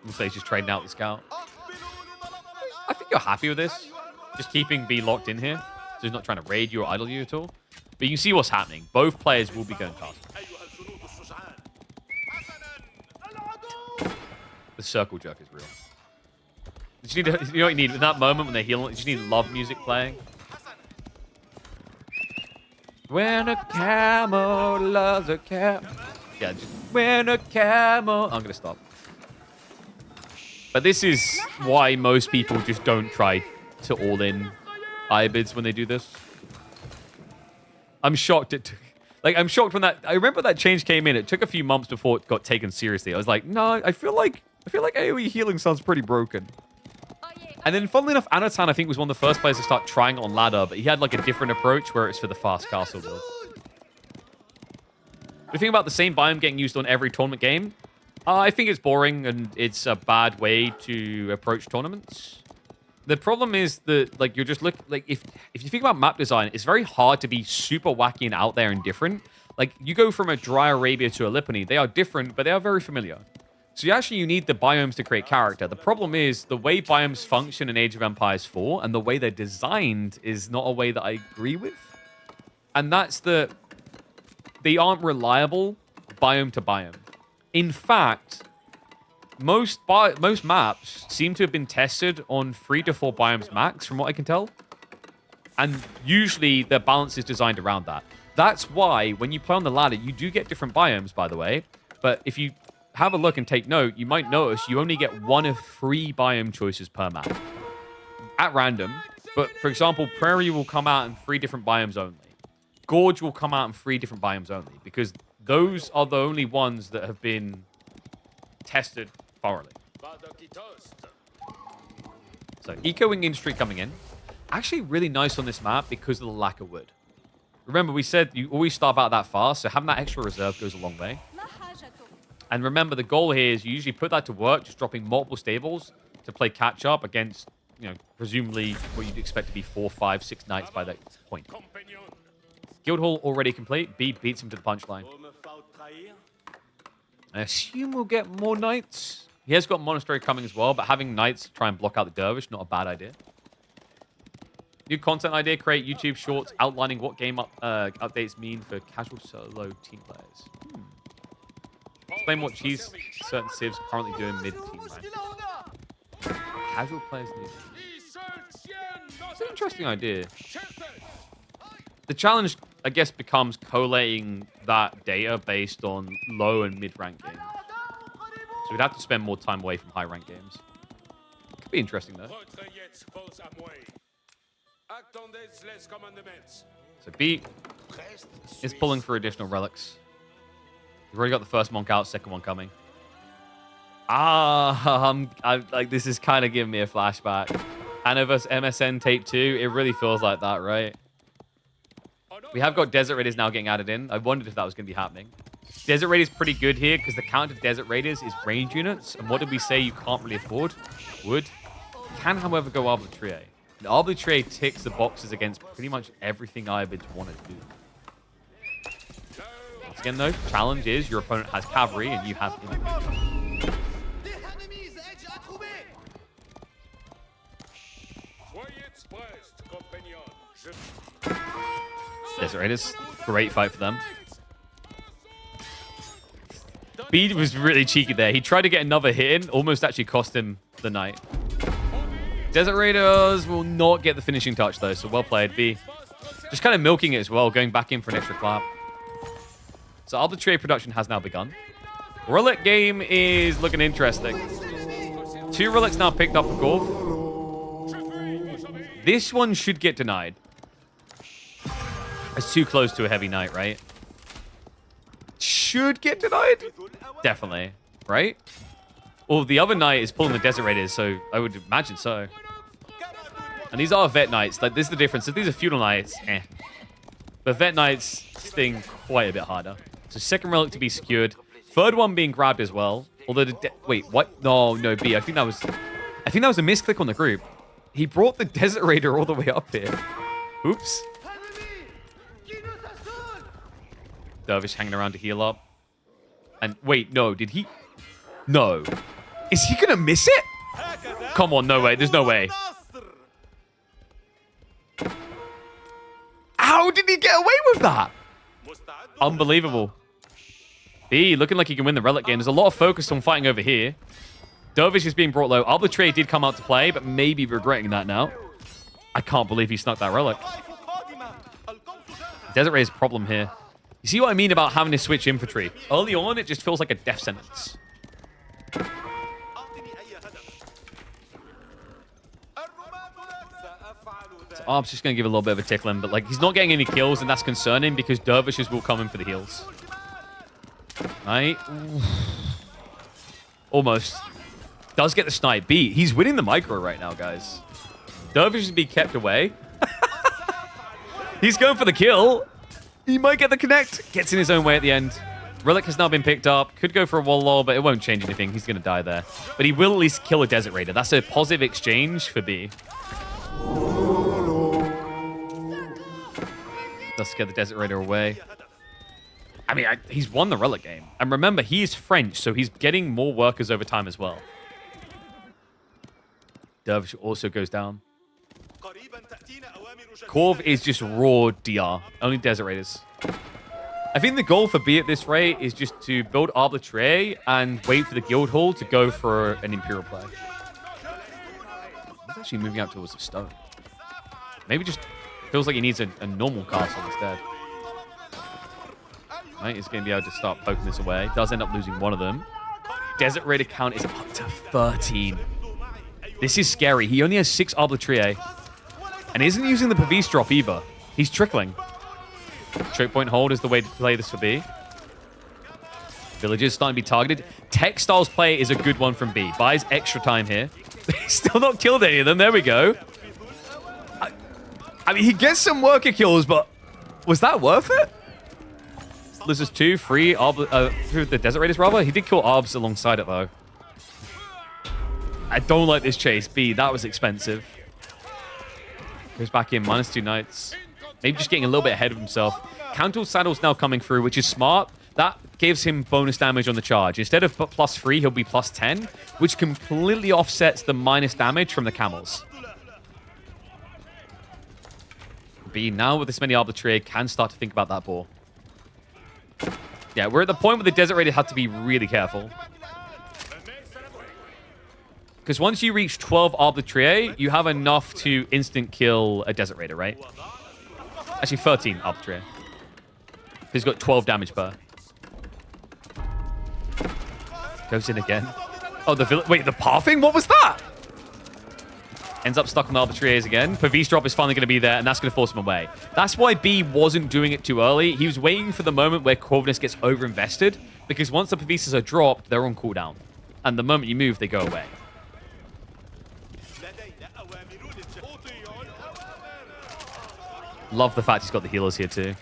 Looks like he's just trading out the scout. I think you're happy with this. Just keeping B locked in here. So he's not trying to raid you or idle you at all. But you can see what's happening. Both players will be going castle. The circle jerk is real. You know what you need in that moment when they're healing? You just need love music playing. When a camel loves a camel. Yeah, just when a camel... I'm going to stop. But this is why most people just don't try to all-in Ayyubids when they do this. I'm shocked it took... Like, I'm shocked when that... I remember that change came in. It took a few months before it got taken seriously. I was like, no, I feel like AoE healing sounds pretty broken. And then, funnily enough, Anatan, I think, was one of the first players to start trying it on ladder, but he had, like, a different approach where it's for the fast castle build. The thing about the same biome getting used on every tournament game, I think it's boring and it's a bad way to approach tournaments. The problem is that, like, you're just like, if you think about map design, it's very hard to be super wacky and out there and different. Like, you go from a dry Arabia to a Lipony, they are different, but they are very familiar. So you need the biomes to create character. The problem is the way biomes function in Age of Empires 4 and the way they're designed is not a way that I agree with. And that's they aren't reliable biome to biome. In fact, most maps seem to have been tested on 3 to 4 biomes max, from what I can tell. And usually their balance is designed around that. That's why when you play on the ladder, you do get different biomes, by the way. But if you have a look and take note, you might notice you only get 1 of 3 biome choices per map. At random. But, for example, Prairie will come out in 3 different biomes only. Gorge will come out in 3 different biomes only. Because those are the only ones that have been tested thoroughly. So, Eco-Wing Industry coming in. Actually really nice on this map because of the lack of wood. Remember, we said you always start out that fast, so having that extra reserve goes a long way. And remember, the goal here is you usually put that to work, just dropping multiple stables to play catch-up against, you know, presumably what you'd expect to be 4, 5, 6 knights by that point. Guildhall already complete. B beats him to the punchline. I assume we'll get more knights. He has got Monastery coming as well, but having knights to try and block out the Dervish, not a bad idea. New content idea, create YouTube shorts outlining what game updates mean for casual solo team players. Explain what cheese certain civs currently do in mid-team rank. Casual players need. It's an interesting idea. The challenge, I guess, becomes collating that data based on low and mid-rank games. So we'd have to spend more time away from high-rank games. Could be interesting, though. So B is pulling for additional relics. We've already got the first monk out, second one coming. Like, this is kind of giving me a flashback. Anna vs MSN Tape 2, it really feels like that, right? We have got Desert Raiders now getting added in. I wondered if that was going to be happening. Desert Raiders pretty good here because the counter to Desert Raiders is range units. And what did we say you can't really afford? Wood. Can, however, go Arbitrary. The Arbitrary ticks the boxes against pretty much everything Ayyubids want to do. Once again, though, challenge is your opponent has cavalry and you have infantry. Desert Raiders, great fight for them. B was really cheeky there. He tried to get another hit in, almost actually cost him the knight. Desert Raiders will not get the finishing touch, though, so well played. B just kind of milking it as well, going back in for an extra clap. So Arbitrary production has now begun. Relic game is looking interesting. 2 relics now picked up for Gorf. This one should get denied. It's too close to a heavy knight, right? Should get denied? Definitely, right? Well, the other knight is pulling the Desert Raiders, so I would imagine so. And these are vet knights. Like, this is the difference. If these are feudal knights, eh. But vet knights sting quite a bit harder. So second relic to be secured. Third one being grabbed as well. Although wait, what? No, B. I think that was a misclick on the group. He brought the Desert Raider all the way up here. Oops. Dervish hanging around to heal up. And wait, no, did he? No. Is he gonna miss it? Come on, no way. There's no way. How did he get away with that? Unbelievable. B looking like he can win the relic game. There's a lot of focus on fighting over here. Dervish is being brought low. Arbitrary did come out to play, but maybe regretting that now. I can't believe he snuck that relic. Desert Ray's problem here. You see what I mean about having to switch infantry? Early on, it just feels like a death sentence. Arb's just going to give a little bit of a tickling, but like he's not getting any kills, and that's concerning because dervishes will come in for the heals. Right? Almost. Does get the snipe. B, he's winning the micro right now, guys. Dervishes be kept away. He's going for the kill. He might get the connect. Gets in his own way at the end. Relic has now been picked up. Could go for a wall lol, but it won't change anything. He's going to die there. But he will at least kill a Desert Raider. That's a positive exchange for B. Does scare the Desert Raider away. I mean, he's won the Relic game. And remember, he's French, so he's getting more workers over time as well. Dervish also goes down. Corv is just raw DR. Only Desert Raiders. I think the goal for B at this rate is just to build Arbitrary and wait for the guild hall to go for an Imperial play. He's actually moving out towards the stone. Maybe just feels like he needs a normal castle instead. Right, he's going to be able to start poking this away. Does end up losing one of them. Desert Raider count is up to 13. This is scary. He only has 6 Arbitrary. And isn't using the Pavis drop either. He's trickling. Choke point hold is the way to play this for B. Villagers starting to be targeted. Textiles play is a good one from B. Buys extra time here. He's still not killed any of them. There we go. I mean, he gets some worker kills, but was that worth it? Loses 2, 3 through the Desert Raiders, rather. He did kill Arbs alongside it, though. I don't like this chase. B, that was expensive. Goes back in, -2 knights. Maybe just getting a little bit ahead of himself. Counter saddle's now coming through, which is smart. That gives him bonus damage on the charge. Instead of +3, he'll be +10, which completely offsets the minus damage from the camels. B, now with this many Arbitrary, can start to think about that ball. Yeah, we're at the point where the Desert Raider had to be really careful. Because once you reach 12 Arbitrary, you have enough to instant kill a Desert Raider, right? Actually, 13 Arbitrary. He's got 12 damage per. Goes in again. Oh, wait, the pathing? What was that? Ends up stuck on the Arbitraries again. Pavis drop is finally going to be there, and that's going to force him away. That's why B wasn't doing it too early. He was waiting for the moment where Corvinus gets overinvested, because once the Pavises are dropped, they're on cooldown. And the moment you move, they go away. Love the fact he's got the healers here too.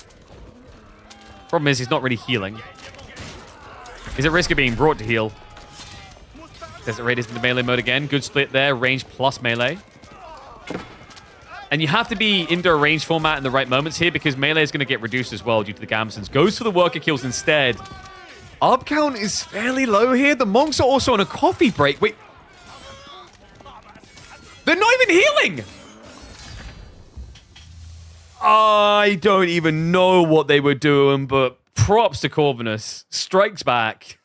Problem is, he's not really healing. He's at risk of being brought to heal. Desert Raiders into melee mode again. Good split there. Range plus melee. And you have to be into a range format in the right moments here because melee is going to get reduced as well due to the Gambsons. Goes for the worker kills instead. Arb count is fairly low here. The monks are also on a coffee break. Wait. They're not even healing! I don't even know what they were doing, but props to Corvinus. Strikes back.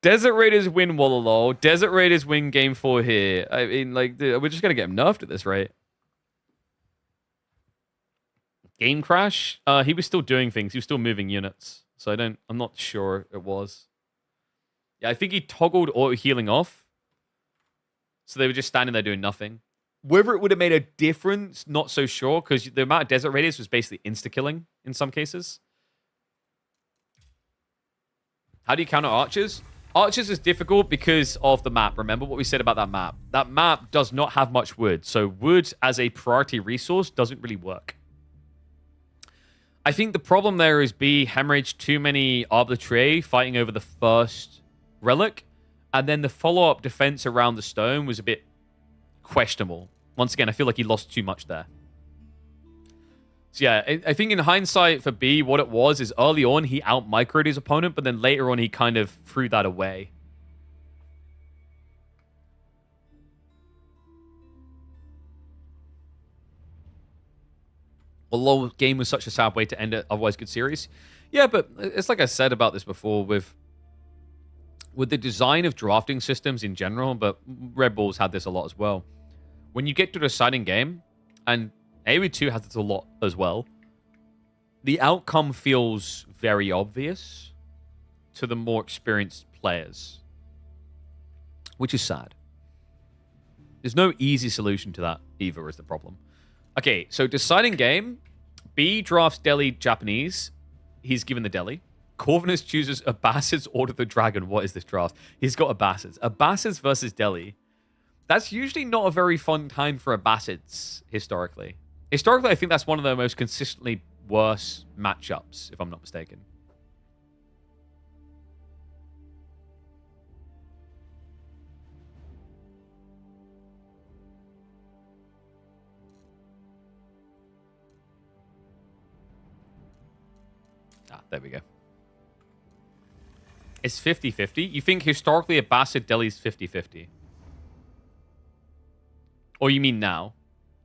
Desert Raiders win Wallalol. Desert Raiders win game 4 here. I mean, like, we're just going to get him nerfed at this rate. Game crash? He was still doing things. He was still moving units. So I'm not sure it was. Yeah, I think he toggled auto healing off. So they were just standing there doing nothing. Whether it would have made a difference, not so sure, because the amount of Desert Raiders was basically insta-killing in some cases. How do you counter archers? Archers is difficult because of the map. Remember what we said about that map. That map does not have much wood, so wood as a priority resource doesn't really work. I think the problem there is B, hemorrhage too many Arbitrary fighting over the first relic, and then the follow-up defense around the stone was a bit questionable. Once again, I feel like he lost too much there. So yeah, I think in hindsight for B, what it was is early on he out-microed his opponent, but then later on he kind of threw that away. Although the game was such a sad way to end an otherwise good series. Yeah, but it's like I said about this before with the design of drafting systems in general, but Red Bull's had this a lot as well. When you get to the deciding game, and Ayyubids 2 has this a lot as well, the outcome feels very obvious to the more experienced players, which is sad. There's no easy solution to that either is the problem. Okay, so deciding game. B drafts Delhi Japanese. He's given the Delhi. Corvinus chooses Abbasids Order the Dragon. What is this draft? He's got Abbasids. Abbasids versus Delhi. That's usually not a very fun time for Abbasids, historically. Historically, I think that's one of the most consistently worse matchups, if I'm not mistaken. There we go. It's 50-50. You think historically Abbasid Delhi's 50-50? Or you mean now?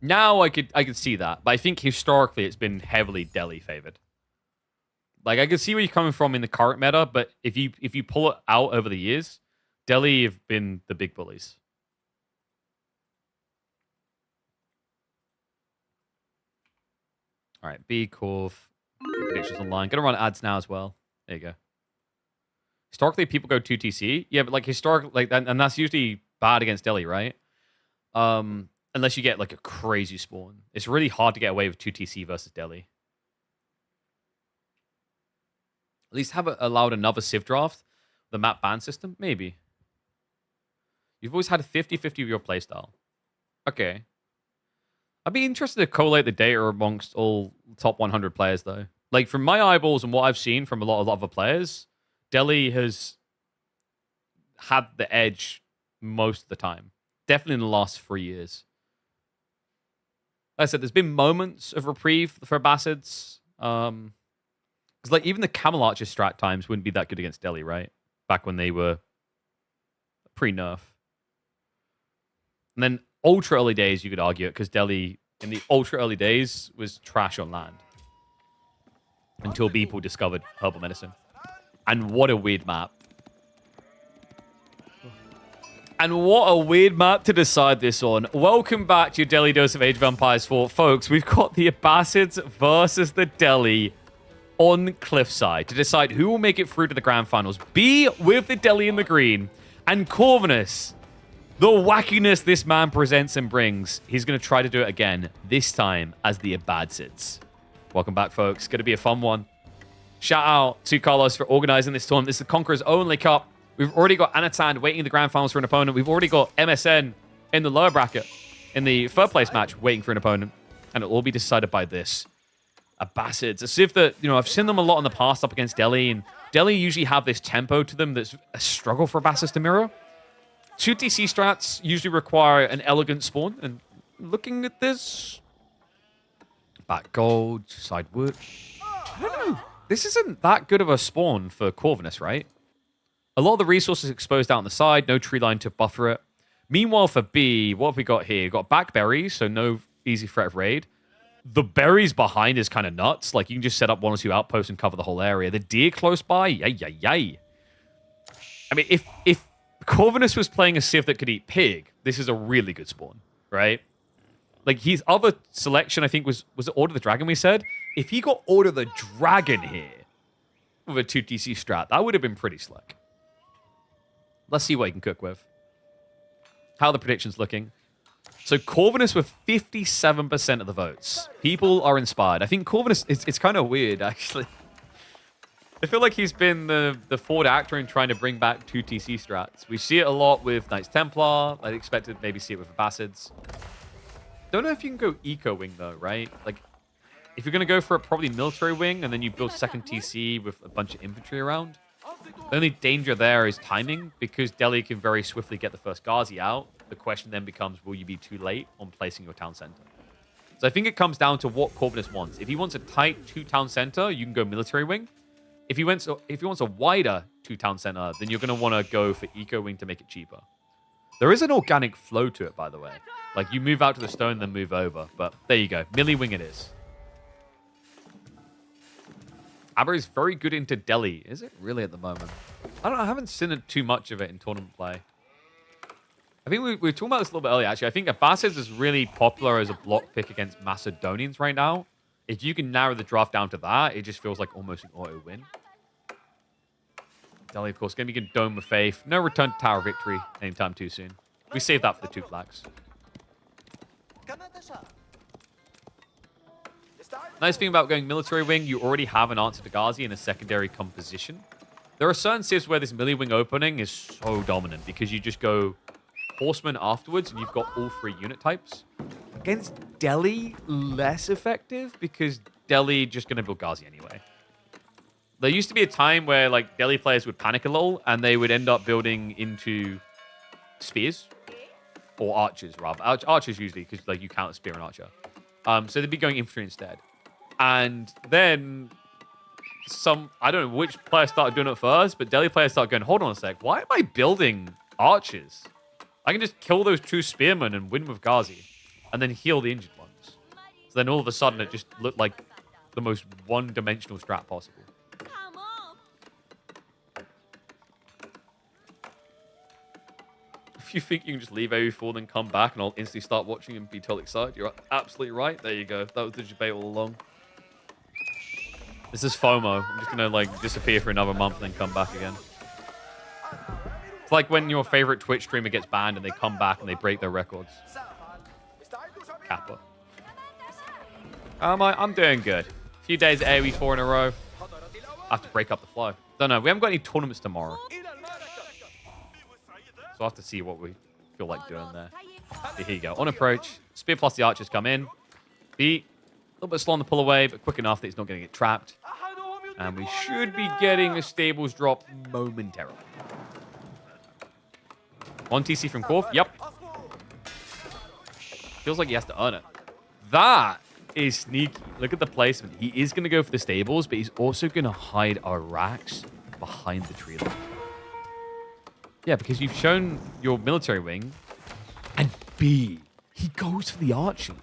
Now I could see that, but I think historically it's been heavily Delhi favored. Like I could see where you're coming from in the current meta, but if you pull it out over the years, Delhi have been the big bullies. All right, B Corv. Predictions online. Gonna run ads now as well. There you go. Historically, people go 2TC. Yeah, but like historically, and that's usually bad against Delhi, right? Unless you get like a crazy spawn. It's really hard to get away with 2TC versus Delhi. At least have allowed another Civ draft. The map ban system? Maybe. You've always had a 50-50 of your playstyle. Okay. I'd be interested to collate the data amongst all top 100 players, though. Like, from my eyeballs and what I've seen from a lot of other players, Delhi has had the edge most of the time. Definitely in the last 3 years. Like I said, there's been moments of reprieve for Abbasids. Because, like, even the Camel Archer strat times wouldn't be that good against Delhi, right? Back when they were pre-nerf. And then ultra early days, you could argue it, because Delhi, in the ultra early days, was trash on land. Until people discovered herbal medicine. And what a weird map. And what a weird map to decide this on. Welcome back to your Delhi Dose of Age of Empires 4. Folks, we've got the Abbasids versus the Delhi on Cliffside to decide who will make it through to the grand finals. B with the Delhi in the green. And Corvinus, the wackiness this man presents and brings, he's going to try to do it again, this time as the Abbasids. Welcome back, folks. Going to be a fun one. Shout out to Carlos for organizing this tournament. This is the Conquerors only cup. We've already got Anatan waiting in the grand finals for an opponent. We've already got MSN in the lower bracket in the third place match waiting for an opponent. And it'll all be decided by this. Abbasids. A civ that, you know, I've seen them a lot in the past up against Delhi. And Delhi usually have this tempo to them that's a struggle for Abbasids to mirror. 2TC strats usually require an elegant spawn. And looking at this... Back gold, side wood. I don't know. This isn't that good of a spawn for Corvinus, right? A lot of the resources exposed out on the side, no tree line to buffer it. Meanwhile, for B, what have we got here? We've got back berries, so no easy threat of raid. The berries behind is kind of nuts. Like, you can just set up 1 or 2 outposts and cover the whole area. The deer close by, yay. I mean, if Corvinus was playing a civ that could eat pig, this is a really good spawn, right? Like, his other selection, I think, was it Order the Dragon, we said? If he got Order the Dragon here with a 2TC strat, that would have been pretty slick. Let's see what he can cook with. How are the predictions looking? So Corvinus with 57% of the votes. People are inspired. I think Corvinus, it's kind of weird, actually. I feel like he's been the forward actor in trying to bring back 2TC strats. We see it a lot with Knights Templar. I'd expect to maybe see it with Abbasids. Don't know if you can go Eco Wing, though, right? Like, if you're going to go for a probably military wing, and then you build second TC with a bunch of infantry around, the only danger there is timing, because Delhi can very swiftly get the first Ghazi out. The question then becomes, will you be too late on placing your town center? So I think it comes down to what Corvinus wants. If he wants a tight 2-town center, you can go military wing. If he wants a wider 2-town center, then you're going to want to go for Eco Wing to make it cheaper. There is an organic flow to it, by the way. Like, you move out to the stone, then move over. But there you go. Millie Wing it is. Aber is very good into Delhi. Is it really at the moment? I don't know. I haven't seen too much of it in tournament play. I think we were talking about this a little bit earlier, actually. I think Abbasids is really popular as a block pick against Macedonians right now. If you can narrow the draft down to that, it just feels like almost an auto win. Delhi, of course, going to be getting Dome of Faith. No return to Tower of Victory anytime too soon. We saved that for the 2 flags. Nice thing about going military wing, you already have an answer to Ghazi in a secondary composition. There are certain civs where this melee wing opening is so dominant because you just go horseman afterwards and you've got all 3 unit types. Against Delhi, less effective because Delhi just going to build Ghazi anyway. There used to be a time where like Delhi players would panic a little and they would end up building into spears or archers rather. Archers usually because like you count a spear and archer. So they'd be going infantry instead. And then I don't know which player started doing it first, but Delhi players started going, hold on a sec, why am I building archers? I can just kill those 2 spearmen and win with Ghazi and then heal the injured ones. So then all of a sudden it just looked like the most one-dimensional strat possible. If you think you can just leave AU4 then come back and I'll instantly start watching and be totally excited, you're absolutely right. There you go. That was the debate all along. This is FOMO. I'm just going to like disappear for another month and then come back again. It's like when your favorite Twitch streamer gets banned and they come back and they break their records. Kappa. I'm doing good. A few days at AoE4 in a row. I have to break up the flow. Don't know. We haven't got any tournaments tomorrow. So I'll have to see what we feel like doing there. Here you go. On approach. Spear plus the archers come in. B. A little bit slow on the pull away, but quick enough that he's not going to get trapped. And we should be getting a stables drop momentarily. 1 TC from Korf. Yep. Feels like he has to earn it. That is sneaky. Look at the placement. He is going to go for the stables, but he's also going to hide our racks behind the tree line. Yeah, because you've shown your military wing. And B, he goes for the archers.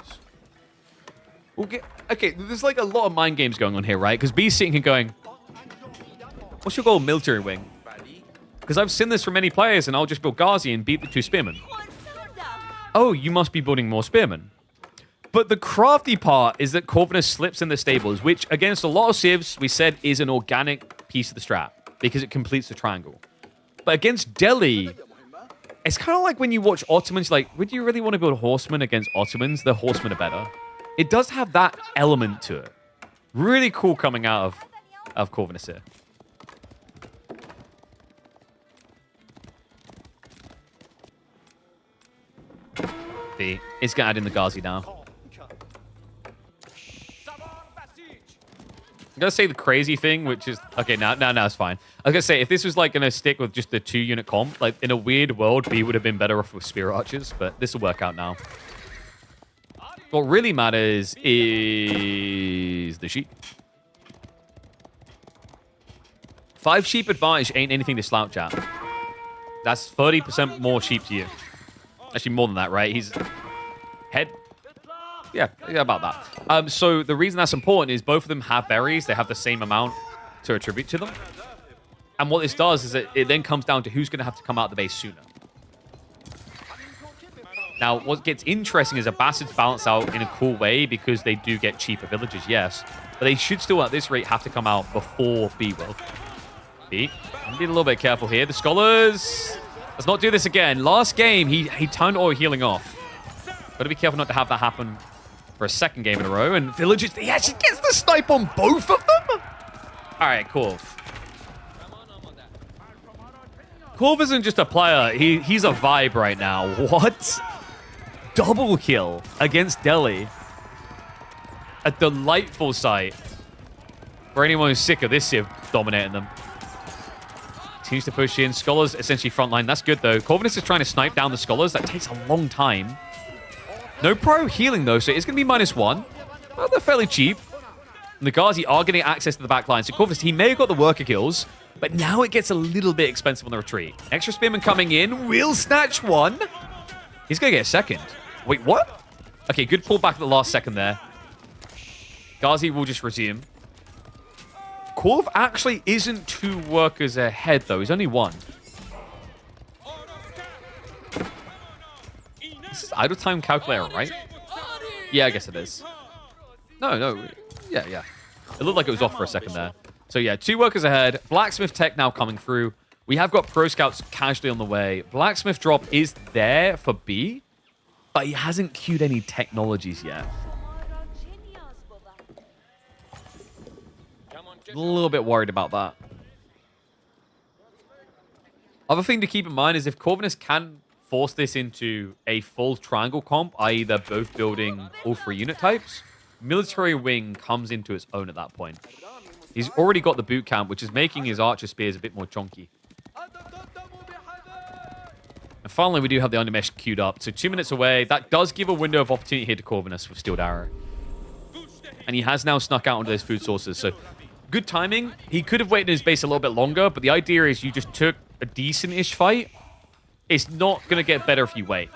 Okay, there's like a lot of mind games going on here, right? Because B's sitting here going, what's your goal, military wing? Because I've seen this from many players, and I'll just build Ghazi and beat the 2 spearmen. Oh, you must be building more spearmen. But the crafty part is that Corvinus slips in the stables, which against a lot of civs, we said is an organic piece of the strat, because it completes the triangle. But against Delhi, it's kind of like when you watch Ottomans, like, would you really want to build horsemen against Ottomans? The horsemen are better. It does have that element to it. Really cool coming out of Corvinus here. B. It's going to add in the Ghazi now. I'm going to say the crazy thing, which is... Okay, now it's fine. I was going to say, if this was like going to stick with just the 2-unit comp, like in a weird world, B would have been better off with spear archers, but this will work out now. What really matters is the sheep. 5 sheep advantage ain't anything to slouch at. That's 30% more sheep to you. Actually, more than that, right? He's head. Yeah, about that. So the reason that's important is both of them have berries. They have the same amount to attribute to them. And what this does is that it then comes down to who's going to have to come out of the base sooner. Now, what gets interesting is Abbasids balance out in a cool way because they do get cheaper villagers, yes. But they should still, at this rate, have to come out before B will. B, I'm being a little bit careful here. The Scholars... Let's not do this again. Last game, he turned auto healing off. Got to be careful not to have that happen for a second game in a row. And Villagers, he actually gets the snipe on both of them. All right, cool. Korv isn't just a player. He's a vibe right now. What? Double kill against Delhi. A delightful sight for anyone who's sick of this Civ dominating them. Continues to push in. Scholars essentially frontline. That's good, though. Corvinus is trying to snipe down the Scholars. That takes a long time. No pro healing, though, so it's going to be -1. Well, they're fairly cheap. And the Ghazi are getting access to the back line. So Corvinus, he may have got the worker kills, but now it gets a little bit expensive on the retreat. Extra Spearman coming in. Will snatch one. He's going to get a second. Wait, what? Okay, good pullback at the last second there. Ghazi will just resume. Korv actually isn't 2 workers ahead, though. He's only 1. This is idle time calculator, right? Yeah, I guess it is. No. Yeah. It looked like it was off for a second there. So, yeah, 2 workers ahead. Blacksmith tech now coming through. We have got Pro Scouts casually on the way. Blacksmith drop is there for B. but he hasn't queued any technologies yet. A little bit worried about that. Other thing to keep in mind is if Corvinus can force this into a full triangle comp, i.e. they're both building all 3 unit types, military wing comes into its own at that point. He's already got the boot camp, which is making his archer spears a bit more chunky. And finally, we do have the Undermesh queued up. So 2 minutes away. That does give a window of opportunity here to Corvinus with Steeled Arrow. And he has now snuck out onto those food sources. So good timing. He could have waited in his base a little bit longer, but the idea is you just took a decent-ish fight. It's not going to get better if you wait.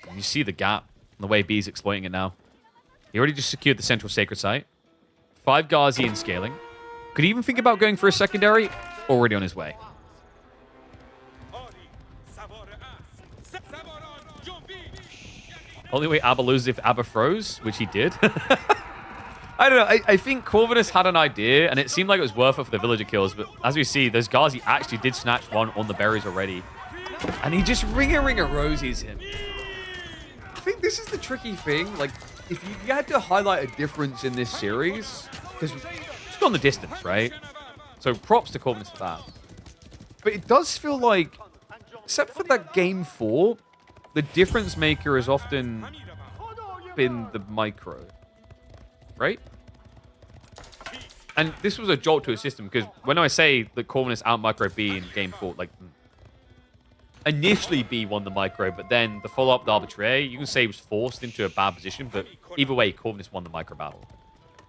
And you see the gap in the way B's exploiting it now. He already just secured the central sacred site. 5 Ghazi in scaling. Could he even think about going for a secondary? Already on his way. Only way Abba loses if Abba froze, which he did. I don't know. I think Corvinus had an idea, and it seemed like it was worth it for the villager kills. But as we see, those Ghazi actually did snatch one on the berries already. And he just ringer rosies him. I think this is the tricky thing. Like, if you had to highlight a difference in this series, because it's gone the distance, right? So props to Corvinus for that. But it does feel like, except for that game 4, the difference maker has often been the micro, right? And this was a jolt to his system, because when I say that Corvinus out micro B in game 4, like, initially B won the micro, but then the follow-up, the arbitrary, you can say he was forced into a bad position, but either way, Corvinus won the micro battle.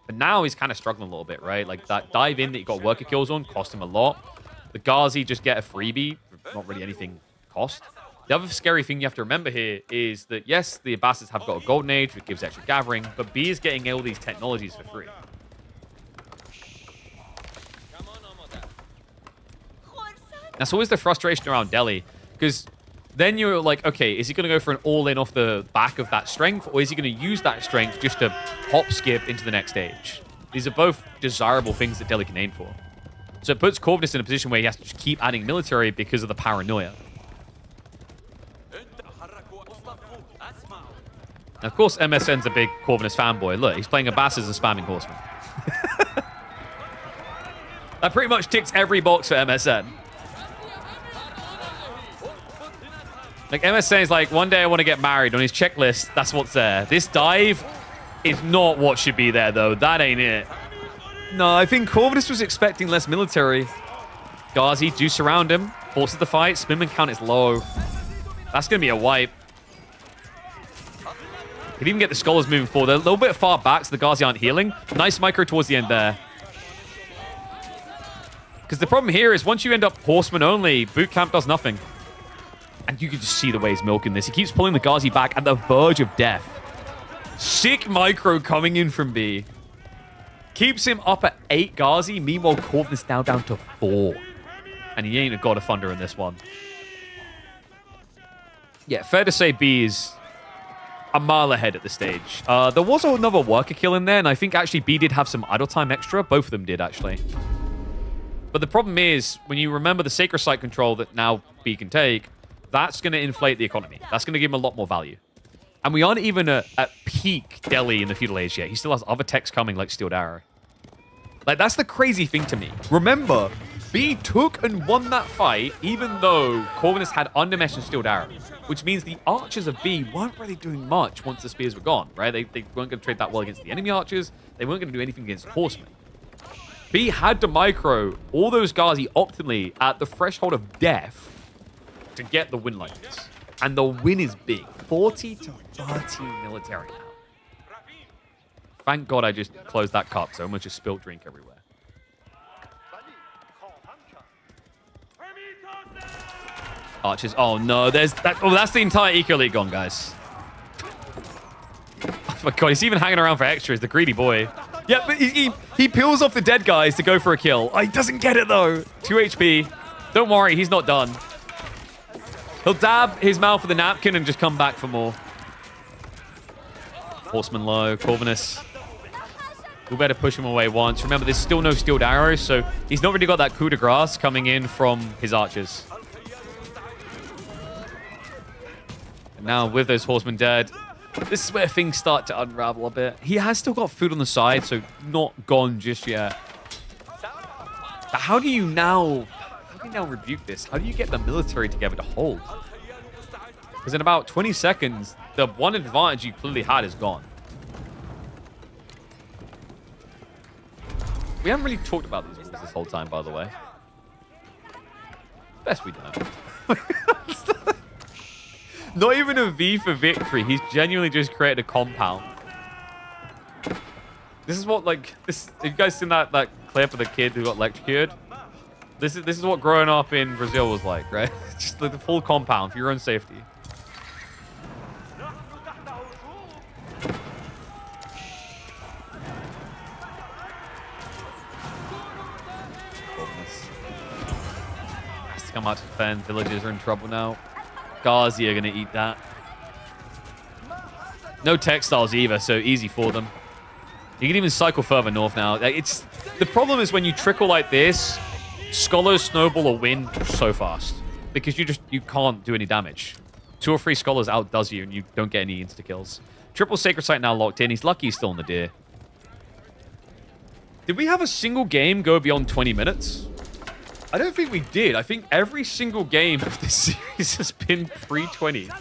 But now he's kind of struggling a little bit, right? Like, that dive in that he got worker kills on cost him a lot. The Ghazi just get a freebie, not really anything cost. The other scary thing you have to remember here is that, yes, the Abbasids have got a Golden Age, which gives extra gathering, but B is getting all these technologies for free. That's always the frustration around Delhi, because then you're like, okay, is he going to go for an all-in off the back of that strength, or is he going to use that strength just to hop skip into the next stage? These are both desirable things that Delhi can aim for. So it puts Corvinus in a position where he has to just keep adding military because of the paranoia. And of course, MSN's a big Corvinus fanboy. Look, he's playing Abbasids and spamming Horsemen. That pretty much ticks every box for MSN. Like, MSN is like, one day I want to get married. On his checklist, that's what's there. This dive is not what should be there, though. That ain't it. No, I think Corvinus was expecting less military. Ghazi do surround him. Forces the fight. Spinman count is low. That's going to be a wipe. Could even get the Scholars moving forward. They're a little bit far back, so the Ghazi aren't healing. Nice micro towards the end there. Because the problem here is once you end up Horseman only, Boot Camp does nothing. And you can just see the way he's milking this. He keeps pulling the Ghazi back at the verge of death. Sick micro coming in from B. Keeps him up at 8 Ghazi. Meanwhile, Corvinus now down to 4. And he ain't a God of Thunder in this one. Yeah, fair to say B is a mile ahead at this stage. There was another worker kill in there, and I think actually B did have some idle time extra. Both of them did, actually. But the problem is, when you remember the Sacred Site control that now B can take, that's going to inflate the economy. That's going to give him a lot more value. And we aren't even at peak Delhi in the Feudal Age yet. He still has other techs coming like Steeled Arrow. Like, that's the crazy thing to me. Remember, B took and won that fight even though Corvinus had Undermesh and Steeled Arrow, which means the archers of B weren't really doing much once the spears were gone, right? They weren't going to trade that well against the enemy archers. They weren't going to do anything against horsemen. B had to micro all those Ghazi optimally at the threshold of death to get the win like this. And the win is big. 40 to 13 military now. Thank God I just closed that cup, so I almost just spilled drink everywhere. Archers. Oh no, there's that. Oh, that's the entire Eco League gone, guys. Oh my God, he's even hanging around for extras, the greedy boy. Yeah, but he peels off the dead guys to go for a kill. Oh, he doesn't get it though. 2 HP. Don't worry, he's not done. He'll dab his mouth with a napkin and just come back for more. Horseman low, Corvinus. We better push him away once. Remember, there's still no Steeled Arrows, so he's not really got that coup de grace coming in from his archers. now with those horsemen dead, this is where things start to unravel a bit. He has still got food on the side, so not gone just yet. But how do you now rebuke this? How do you get the military together to hold? Because in about 20 seconds, the one advantage you clearly had is gone. We haven't really talked about these walls this whole time, by the way. Best we don't. Not even a V for victory. He's genuinely just created a compound. This is what, like, this. Have you guys seen that clip of the kid who got electrocuted? This is what growing up in Brazil was like, right? Just like the full compound for your own safety. Has to come out to defend. Villagers are in trouble now. Ghazi are going to eat that. No textiles either, so easy for them. You can even cycle further north now. It's the problem is when you trickle like this, scholars snowball or win so fast because you can't do any damage. 2 or 3 scholars outdoes you and you don't get any insta kills. Triple sacred site now locked in. He's lucky he's still in the deer. Did we have a single game go beyond 20 minutes? I don't think we did. I think every single game of this series has been pre-20.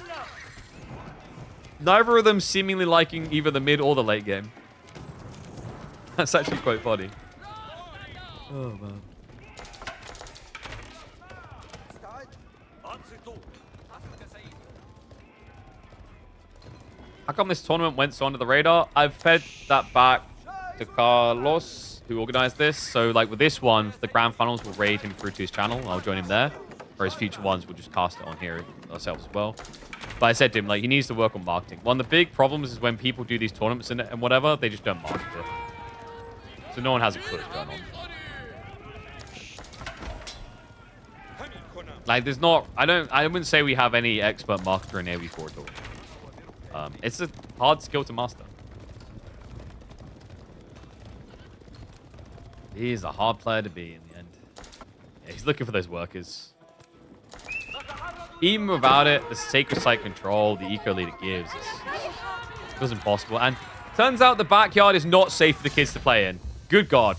Neither of them seemingly liking either the mid or the late game. That's actually quite funny. Oh, man. How come this tournament went so under the radar? I've fed that back to Carlos, who organized this. So, like, with this one, the grand finals will raid him through to his channel. I'll join him there. Whereas future ones, we'll just cast it on here ourselves as well. But I said to him, like, he needs to work on marketing. One of the big problems is when people do these tournaments and whatever, they just don't market it. So no one has a clue what's going on. Like, there's not... I wouldn't say we have any expert marketer in AoE4 at all. It's a hard skill to master. He's a hard player to be in the end. Yeah, he's looking for those workers. Even without it, the sacred site control, the eco lead it gives, it feels impossible. And turns out the backyard is not safe for the kids to play in. Good God.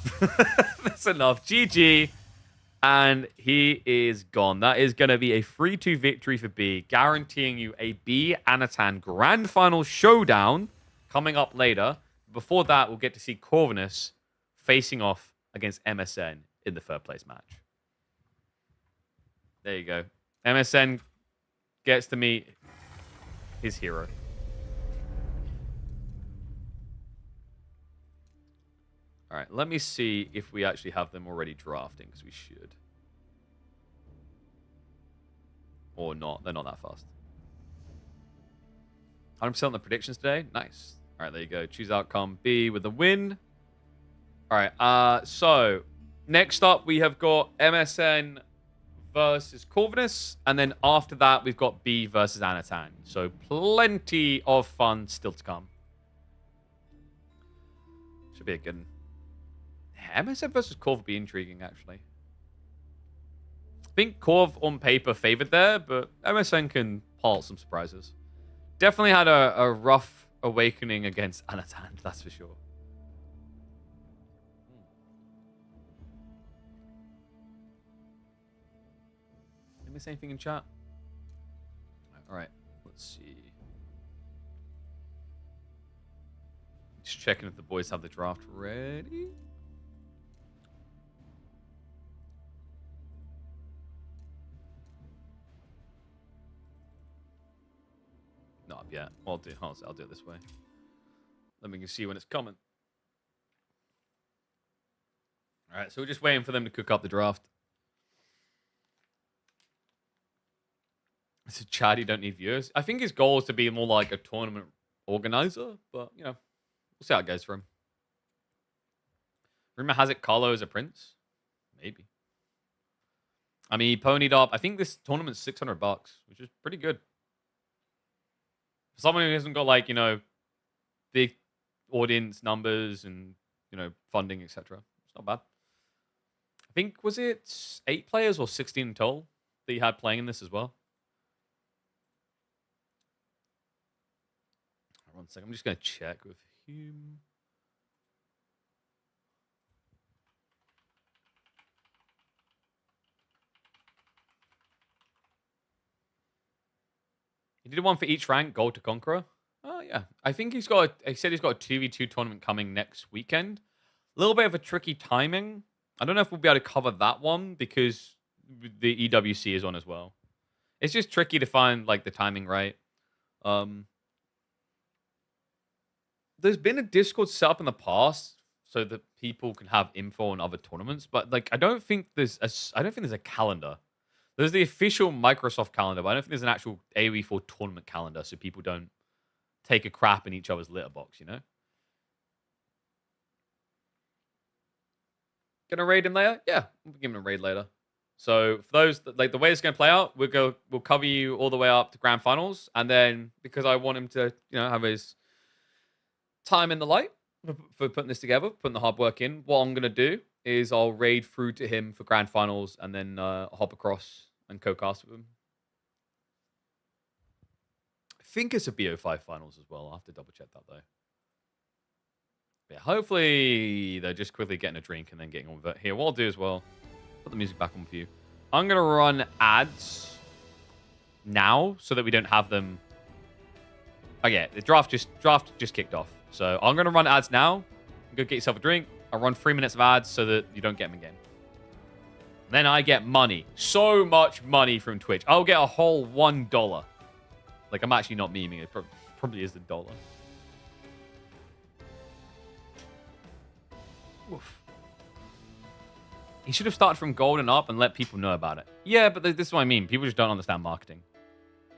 That's enough. GG. And he is gone. That is going to be a 3-2 victory for B, guaranteeing you a B Anatan Grand Final showdown coming up later. Before that, we'll get to see Corvinus facing off against MSN in the 3rd place match. There you go. MSN gets to meet his hero. All right, let me see if we actually have them already drafting, because we should. Or not. They're not that fast. 100% on the predictions today. Nice. All right, there you go. Choose outcome B with the win. All right, so next up we have got MSN versus Corvinus, and then after that we've got B versus Anatan. So plenty of fun still to come. Should be a good one. MSN versus Corv would be intriguing, actually. I think Corv on paper favored there, but MSN can pull out some surprises. Definitely had a rough awakening against Anatan, that's for sure. Did I miss anything in chat? All right, let's see. Just checking if the boys have the draft ready. Not up yet. Well, I'll do it this way. Then we can see when it's coming. All right, so we're just waiting for them to cook up the draft. It's a Chad, you don't need viewers. I think his goal is to be more like a tournament organizer, but, you know, we'll see how it goes for him. Rumor has it Carlo is a prince? Maybe. I mean, he ponied up. I think this tournament's $600, which is pretty good. For someone who hasn't got, like, you know, big audience numbers and, you know, funding, etc. It's not bad. I think, was it 8 players or 16 in total that he had playing in this as well? 1 second. I'm just going to check with him. He did one for each rank, gold to Conqueror. Oh, yeah. I think he said he's got a 2v2 tournament coming next weekend. A little bit of a tricky timing. I don't know if we'll be able to cover that one because the EWC is on as well. It's just tricky to find like the timing right. There's been a Discord set up in the past so that people can have info on other tournaments, but like I don't think there's a calendar. There's the official Microsoft calendar, but I don't think there's an actual AoE4 tournament calendar, so people don't take a crap in each other's litter box, you know? Gonna raid him later? Yeah, we'll give him a raid later. So for those like the way it's gonna play out, we'll cover you all the way up to grand finals, and then because I want him to, have his time in the light for putting this together, putting the hard work in, what I'm gonna do is I'll raid through to him for grand finals and then hop across and co-cast with him. I think it's a BO5 finals as well. I'll have to double check that though. Yeah, hopefully they're just quickly getting a drink and then getting on with it. Here, what I'll do as well, put the music back on for you. I'm gonna run ads now so that we don't have them. Oh yeah, the draft just kicked off. So I'm gonna run ads now. Go get yourself a drink. I'll run 3 minutes of ads so that you don't get them again. Then I get money. So much money from Twitch. I'll get a whole $1. Like, I'm actually not memeing. It probably is the dollar. Oof. He should have started from gold and up and let people know about it. Yeah, but this is what I mean. People just don't understand marketing.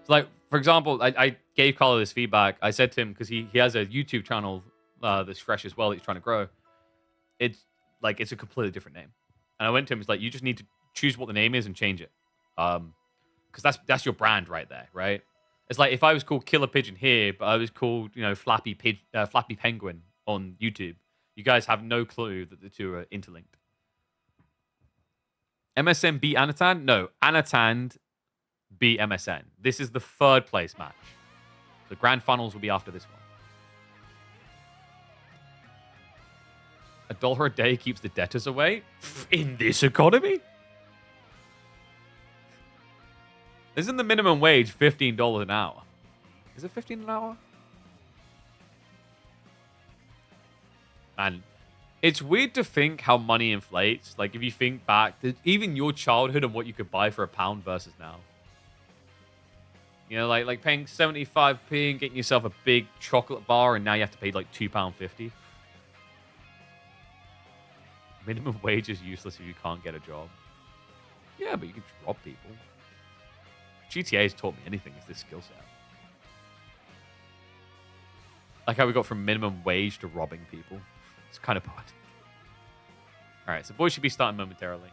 So, like, for example, I gave Carlo this feedback. I said to him, because he has a YouTube channel that's fresh as well that he's trying to grow. It's a completely different name. And I went to him, it's like, you just need to choose what the name is and change it. Because that's your brand right there, right? It's like if I was called Killer Pigeon here, but I was called, Flappy Penguin on YouTube. You guys have no clue that the two are interlinked. MSN beat Anatan? No, Anatan beat MSN. This is the 3rd place match. The grand finals will be after this one. $1 a day keeps the debtors away? In this economy? Isn't the minimum wage $15 an hour? Is it $15 an hour? Man, it's weird to think how money inflates. Like, if you think back to even your childhood and what you could buy for a pound versus now. Like paying 75p and getting yourself a big chocolate bar, and now you have to pay like £2.50. Minimum wage is useless if you can't get a job. Yeah, but you can rob people. GTA has taught me anything is this skill set. Like how we got from minimum wage to robbing people. It's kind of odd. Alright, so boys should be starting momentarily.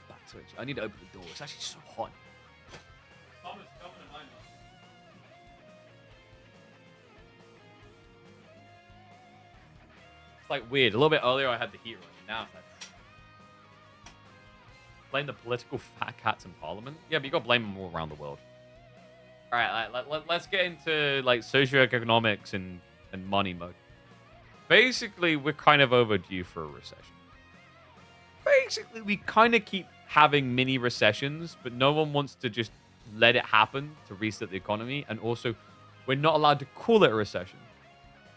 Back switch. I need to open the door. It's actually so hot. Like weird. A little bit earlier I had the heat running. Now it's like blame the political fat cats in Parliament. Yeah, but you got to blame them all around the world. All right, let's get into like socioeconomics and money mode. Basically, we're kind of overdue for a recession. Basically, we kind of keep having mini recessions, but no one wants to just let it happen to reset the economy. And also, we're not allowed to call it a recession.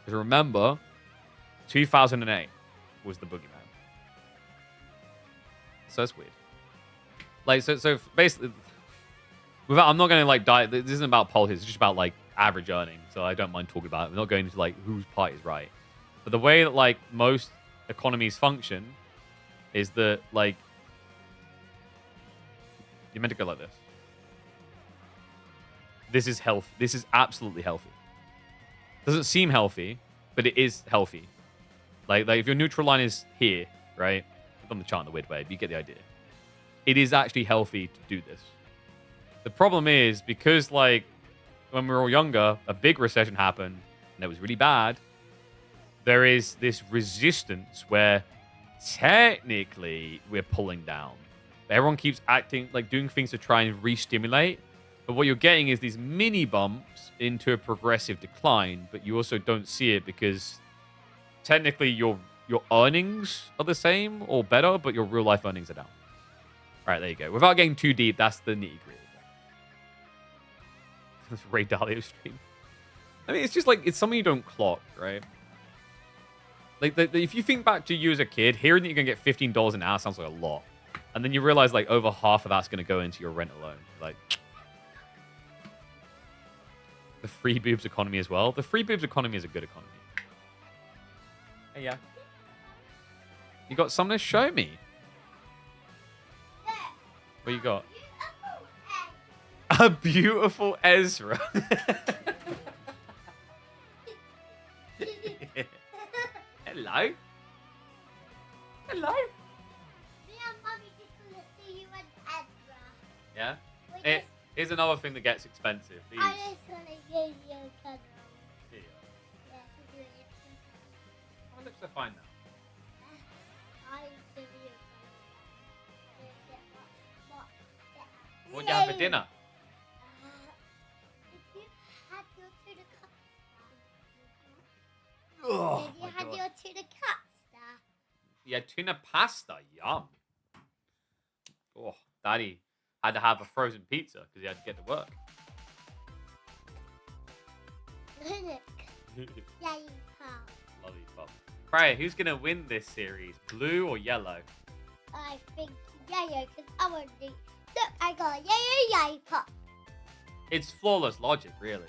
Because remember, 2008 was the boogeyman. So that's weird. Like, so basically, I'm not going to like die. This isn't about politics. It's just about like average earnings. So I don't mind talking about it. We're not going into like whose party is right. But the way that like most economies function is that like you're meant to go like this. This is health. This is absolutely healthy. Doesn't seem healthy, but it is healthy. Like if your neutral line is here, right? On the chart in the weird way, but you get the idea. It is actually healthy to do this. The problem is, because like when we were all younger, a big recession happened, and it was really bad. There is this resistance where technically we're pulling down. Everyone keeps acting like doing things to try and re-stimulate, But what you're getting is these mini bumps into a progressive decline, but you also don't see it because technically your earnings are the same or better, but your real life earnings are down. All right, there you go. Without getting too deep, that's the nitty-gritty. This Ray Dalio stream. I mean, it's just like, it's something you don't clock, right? Like, if you think back to you as a kid, hearing that you're going to get $15 an hour sounds like a lot. And then you realize, like, over half of that's going to go into your rent alone. Like, the free boobs economy as well. The free boobs economy is a good economy. Hey, yeah. You got something to show me? What you got? A beautiful Ezra. Hello. Hello. Me and Mummy just want to see you and Ezra. Yeah? We Here's another thing that gets expensive. These. I just want to give you a cuddle. Here. Yeah, to do it. My lips are fine now. I give you a cuddle. What do you have for dinner? Did you have your tuna pasta? Oh, Did you have your tuna pasta? Yeah, tuna pasta. Yum. Oh, Daddy had to have a frozen pizza because he had to get to work. Look. Yeah, you can't. Lollipop. Freya, who's going to win this series? Blue or yellow? I think yellow because I want to. Look, I got a yellow pop. It's flawless logic, really.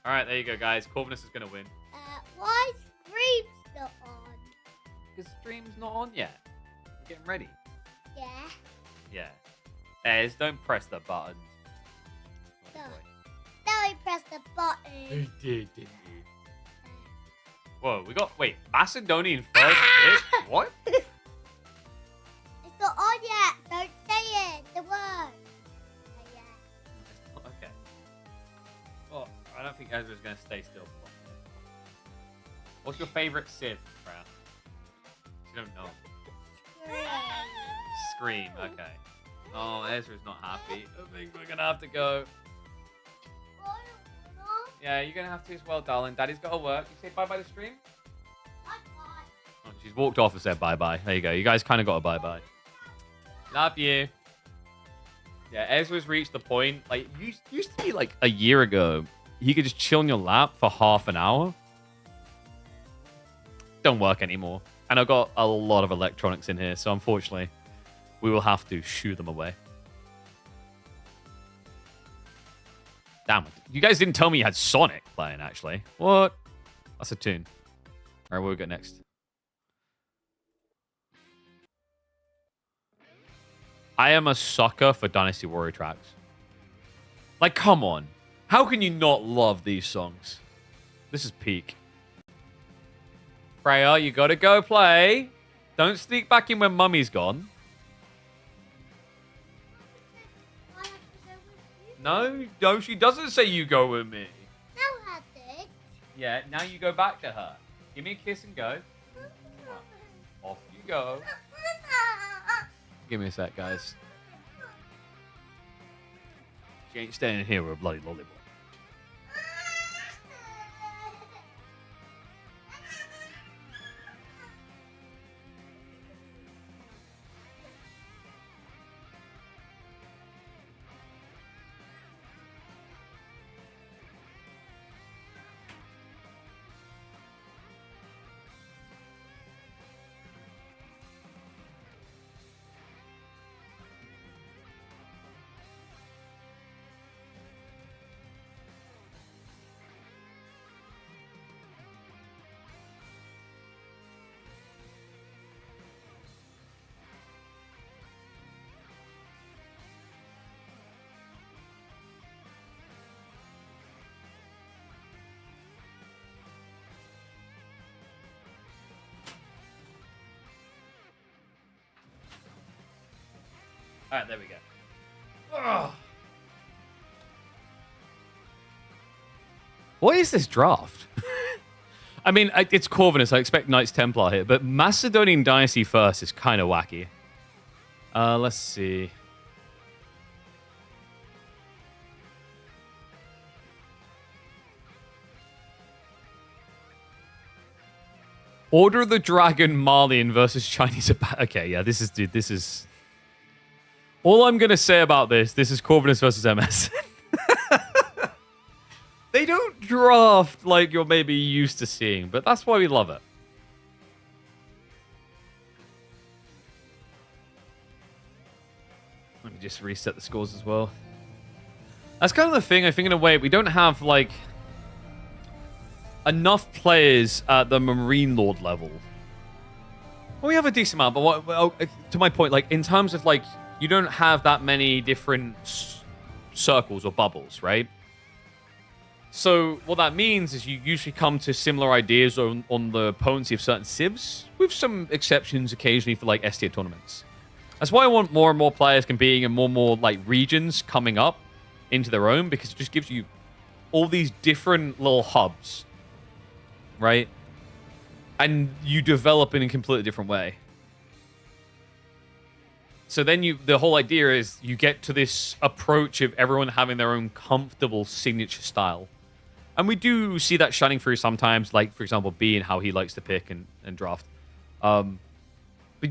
All right, there you go, guys. Corvinus is going to win. Why is Scream's not on? Because stream's not on yet. We're getting ready. Yeah. Yeah. Ez, don't press the buttons. No. Now I press the button. You did, didn't you? Whoa, we got... Wait, Macedonian first pick? What? It's not on yet. Don't say it. The word. Oh, yeah. Okay. Well, I don't think Ezra's going to stay still for long. What's your favorite Civ, Freya? You don't know. Scream, okay. Oh, Ezra's not happy. I think we're going to have to go. Yeah, you're going to have to as well, darling. Daddy's got to work. You say bye-bye to stream? Oh, she's walked off and said bye-bye. There you go. You guys kind of got a bye-bye. Love you. Yeah, Ezra's reached the point. Like, used to be like a year ago, he could just chill on your lap for half an hour. Don't work anymore. And I've got a lot of electronics in here, so unfortunately, we will have to shoo them away. Damn it. You guys didn't tell me you had Sonic playing, actually. What? That's a tune. All right, what we got next? I am a sucker for Dynasty Warrior tracks. Like, come on. How can you not love these songs? This is peak. Freya, you gotta go play. Don't sneak back in when Mummy's gone. No, she doesn't say you go with me. No, I did. Yeah, now you go back to her. Give me a kiss and go. Off you go. Give me a sec, guys. She ain't staying here with a bloody lollipop. All right, there we go. Ugh. What is this draft? I mean, it's Corvinus. I expect Knights Templar here, but Macedonian Dynasty first is kind of wacky. Let's see. Order of the Dragon Marlian versus Chinese. Okay, yeah, this is, dude, this is. All I'm gonna say about this is Corvinus versus MS. They don't draft like you're maybe used to seeing, but that's why we love it. Let me just reset the scores as well. That's kind of the thing, I think, in a way. We don't have, like, enough players at the Marine Lord level. Well, we have a decent amount, but to my point, like, in terms of, like, you don't have that many different circles or bubbles, right? So what that means is you usually come to similar ideas on the potency of certain civs, with some exceptions occasionally for, like, S-tier tournaments. That's why I want more and more players competing and more, like, regions coming up into their own, because it just gives you all these different little hubs, right? And you develop in a completely different way. So then the whole idea is you get to this approach of everyone having their own comfortable signature style. And we do see that shining through sometimes, like, for example, B and how he likes to pick and draft. But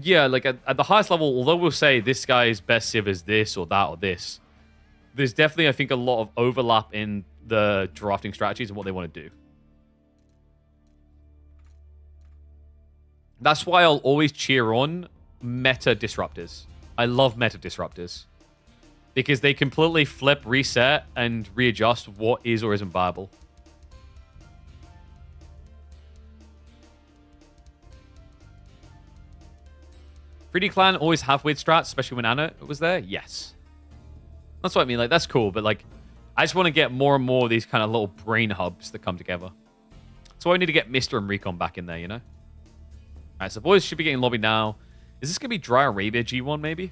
yeah, like, at the highest level, although we'll say this guy's best civ is this or that or this, there's definitely, I think, a lot of overlap in the drafting strategies and what they want to do. That's why I'll always cheer on meta disruptors. I love meta disruptors. Because they completely flip, reset, and readjust what is or isn't viable. 3D Clan always have weird strats, especially when Anna was there? Yes. That's what I mean. Like, that's cool, but, like, I just want to get more and more of these kind of little brain hubs that come together. So I need to get Mr. and Recon back in there, you know? Alright, so boys should be getting lobbied now. Is this going to be Dry Arabia G1, maybe?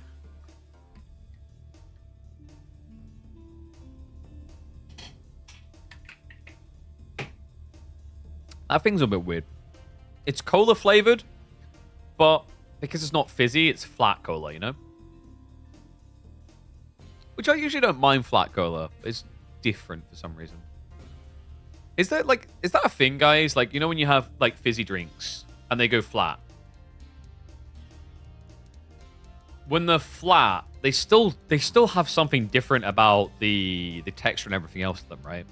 That thing's a bit weird. It's cola flavored, but because it's not fizzy, it's flat cola, you know? Which I usually don't mind flat cola. It's different for some reason. Is that a thing, guys? Like, you know when you have, like, fizzy drinks and they go flat? When they're flat, they still have something different about the texture and everything else to them, right?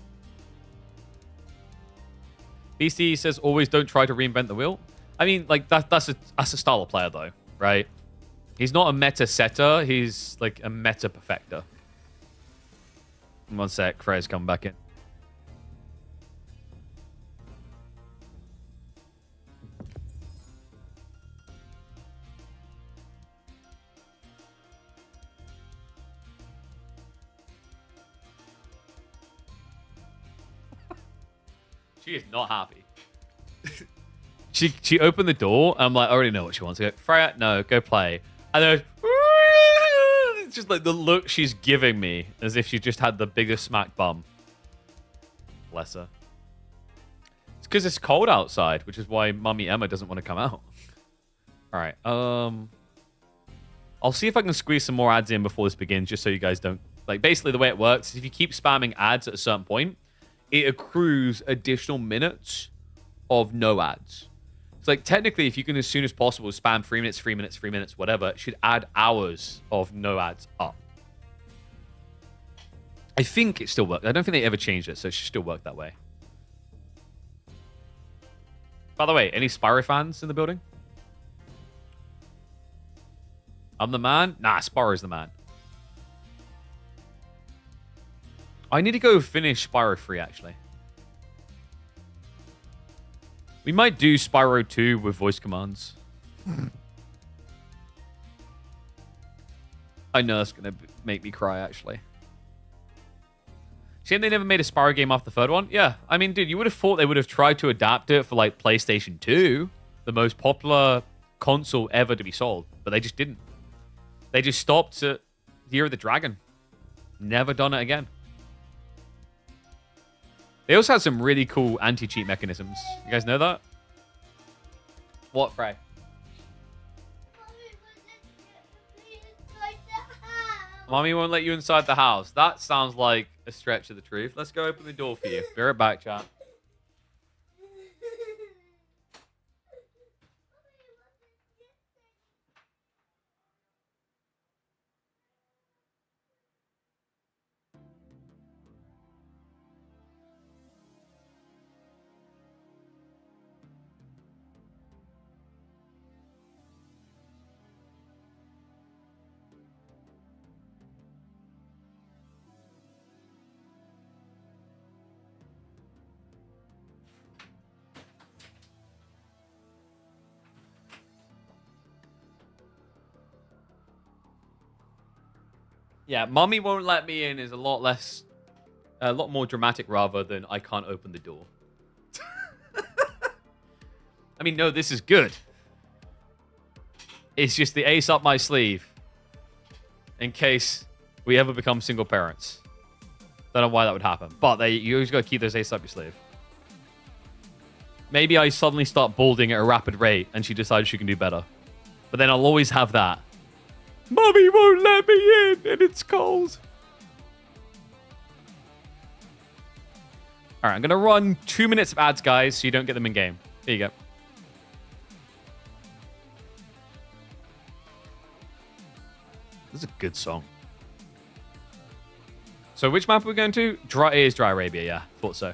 BC says, always don't try to reinvent the wheel. I mean, like, that's a style of player, though, right? He's not a meta setter. He's, like, a meta perfecter. One sec. Freya's coming back in. She is not happy. She opened the door. And I'm like, I already know what she wants. I go, Freya, no, go play. And then it's just like the look she's giving me, as if she just had the biggest smack bum. Bless her. It's because it's cold outside, which is why Mummy Emma doesn't want to come out. All right. I'll see if I can squeeze some more ads in before this begins, just so you guys don't... Like, basically, the way it works is if you keep spamming ads at a certain point, it accrues additional minutes of no ads. So, like, technically, if you can, as soon as possible, spam 3 minutes, 3 minutes, 3 minutes, whatever, it should add hours of no ads up. I think it still works. I don't think they ever changed it, so it should still work that way. By the way, any Spyro fans in the building? I'm the man? Nah, Spyro's the man. I need to go finish Spyro 3, actually. We might do Spyro 2 with voice commands. I know that's going to make me cry, actually. Shame they never made a Spyro game after the third one. Yeah, I mean, dude, you would have thought they would have tried to adapt it for, like, PlayStation 2, the most popular console ever to be sold, but they just didn't. They just stopped at Year of the Dragon. Never done it again. They also had some really cool anti-cheat mechanisms. You guys know that? What, Frey? Mommy won't let you inside the house. That sounds like a stretch of the truth. Let's go open the door for you. Be right back, chat. Yeah, mommy won't let me in is a lot more dramatic rather than I can't open the door. I mean, no, this is good. It's just the ace up my sleeve in case we ever become single parents. Don't know why that would happen, but you always got to keep those ace up your sleeve. Maybe I suddenly start balding at a rapid rate and she decides she can do better. But then I'll always have that. Mommy won't let me in and it's cold. All right, I'm going to run 2 minutes of ads, guys, so you don't get them in game. Here you go. This is a good song. So which map are we going to? It is Dry Arabia, yeah. Thought so.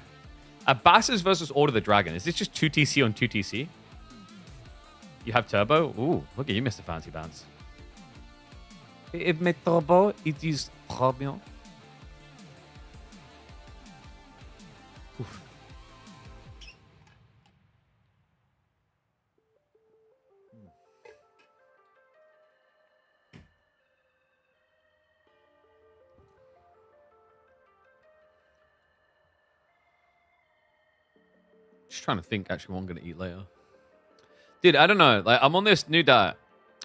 Abbasis versus Order the Dragon. Is this just 2TC on 2TC? You have turbo? Ooh, look at you, Mr. Fancy Pants. If my turbo, it is très bien. Oof. Just trying to think actually what I'm going to eat later. Dude, I don't know. Like, I'm on this new diet.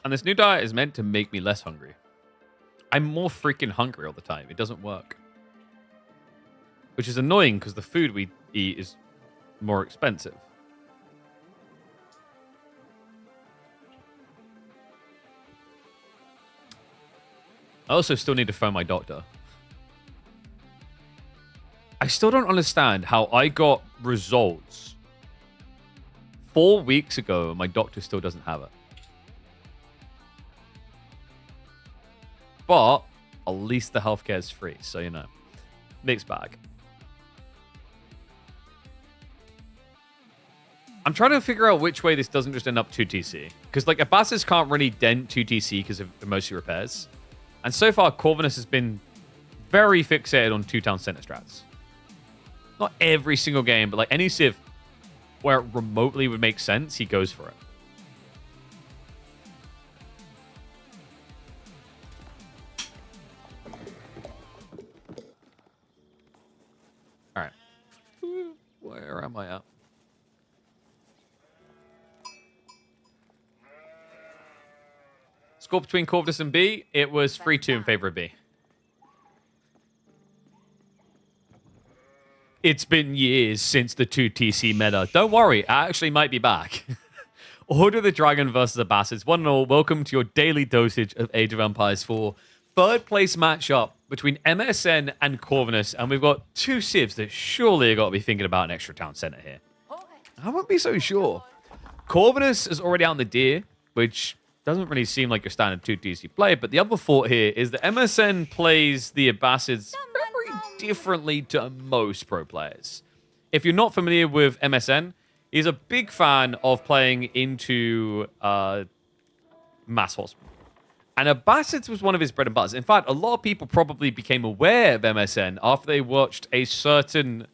And this new diet is meant to make me less hungry. I'm more freaking hungry all the time. It doesn't work. Which is annoying because the food we eat is more expensive. I also still need to phone my doctor. I still don't understand how I got results 4 weeks ago and my doctor still doesn't have it. But at least the healthcare is free, so you know. Mixed bag. I'm trying to figure out which way this doesn't just end up 2TC. Because like Abbasis can't really dent 2TC because of mostly repairs. And so far, Corvinus has been very fixated on 2-town center strats. Not every single game, but like any civ where it remotely would make sense, he goes for it. All right. Where am I at? Score between Corvus and B, it was 3-2 in favor of B. It's been years since the 2TC meta. Don't worry, I actually might be back. Order the Dragon versus Abbasis. One and all, welcome to your daily dosage of Age of Empires 4. Third place matchup between MSN and Corvinus. And we've got two civs that surely have got to be thinking about an extra town center here. I won't be so sure. Corvinus is already out in the deer, which doesn't really seem like your standard 2TC play. But the other thought here is that MSN plays the Abbasids very differently to most pro players. If you're not familiar with MSN, he's a big fan of playing into Mass Horseman. And Abbasids was one of his bread and butters. In fact, a lot of people probably became aware of MSN after they watched a certain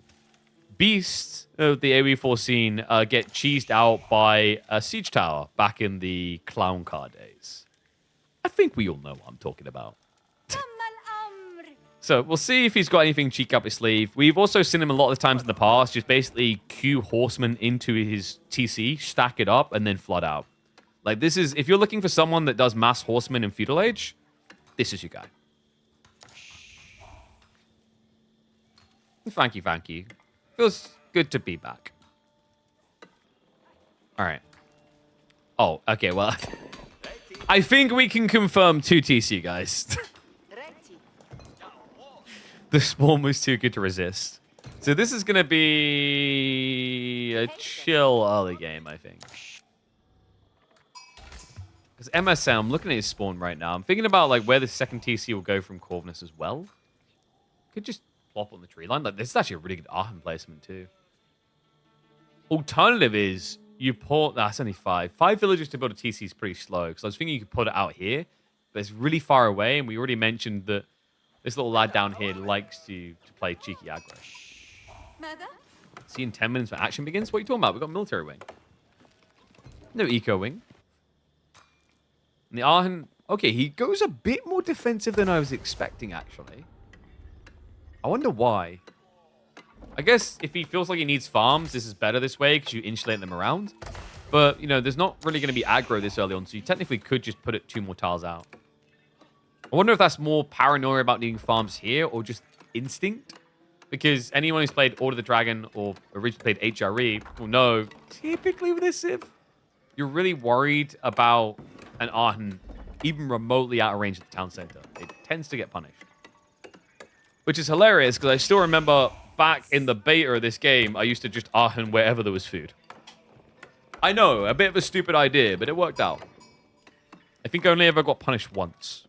beast of the AoE4 scene get cheesed out by a siege tower back in the clown car days. I think we all know what I'm talking about. So we'll see if he's got anything cheeky up his sleeve. We've also seen him a lot of times in the past just basically queue horsemen into his TC, stack it up, and then flood out. Like, this is, if you're looking for someone that does mass horsemen in Feudal Age, this is your guy. Thank you, thank you. Feels good to be back. All right. Oh, okay, well, I think we can confirm 2TC, guys. The spawn was too good to resist. So this is going to be a chill early game, I think. Because MSN, I'm looking at his spawn right now. I'm thinking about like where the second TC will go from Corvinus as well. Could just plop on the tree line. Like, this is actually a really good Arhan placement too. Alternative is you put... That's only 5. 5 villages to build a TC is pretty slow. Because I was thinking you could put it out here. But it's really far away. And we already mentioned that this little lad down here likes to play cheeky aggro. See, in 10 minutes when action begins? What are you talking about? We've got military wing. No eco wing. And the Arhan Okay, he goes a bit more defensive than I was expecting, actually. I wonder why. I guess if he feels like he needs farms, this is better this way because you insulate them around. But, you know, there's not really going to be aggro this early on, so you technically could just put it 2 more tiles out. I wonder if that's more paranoia about needing farms here or just instinct. Because anyone who's played Order of the Dragon or originally played HRE will know, typically with this Civ, you're really worried about an Arhan even remotely out of range of the town center. It tends to get punished. Which is hilarious, because I still remember back in the beta of this game, I used to just Arhan wherever there was food. I know, a bit of a stupid idea, but it worked out. I think I only ever got punished once.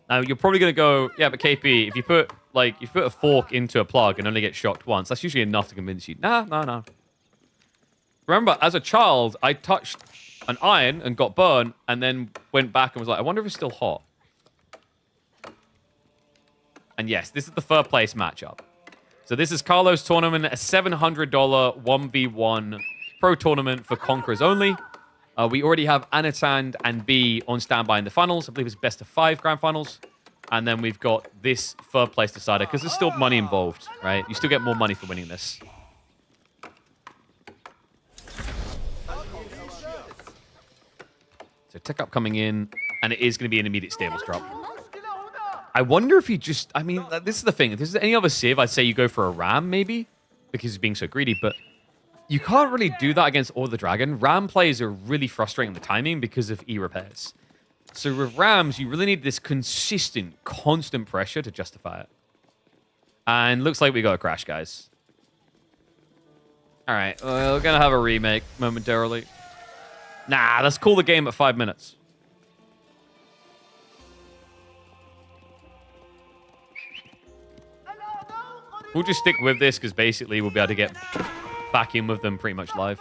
Now, you're probably going to go, yeah, but KP, if you put a fork into a plug and only get shocked once, that's usually enough to convince you. Nah. Remember, as a child, I touched an iron and got burned, and then went back and was like, I wonder if it's still hot. And yes, this is the third place matchup. So this is Carlos' tournament, a $700 1v1 pro tournament for Conquerors only. We already have Anatand and B on standby in the finals. I believe it's best of 5 grand finals. And then we've got this third place decider, because there's still money involved, right? You still get more money for winning this. So Tech Up coming in, and it is going to be an immediate stables drop. I wonder if you just... I mean, this is the thing. If this is any other Civ, I'd say you go for a Ram, maybe, because he's being so greedy, but you can't really do that against All the Dragon. Ram plays are really frustrating the timing because of E-repairs. So with Rams, you really need this consistent, constant pressure to justify it. And looks like we got a crash, guys. All right, we're going to have a remake momentarily. Nah, let's call the game at 5 minutes. We'll just stick with this because basically we'll be able to get back in with them pretty much live.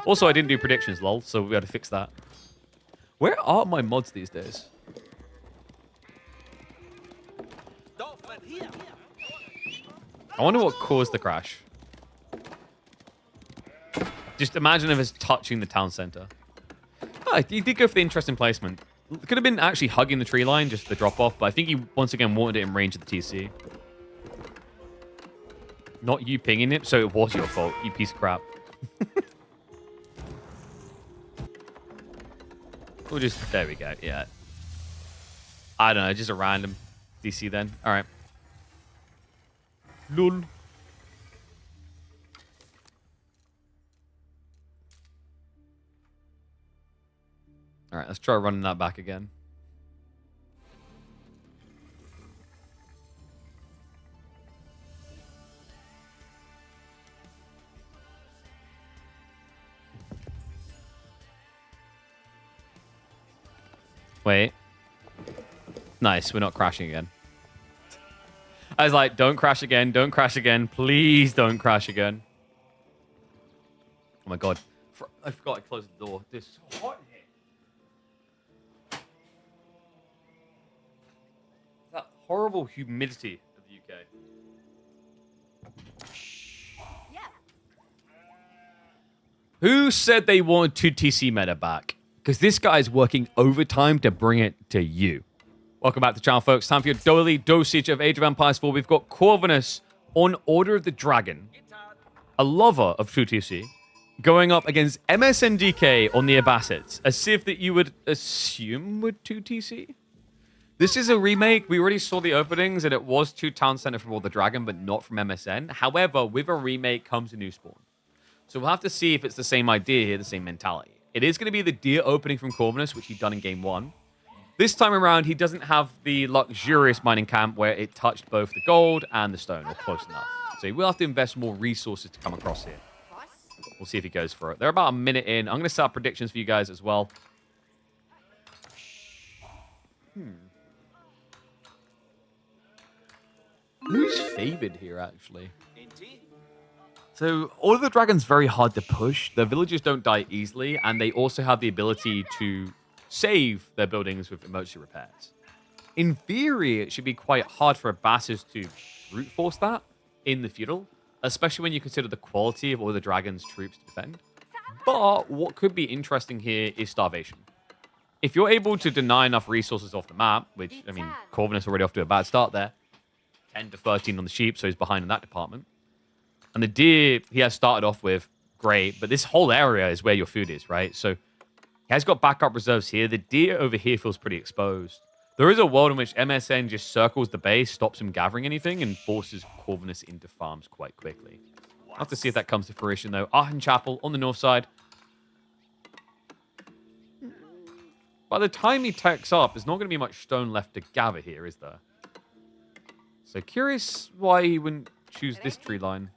Also, I didn't do predictions, lol, so we'll be able to fix that. Where are my mods these days? I wonder what caused the crash. Just imagine if it's touching the town center. Oh, he did go for the interesting placement. Could have been actually hugging the tree line, just the drop-off, but I think he once again wanted it in range of the TC. Not you pinging it, so it was your fault, you piece of crap. We'll just... There we go, yeah. I don't know, just a random DC then. Alright. Lol. Alright, let's try running that back again. Wait. Nice, we're not crashing again. I was like, don't crash again, don't crash again. Please don't crash again. Oh my god. I forgot I closed the door. This is so hot in here. That horrible humidity of the UK. Yeah. Who said they wanted 2TC meta back? Because this guy is working overtime to bring it to you. Welcome back to the channel, folks. Time for your daily dosage of Age of Empires 4. We've got Corvinus on Order of the Dragon, a lover of 2TC, going up against MSNDK on the Abbasids, a civ that you would assume would 2TC. This is a remake. We already saw the openings, and it was 2 Town Center from Order of the Dragon, but not from MSN. However, with a remake comes a new spawn. So we'll have to see if it's the same idea here, the same mentality. It is going to be the deer opening from Corvinus, which he'd done in Game 1. This time around, he doesn't have the luxurious mining camp where it touched both the gold and the stone, or close enough. So he will have to invest more resources to come across here. We'll see if he goes for it. They're about a minute in. I'm going to set up predictions for you guys as well. Who's favored here, actually? So, All of the Dragon's very hard to push. The villagers don't die easily, and they also have the ability to save their buildings with emergency repairs. In theory, it should be quite hard for Abbasids to brute force that in the feudal, especially when you consider the quality of All of the Dragon's troops to defend. But what could be interesting here is starvation. if you're able to deny enough resources off the map, which, I mean, Corvinus already off to a bad start there. 10 to 13 on the sheep, so he's behind in that department. And the deer he has started off with, great, but this whole area is where your food is, right? So he has got backup reserves here. The deer over here feels pretty exposed. There is a world in which MSN just circles the base, stops him gathering anything, and forces Corvinus into farms quite quickly. I'll have to see if that comes to fruition, though. Aachen Chapel on the north side. By the time he techs up, there's not going to be much stone left to gather here, is there? So curious why he wouldn't choose this tree line.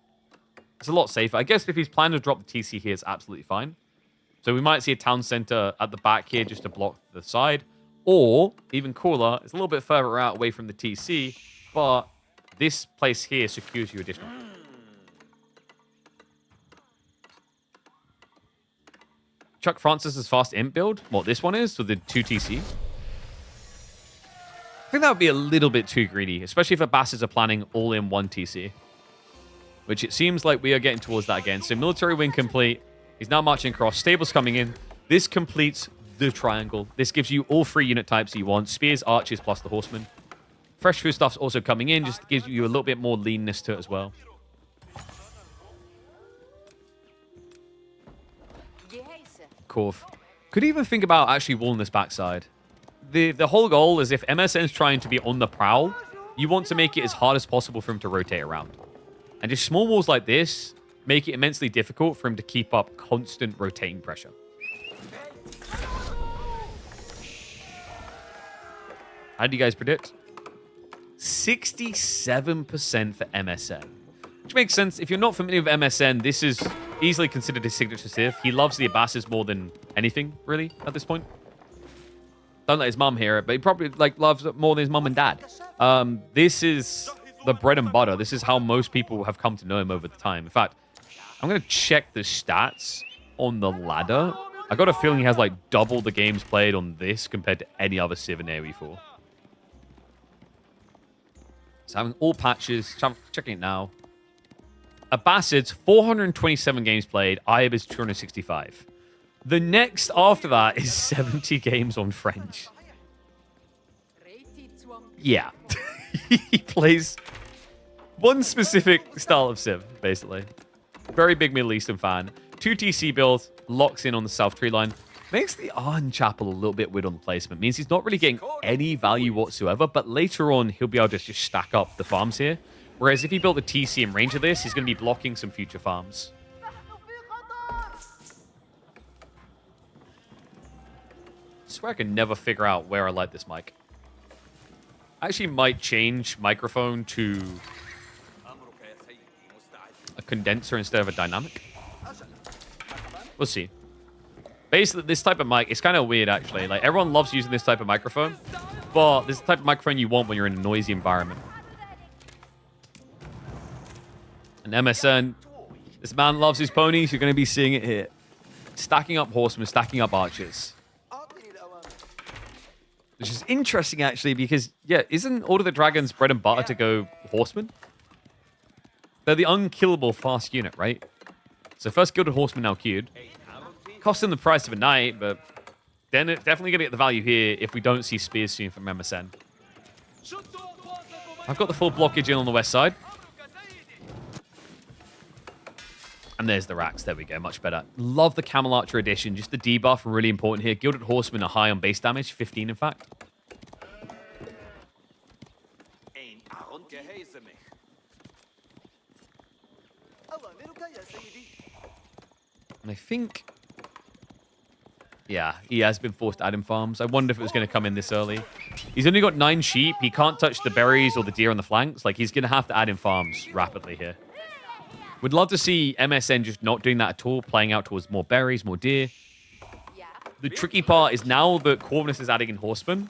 It's a lot safer. I guess if he's planning to drop the TC here, it's absolutely fine. So we might see a town center at the back here just to block the side. Or, even cooler, it's a little bit further out away from the TC, but this place here secures you additional. Chuck Francis's fast imp build, what this one is, with the 2 TC. I think that would be a little bit too greedy, especially if the Bastards are planning all in 1 TC. Which it seems like we are getting towards that again. So military wing complete. He's now marching across. Stables coming in. This completes the triangle. This gives you all 3 unit types you want. Spears, archers, plus the horsemen. Fresh food stuff's also coming in. Just gives you a little bit more leanness to it as well. Corv. Could even think about actually walling this backside. The whole goal is if MSN is trying to be on the prowl, you want to make it as hard as possible for him to rotate around. And just small walls like this make it immensely difficult for him to keep up constant rotating pressure. How do you guys predict? 67% for MSN. Which makes sense. If you're not familiar with MSN, this is easily considered his signature civ. He loves the Abbasids more than anything, really, at this point. Don't let his mum hear it, but he probably loves it more than his mum and dad. This is the bread and butter. This is how most people have come to know him over the time. In fact, I'm going to check the stats on the ladder. I got a feeling he has double the games played on this compared to any other civ in AoE4. So having all patches, checking it now. Abbasids, 427 games played. Ayyubids, 265. The next after that is 70 games on French. Yeah. He plays one specific style of civ, basically. Very big Middle Eastern fan. 2 TC build, locks in on the south tree line. Makes the Aachen Chapel a little bit weird on the placement. Means he's not really getting any value whatsoever, but later on, he'll be able to just stack up the farms here. Whereas if he built a TC in range of this, he's going to be blocking some future farms. I swear I can never figure out where I like this mic. I actually might change microphone to a condenser instead of a dynamic. We'll see. Basically, this type of mic, it's kind of weird, actually. Everyone loves using this type of microphone, but this is the type of microphone you want when you're in a noisy environment. And MSN, this man loves his ponies. You're going to be seeing it here. Stacking up horsemen, stacking up archers. Which is interesting, actually, because, yeah, isn't Order of the Dragon's bread and butter to go horsemen? They're the unkillable fast unit, right? So first gilded horseman now queued. Cost him the price of a knight, but then it's definitely going to get the value here if we don't see spears soon from MSN. I've got the full blockage in on the west side. And there's the racks. There we go. Much better. Love the Camel Archer edition. Just the debuff, really important here. Gilded Horsemen are high on base damage. 15, in fact. And I think... yeah, he has been forced to add in farms. I wonder if it was going to come in this early. He's only got 9 sheep. He can't touch the berries or the deer on the flanks. He's going to have to add in farms rapidly here. Would love to see MSN just not doing that at all, playing out towards more berries, more deer. The tricky part is now that Corvinus is adding in horsemen,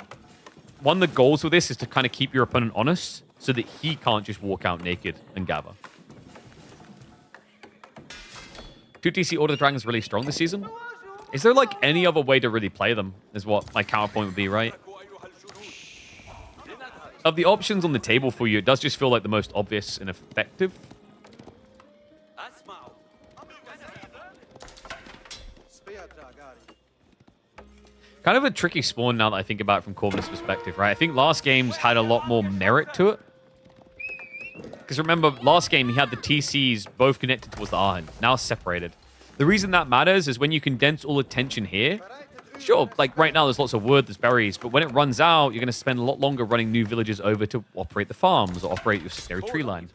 one of the goals with this is to kind of keep your opponent honest so that he can't just walk out naked and gather. 2 TC Order of the Dragon is really strong this season. Is there any other way to really play them, is what my counterpoint would be, right? Of the options on the table for you, it does just feel like the most obvious and effective. Kind of a tricky spawn now that I think about it from Corvinus' perspective, right? I think last game's had a lot more merit to it. Because remember, last game he had the TCs both connected towards the Arhen, now separated. The reason that matters is when you condense all attention here, sure, like right now there's lots of wood, there's berries, but when it runs out, you're going to spend a lot longer running new villages over to operate the farms or operate your secondary tree line.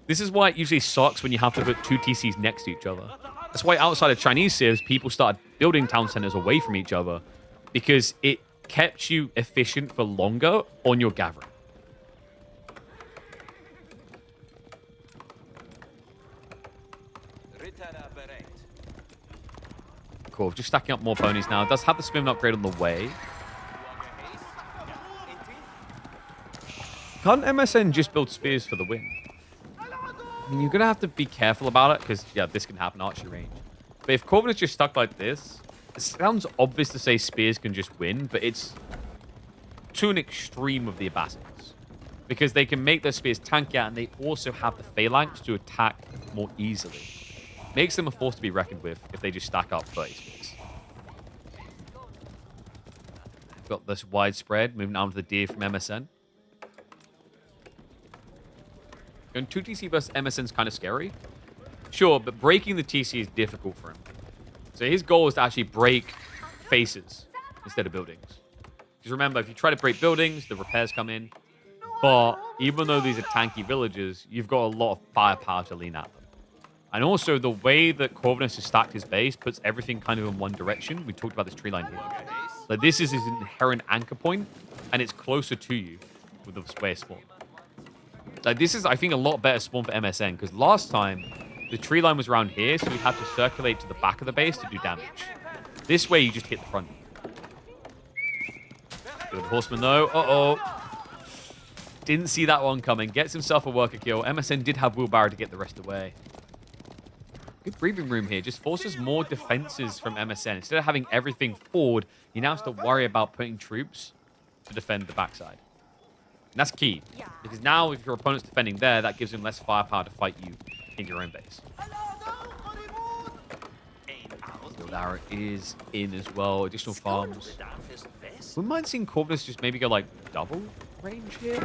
This is why it usually sucks when you have to put two TCs next to each other. That's why outside of Chinese civs, people started building town centers away from each other because it kept you efficient for longer on your gathering. Cool, just stacking up more ponies now. It does have the spin upgrade on the way. Can't MSN just build spears for the win? I mean, you're going to have to be careful about it because, yeah, this can happen archery range. But if Corvin is just stuck like this, it sounds obvious to say spears can just win, but it's to an extreme of the Abbassids. Because they can make their spears tanky out, and they also have the phalanx to attack more easily. Makes them a force to be reckoned with if they just stack up 30 spears. Got this widespread, moving down to the deer from MSN. Going 2TC versus MSN is kind of scary. Sure, but breaking the TC is difficult for him. So his goal is to actually break faces instead of buildings. Because remember, if you try to break buildings, the repairs come in. But even though these are tanky villages, you've got a lot of firepower to lean at them. And also, the way that Corvinus has stacked his base puts everything kind of in one direction. We talked about this tree line here. Like, this is his inherent anchor point, and it's closer to you with the way it spawned. Like, this is, I think, a lot better spawn for MSN, because last time, the tree line was around here, so we had to circulate to the back of the base to do damage. This way, you just hit the front. Good horseman, though. Uh-oh. Didn't see that one coming. Gets himself a worker kill. MSN did have wheelbarrow to get the rest away. Good breathing room here. Just forces more defenses from MSN. Instead of having everything forward, he now has to worry about putting troops to defend the backside. And that's key. Because now, if your opponent's defending there, that gives him less firepower to fight you in your own base. Field arrow is in as well. Additional farms. Wouldn't mind seeing Corvinus just maybe go like double range here.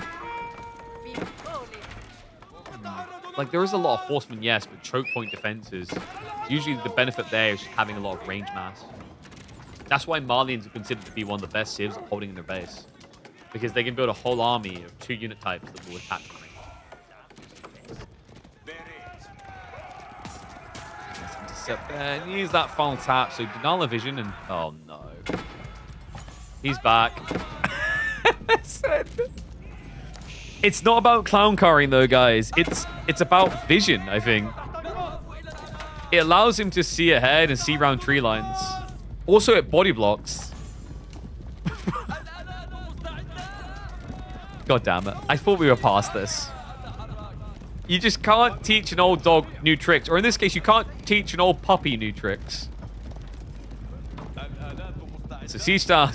Like, there is a lot of horsemen, yes, but choke point defenses. Usually the benefit there is having a lot of range mass. That's why Malians are considered to be one of the best civs at holding in their base. Because they can build a whole army of 2 unit types that will attack from range. Intercept there, and use that final tap, so denial of vision, and oh no. He's back. It's not about clown carring though, guys. It's about vision, I think. It allows him to see ahead and see round tree lines. Also, it body blocks. God damn it. I thought we were past this. You just can't teach an old dog new tricks. Or in this case, you can't teach an old puppy new tricks. So Siege Tower,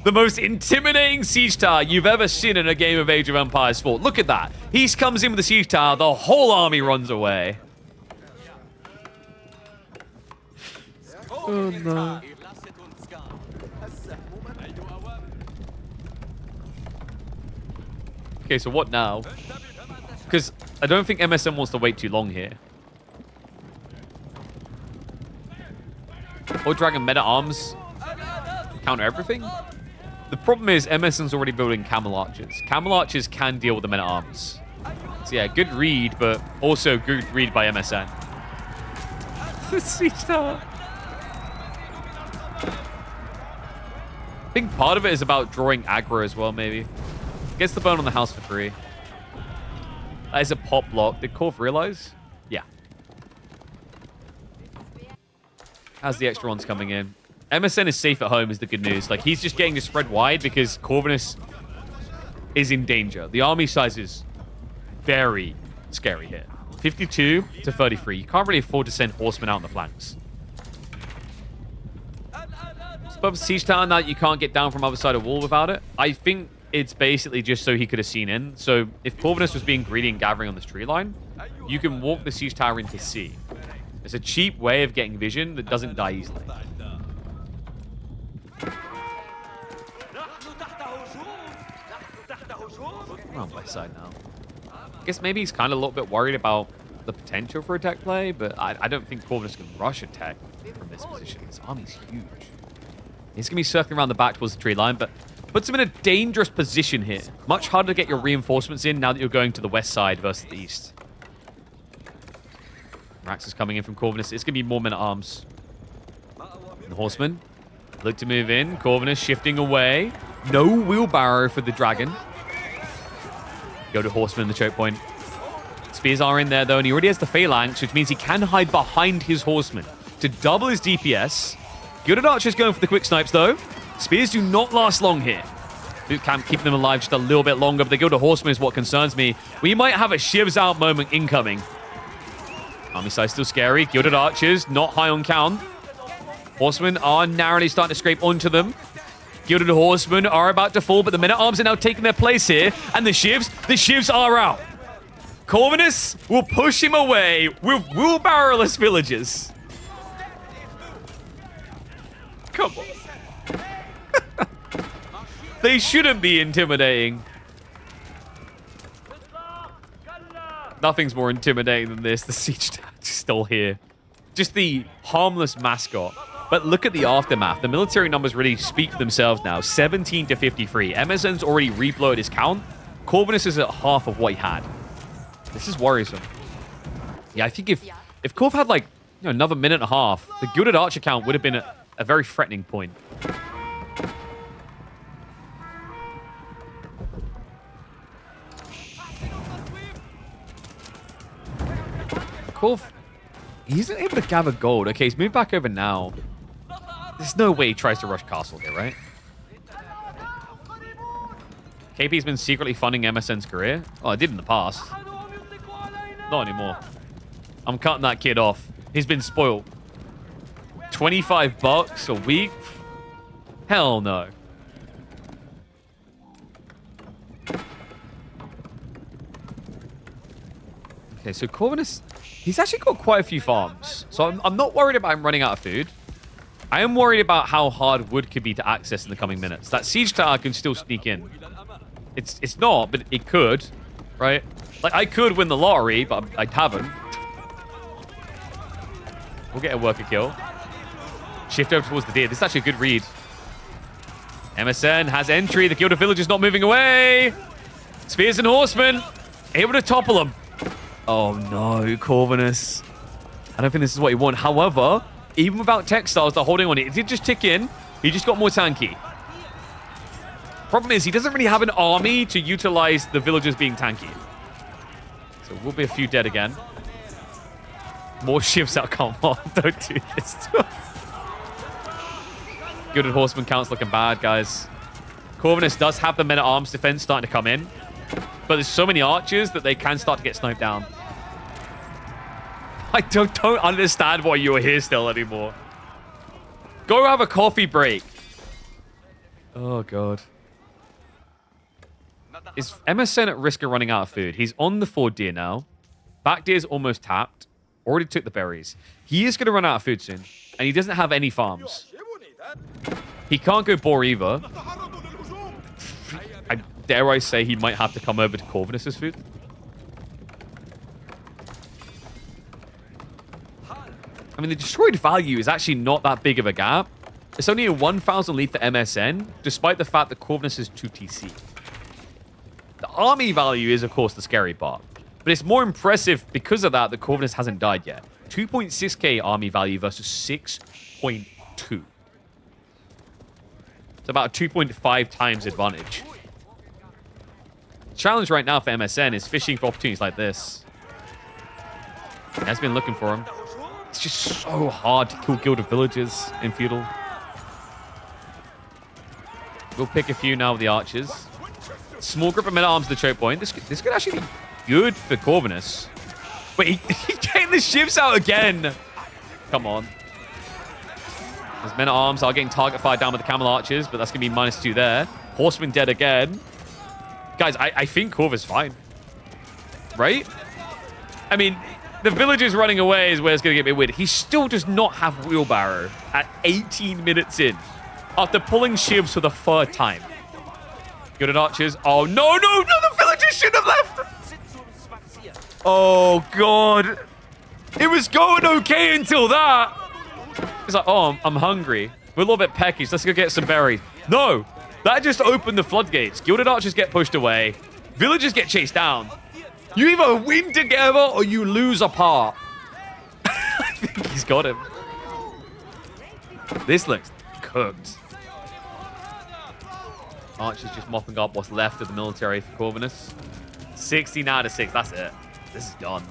the most intimidating Siege Tower you've ever seen in a game of Age of Empires 4. Look at that. He comes in with the Siege Tower, the whole army runs away. Oh no. Okay, so what now? Because I don't think MSN wants to wait too long here. Or Dragon Meta Arms counter everything? The problem is MSN's already building Camel Archers. Camel Archers can deal with the Men at Arms. So yeah, good read, but also good read by MSN. The Siege Tower. I think part of it is about drawing aggro as well, maybe. Gets the burn on the house for free. That is a pop block. Did Corv realize? Yeah. As the extra ones coming in. MSN is safe at home is the good news. Like, he's just getting to spread wide because Corvinus is in danger. The army size is very scary here. 52 to 33. You can't really afford to send horsemen out on the flanks. Above Siege Tower now you can't get down from other side of wall without it. I think it's basically just so he could have seen in. So if Corvinus was being greedy and gathering on this tree line, you can walk the Siege Tower into C. It's a cheap way of getting vision that doesn't die easily. around west side now. I guess maybe he's kind of a little bit worried about the potential for a tech play, but I don't think Corvus can rush a tech from this position. His army's huge. He's going to be circling around the back towards the tree line, but puts him in a dangerous position here. Much harder to get your reinforcements in now that you're going to the west side versus the east. Rax is coming in from Corvinus. It's going to be more men-at-arms. And the horsemen look to move in. Corvinus shifting away. No wheelbarrow for the dragon. Go to horseman in the choke point. Spears are in there, though, and he already has the phalanx, which means he can hide behind his horsemen to double his DPS. Gilded Archer's going for the quick snipes, though. Spears do not last long here. Boot camp keeping them alive just a little bit longer, but the Gilded Horseman is what concerns me. We might have a shivs out moment incoming. Army size still scary. Gilded Archers not high on count. Horsemen are narrowly starting to scrape onto them. Gilded Horsemen are about to fall, but the men-at-arms are now taking their place here. And the shivs are out. Corvinus will push him away with wheelbarrow-less villagers. Come on. They shouldn't be intimidating. Nothing's more intimidating than this. The siege tag is still here. Just the harmless mascot. But look at the aftermath. The military numbers really speak for themselves now. 17 to 53. MSN's already reblowed his count. Corvinus is at half of what he had. This is worrisome. Yeah, I think if Corv had like another minute and a half, the Gilded Archer count would have been a very threatening point. Corv, he isn't able to gather gold. Okay, he's moved back over now. There's no way he tries to rush castle here, right? KP's been secretly funding MSN's career. Oh, I did in the past. Not anymore. I'm cutting that kid off. He's been spoiled. $25 a week? Hell no. Okay, so Corvinus, he's actually got quite a few farms. So I'm not worried about him running out of food. I am worried about how hard wood could be to access in the coming minutes. That siege tower can still sneak in. It's not, but it could, right? Like, I could win the lottery, but I haven't. We'll get a worker kill. Shift over towards the deer. This is actually a good read. MSN has entry. The Gilded Village is not moving away. Spears and Horsemen able to topple them. Oh no, Corvinus. I don't think this is what you want. However, even without textiles, they're holding on. It did just tick in. He just got more tanky. Problem is, he doesn't really have an army to utilize the villagers being tanky. So we'll be a few dead again. More shivs out. Come on, don't do this to us. Gilded Horseman count's looking bad, guys. Corvinus does have the men-at-arms defense starting to come in. But there's so many archers that they can start to get sniped down. I don't understand why you are here still anymore. Go have a coffee break. Oh, God. Is MSN at risk of running out of food? He's on the forward deer now. Back deer's almost tapped. Already took the berries. He is going to run out of food soon. And he doesn't have any farms. He can't go boar either. Dare I say he might have to come over to Corvinus's food? I mean, the destroyed value is actually not that big of a gap. It's only a 1,000 lead for MSN, despite the fact that Corvinus is 2 TC. The army value is, of course, the scary part. But it's more impressive because of that Corvinus hasn't died yet. 2.6k army value versus 6.2. It's about a 2.5 times advantage. The challenge right now for MSN is fishing for opportunities like this. He has been looking for them. It's just so hard to kill Gilded Villagers in Feudal. We'll pick a few now with the archers. Small group of men-at-arms to the choke point. This could actually be good for Corvinus. Wait, he's getting the shivs out again. Come on. His men-at-arms are getting target fired down with the camel archers, but that's going to be -2 there. Horseman dead again. Guys, I think Corvus is fine. Right? I mean, the villagers running away is where it's going to get a bit weird. He still does not have wheelbarrow at 18 minutes in after pulling shivs for the 3rd time. Gilded Archers. Oh, no, the villagers just shouldn't have left. Oh, God. It was going okay until that. It's like, oh, I'm hungry. We're a little bit peckish. Let's go get some berries. No. That just opened the floodgates. Gilded archers get pushed away. Villagers get chased down. You either win together or you lose apart. I think he's got him. This looks cooked. Archer's just mopping up what's left of the military for Corvinus. 16 out of 6. That's it. This is done.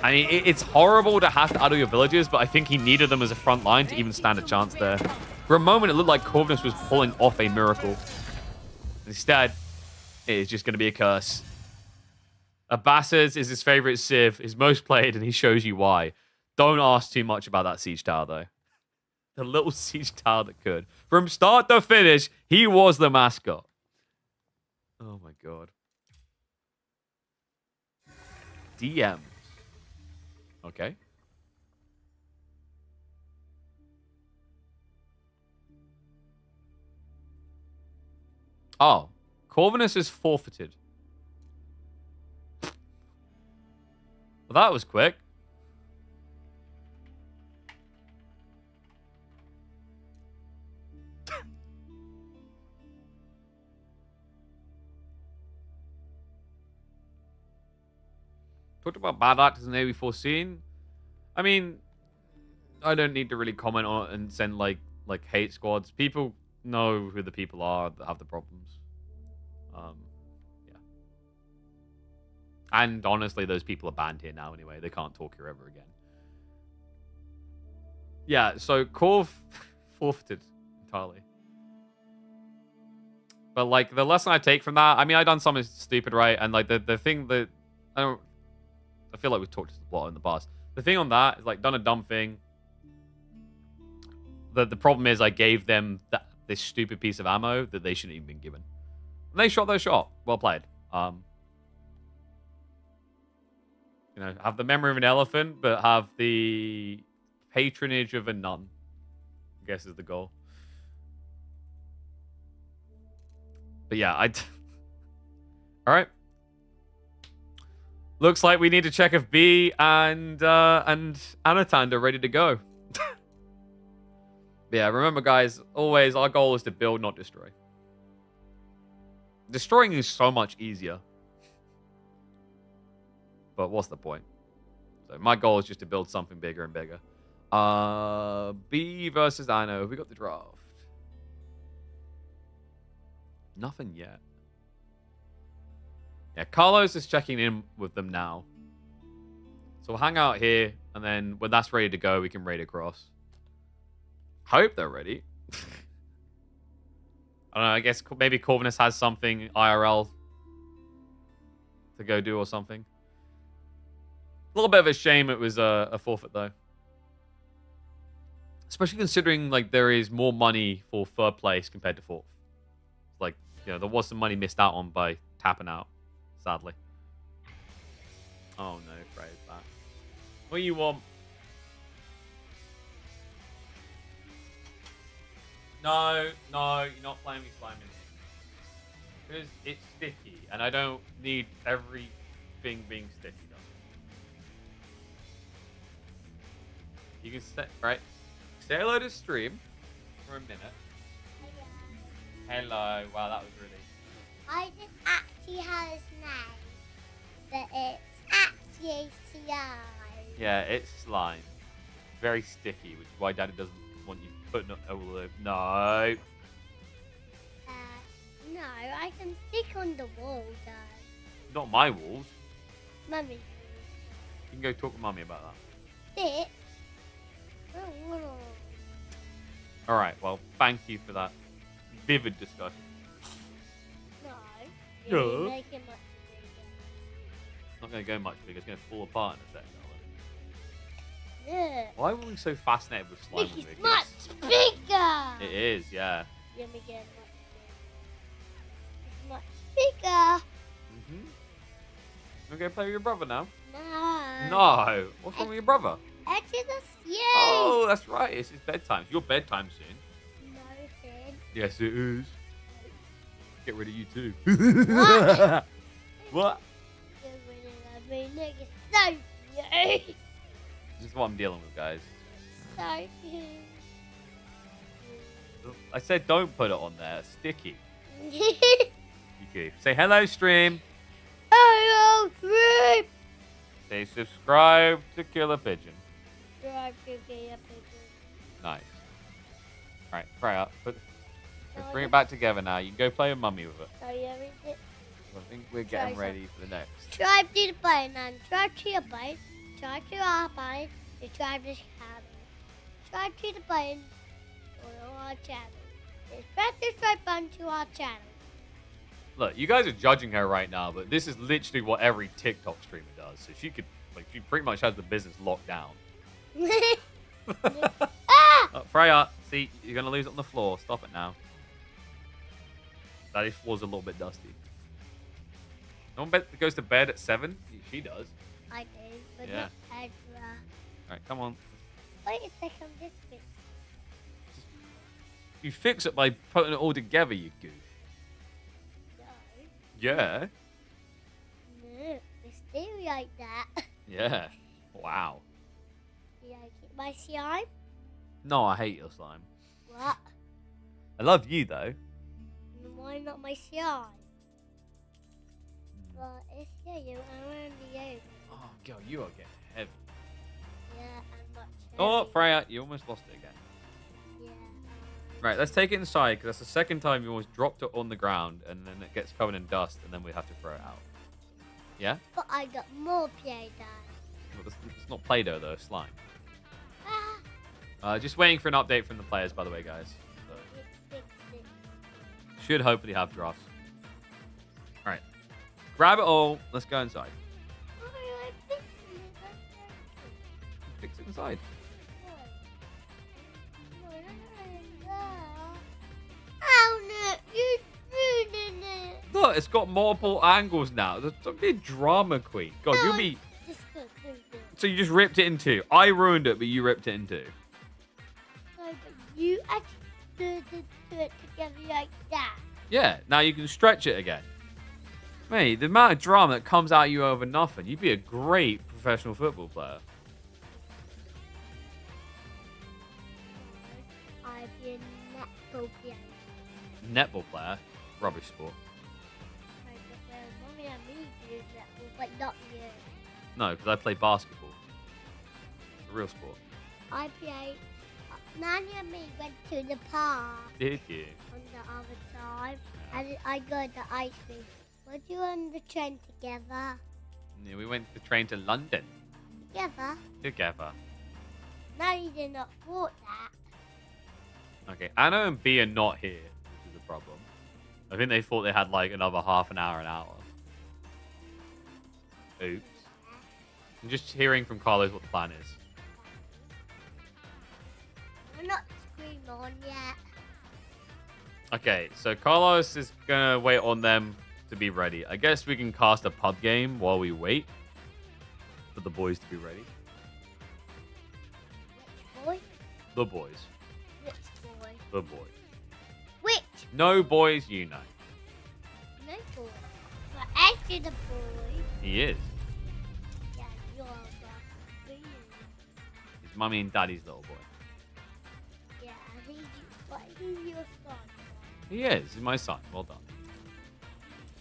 I mean, it's horrible to have to idle your villagers, but I think he needed them as a front line to even stand a chance there. For a moment, it looked like Corvinus was pulling off a miracle. Instead, it is just going to be a curse. Abbasid is his favorite civ, his most played, and he shows you why. Don't ask too much about that siege tower, though. The little siege tower that could. From start to finish, he was the mascot. Oh, my God. DMs. Okay. Oh. Corvinus is forfeited. Well, that was quick. Talked about bad actors and they be foreseen. I mean, I don't need to really comment on it and send like hate squads. People know who the people are that have the problems. Yeah. And honestly, those people are banned here now anyway. They can't talk here ever again. Yeah, so Corv forfeited entirely. But like the lesson I take from that, I mean, I done something stupid, right? And like the thing that I feel like we've talked to the plot in the past. The thing on that is like done a dumb thing. The problem is I gave them this stupid piece of ammo that they shouldn't even been given. And they shot their shot. Well played. You know, have the memory of an elephant, but have the patronage of a nun. I guess is the goal. But yeah, all right. Looks like we need to check if B and Anatan are ready to go. But yeah, remember guys, always our goal is to build, not destroy. Destroying is so much easier. But what's the point? So my goal is just to build something bigger and bigger. B versus Anno. We got the draft. Nothing yet. Yeah, Carlos is checking in with them now. So we'll hang out here, and then when that's ready to go, we can raid across. Hope they're ready. I don't know, I guess maybe Corvinus has something IRL to go do or something. A little bit of a shame it was a forfeit, though. Especially considering like there is more money for third place compared to fourth. Like, you know, there was some money missed out on by tapping out, sadly. Oh no, Frey's back. What do you want? No, you're not playing me slimy. Because it's sticky, and I don't need everything being sticky, though. You can say, right? Say hello to stream for a minute. Hello. Wow, that was really... I just actually have his name, but it's actually slime. Yeah, it's slime. Very sticky, which is why Daddy doesn't want you putting it all over. No. No, I can stick on the wall though. Not my walls. Mummy. You can go talk to Mummy about that. Stick? Alright, well, thank you for that vivid discussion. No. No. You make it much bigger. Not going to go much bigger. It's going to fall apart in a second. Yeah. Why were we so fascinated with slime? Make it much bigger. It is, yeah. Let me get much bigger. You going to play with your brother now? No. No. What's wrong with your brother? Exodus, yeah. Oh, that's right. It's his bedtime. It's your bedtime soon. No, Finn. Yes, it is. get rid of you too. What? What? Get rid of me, nigga. So cute. This is what I'm dealing with, guys. So cute. I said don't put it on there. Sticky. You goof. Say hello, stream. Hello, Trip. Say subscribe to Killer Pigeon. Drive to get up again. Nice. All right, cry up. Let's bring it back together now. You can go play with mummy with it. So you read it? I think we're getting ready for the next. Drive to the button and drive to your button. Drive to our button. To drive this cabin. Drive to the button on our channel. Press the subscribe button to our channel. Look, you guys are judging her right now, but this is literally what every TikTok streamer does. So she could, like, she pretty much has the business locked down. Ah! Oh, Freya, see, you're going to lose it on the floor. Stop it now. That floor's a little bit dusty. No one goes to bed at 7? She does. I do, but Yeah. not Ezra. All right, come on. Wait a second, this bit. You fix it by putting it all together, you goof. No, Yeah. no, it's still like that. Yeah. Wow. You like it, my slime? No, I hate your slime. What? I love you, though. Why not my slime? Well, it's you and only you. Oh, girl, you are getting heavy. Yeah, and much. Oh, heavy. Freya, you almost lost it again. Yeah. Right, let's take it inside, because that's the second time you almost dropped it on the ground, and then it gets covered in dust, and then we have to throw it out. Yeah? But I got more play done. Well, it's not Play-Doh, though, it's slime. Ah, Just waiting for an update from the players, by the way, guys. So, fix it. should hopefully have drafts. All right. Grab it all. Let's go inside. Oh, I fixed it. That's Fix it inside. Oh no, you ruined it. Look, it's got multiple angles now. Don't be a drama queen. God, No, you'll be... Just go, go, go. So you just ripped it in two. I ruined it, but you ripped it in two. No, but you actually do it together like that. Yeah, now you can stretch it again. Mate, the amount of drama that comes out of you over nothing, you'd be a great professional football player. I'd be a netball player. Netball player? Rubbish sport. Mommy and me do netball, but not you. No, because I play basketball. It's a real sport. I played. Nanny and me went to the park Did you? on the other side, and I got the ice cream. Were you on the train together? Yeah, we went to train to London Together? together. Nanny did not thought that. Okay, Anna and B are not here, which is a problem. I think they thought they had like another half an hour. Oops. I'm just hearing from Carlos what the plan is. We're not scream on yet. Okay, so Carlos is gonna wait on them to be ready. I guess we can cast a pub game while we wait for the boys to be ready. Which boy? The boys. Which boy? The boys. Which? No boys, you know. No boy. But actually the boy. He is. Yeah, you're the scream. He's mummy and daddy's little boy. Yeah, but he's your son. He is. He's my son. Well done.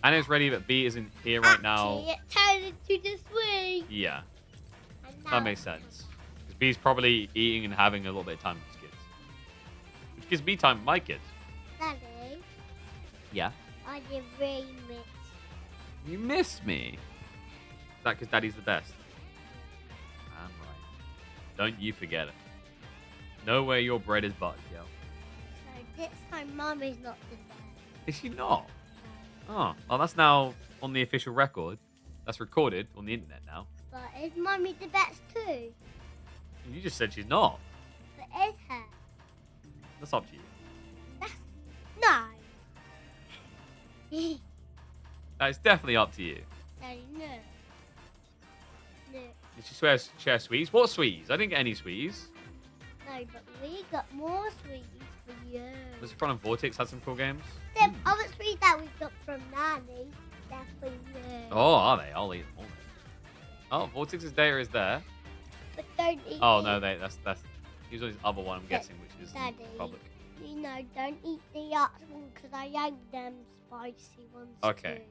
Anna's ready, but B isn't here right now. Actually, it turned into the swing. Yeah, And that now makes it's sense. Because B's probably eating and having a little bit of time with his kids. Which gives me time with my kids. Daddy, Yeah. I did very much. You miss me. Is that because daddy's the best? I'm right. Don't you forget it. Know where your bread is buttered, yo. So this time Mummy's not the best. Is she not? Oh, well, that's now on the official record. That's recorded on the internet now. But is Mummy the best too? You just said she's not. But is her? That's up to you. That's no. That's definitely up to you. Daddy, no. No, Did she share sweets? What sweets? I didn't get any sweets. no, but we got more sweets for you. Was it from Vortex had some cool games? The other three that we got from Nanny, they're for you. Oh, are they? I'll eat them all. Oh, Vortex's data is there. But don't eat Oh it. no, that's he's on his other one. I'm guessing, which is Daddy. public. You know, don't eat the other one because I yanked them spicy ones Okay. too.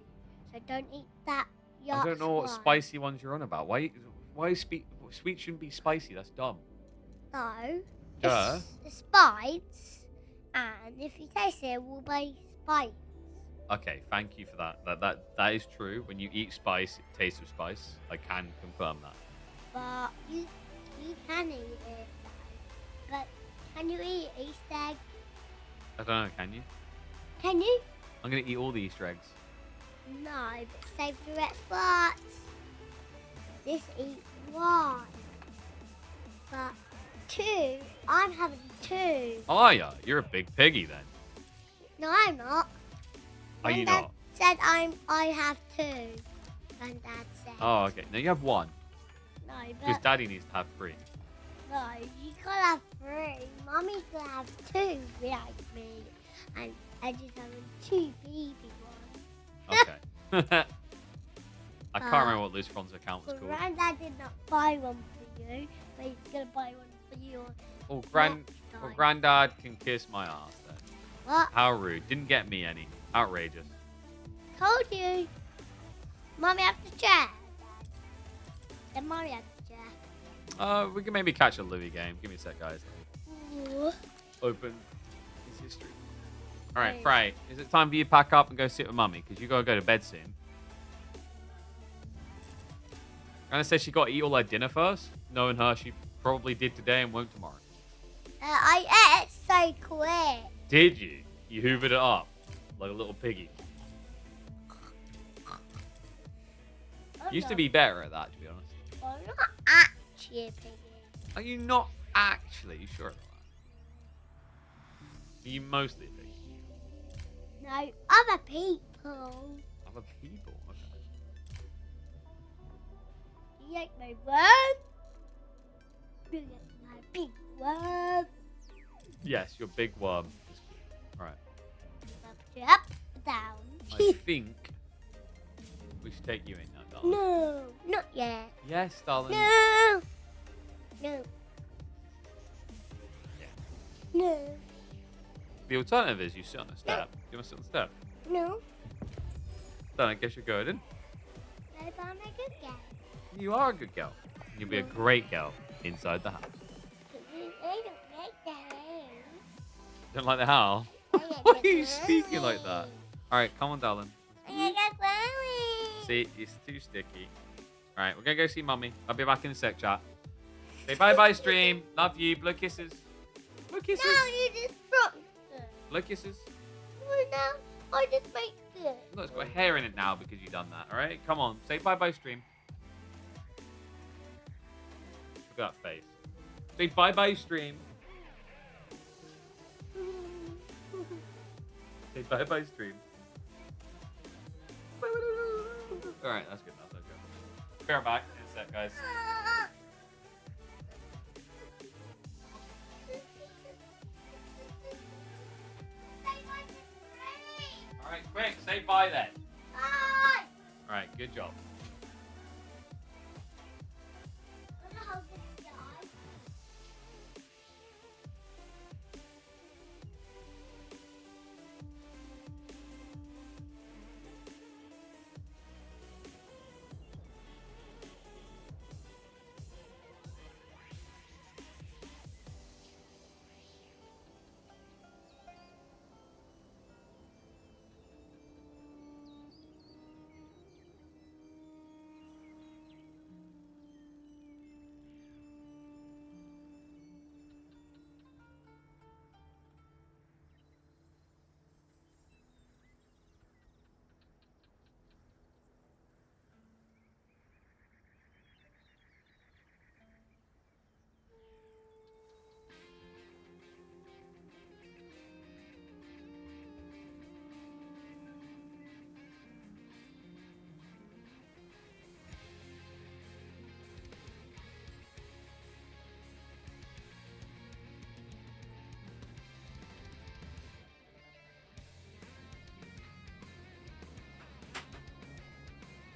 So don't eat that I don't know what one. spicy ones you're on about. Why sweet shouldn't be spicy? That's dumb. No. Duh. It's spice, and if you taste it, it will be spice. Okay, thank you for that. That is true. When you eat spice, it tastes of spice. I can confirm that. But you can eat it. But can you eat Easter egg? I don't know. Can you? Can you? I'm gonna eat all the Easter eggs. No, but save the red spots. Just eat one. But two, I'm having two. Oh yeah, you're a big piggy then. No, I'm not. Are you Granddad not? said I have two. Granddad said. Oh, okay. No, you have one. No, Because but Daddy needs to have 3. no, you can't have three. Mommy's gonna have two like me, and I just having two baby ones. Okay. I can't remember what Loose Fronts account was But called. Granddad did not buy one for you, but he's gonna buy one for you. Oh, next time. Granddad can kiss my ass then. What? How rude. Didn't get me any. Outrageous. Told you. Mommy have to check. Then Mommy have to check. We can maybe catch a Louis game. Give me a sec, guys. Ooh. Open his history. All right, Right. Frey. Is it time for you to pack up and go sit with Mummy? Because you got to go to bed soon. Anna says she got to eat all her dinner first. Knowing her, she probably did today and won't tomorrow. I ate it so quick. Did you? You hoovered it up like a little piggy. Used to be better at that, to be honest. I'm not actually a piggy. Are you not actually sure of that? Are you mostly a piggy? No, other people. Other people? Okay. You like my worm? You like my big worm? Yes, your big worm. Alright. Up, down. I think we should take you in now, darling. No, not yet. Yes, darling. No. No. No. The alternative is you sit on a step. Do you want to sit on the step? No. Then I guess you're going in. No, but I'm a good girl. You are a good girl. You'll be a great girl inside the house. I don't like the house. Don't like the howl? I like Why are the you speaking like flowers. that? Alright, come on, darling. I like flowers. See, it's too sticky. Alright, we're going to go see Mummy. I'll be back in a sec, chat. Say bye-bye, stream. Love you. Blow kisses. Blow kisses. No, you just broke it. Blow kisses. Well, now I just make it. Look, it's got hair in it now because you've done that. Alright, come on. Say bye-bye, stream. Look at that face. Say bye-bye, stream. Say bye-bye, stream. Alright, that's good enough. That's good. Bear back in a sec, guys. Alright, quick, say bye then. Bye. Alright, good job.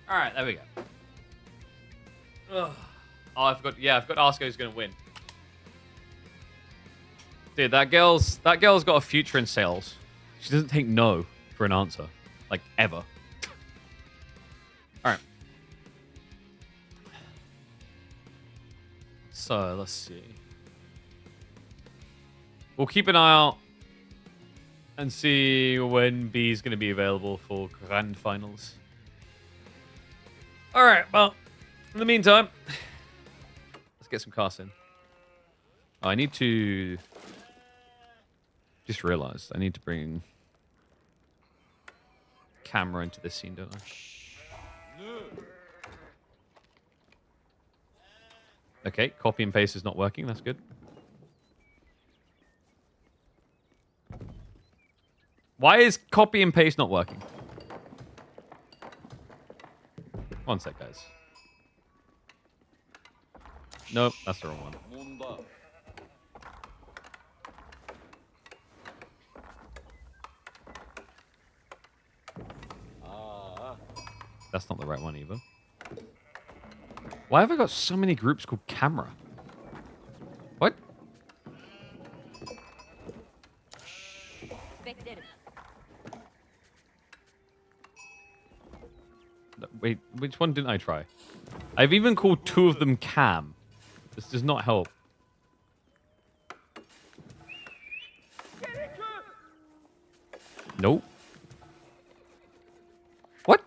All right, there we go. Ugh. Oh, I forgot. Yeah, I forgot Arsko's going to win. Dude, that girl's got a future in sales. She doesn't take no for an answer. Like, ever. All right. So, let's see. We'll keep an eye out and see when B is going to be available for grand finals. All right, well, in the meantime, let's get some casts in. Oh, I need to... Just realized I need to bring camera into this scene, don't I? Okay, copy and paste is not working. That's good. Why is copy and paste not working? One sec, guys. Nope, that's the wrong one. That's not the right one either. Why have I got so many groups called camera? What? Wait, which one didn't I try? I've even called 2 of them cam. This does not help. Nope. What?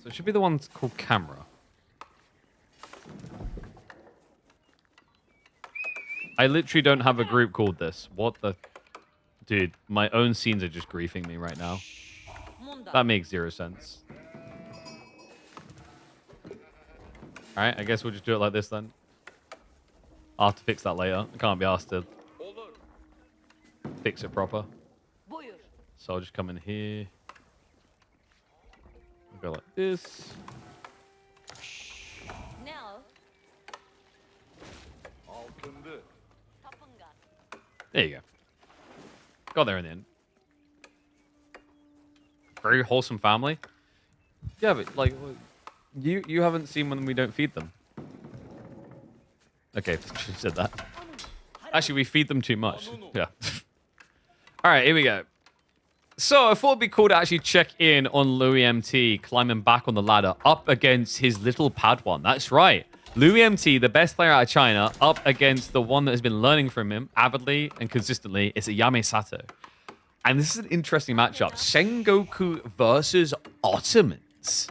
So it should be the one called camera. I literally don't have a group called this. What the... Dude, my own scenes are just griefing me right now. That makes 0 sense. Alright, I guess we'll just do it like this then. I'll have to fix that later. I can't be asked to fix it proper. So I'll just come in here. I'll go like this. There you go. Got there in the end. Very wholesome family. Yeah, but like, you haven't seen when we don't feed them. Okay, she said that. Actually, we feed them too much. Yeah. All right, here we go. So I thought it'd be cool to actually check in on Louis MT climbing back on the ladder up against his little Padawan. That's right. Louis MT, the best player out of China, up against the one that has been learning from him avidly and consistently. It's Ayame Sato. And this is an interesting matchup. Sengoku versus Ottomans.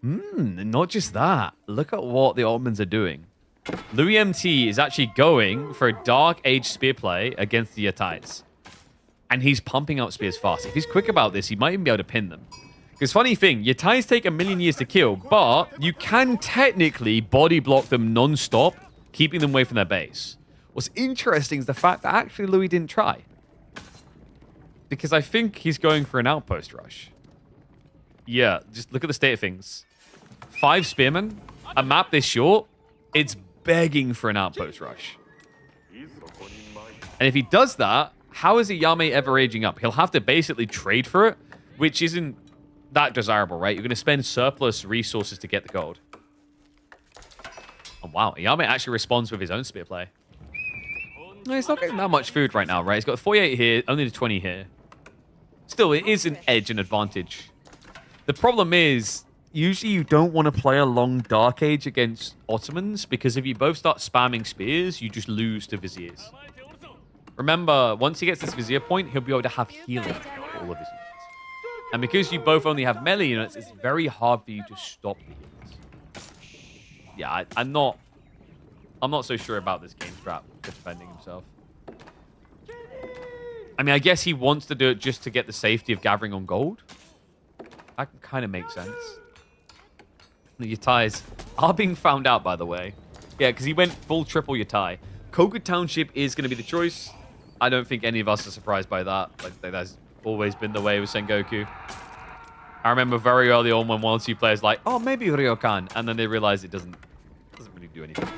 Not just that. Look at what the Ottomans are doing. Louis MT is actually going for a Dark Age spear play against the Yatai's. And he's pumping out spears fast. If he's quick about this, he might even be able to pin them. Because funny thing, Yatai's take 1,000,000 years to kill, but you can technically body block them non-stop, keeping them away from their base. What's interesting is the fact that actually Louis didn't try. Because I think he's going for an outpost rush. Yeah, just look at the state of things. 5 spearmen, a map this short, it's begging for an outpost rush. And if he does that, how is Ayame ever aging up? He'll have to basically trade for it, which isn't that desirable, right? You're going to spend surplus resources to get the gold. Oh, wow. Ayame actually responds with his own spear play. No, he's not getting that much food right now, right? He's got 48 here, only the 20 here. Still, it is an edge and advantage. The problem is, usually you don't want to play a long Dark Age against Ottomans, because if you both start spamming spears, you just lose to Viziers. Remember, once he gets this Vizier point, he'll be able to have healing for all of his units. And because you both only have melee units, it's very hard for you to stop the units. Yeah, I'm not so sure about this game strat for defending himself. I mean, I guess he wants to do it just to get the safety of gathering on gold. That kind of makes sense. The Yatai's are being found out, by the way. Yeah, because he went full triple Yatai. Koga Township is going to be the choice. I don't think any of us are surprised by that. Like, that's always been the way with Sengoku. I remember very early on when one or two players like, oh, maybe Ryokan. And then they realize it doesn't really do anything.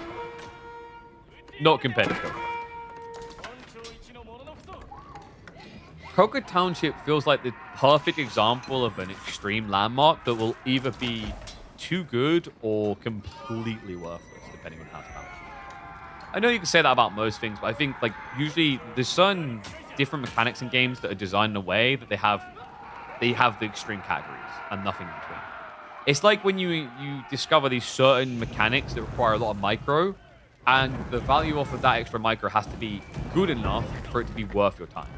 Not compared to Koga. Coca Township feels like the perfect example of an extreme landmark that will either be too good or completely worthless, depending on how it's balanced. I know you can say that about most things, but I think like usually there's certain different mechanics in games that are designed in a way that they have the extreme categories and nothing in between. It's like when you discover these certain mechanics that require a lot of micro, and the value off of that extra micro has to be good enough for it to be worth your time.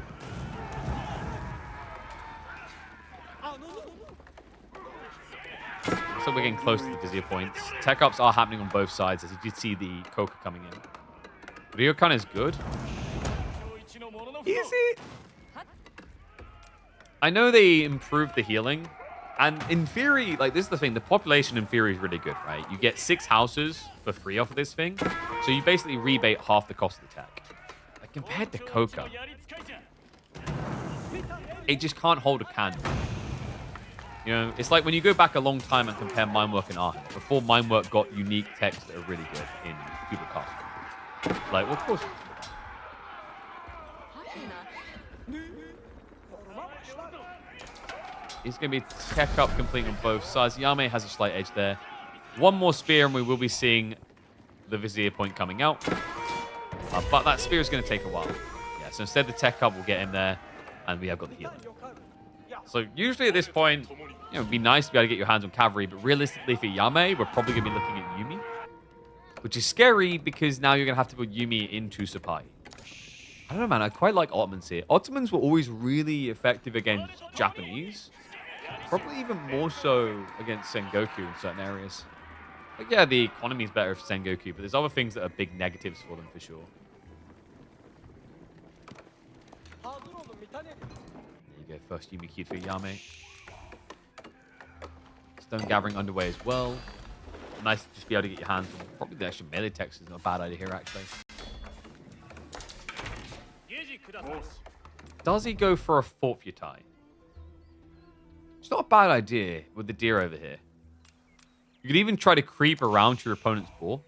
So we're getting close to the Vizier points. Tech ups are happening on both sides, as you did see the Coca coming in. Ryokan is good. Easy. I know they improved the healing, and in theory, like this is the thing, the population in theory is really good, right? You get 6 houses for free off of this thing, so you basically rebate half the cost of the tech. Like compared to Coca, it just can't hold a candle. You know, it's like when you go back a long time and compare Minework and Art. Before Minework got unique techs that are really good in Feudal Castle. Like, well, of course. It's going to be tech up complete on both sides. Yame has a slight edge there. One more spear and we will be seeing the Vizier point coming out. But that spear is going to take a while. Yeah, so instead the tech up will get in there and we have got the healing. So usually at this point, you know, it'd be nice to be able to get your hands on cavalry, but realistically for Yame, we're probably going to be looking at Yumi, which is scary because now you're going to have to put Yumi into Sapai. I don't know, man. I quite like Ottomans here. Ottomans were always really effective against Japanese, probably even more so against Sengoku in certain areas. Like, yeah, the economy is better for Sengoku, but there's other things that are big negatives for them for sure. There you go, first Yumi keyed for Yame. Stone gathering underway as well. Nice to just be able to get your hands on probably the extra melee text is not a bad idea here, actually. Does he go for a fourth Yutai? It's not a bad idea with the deer over here. You could even try to creep around your opponent's boar.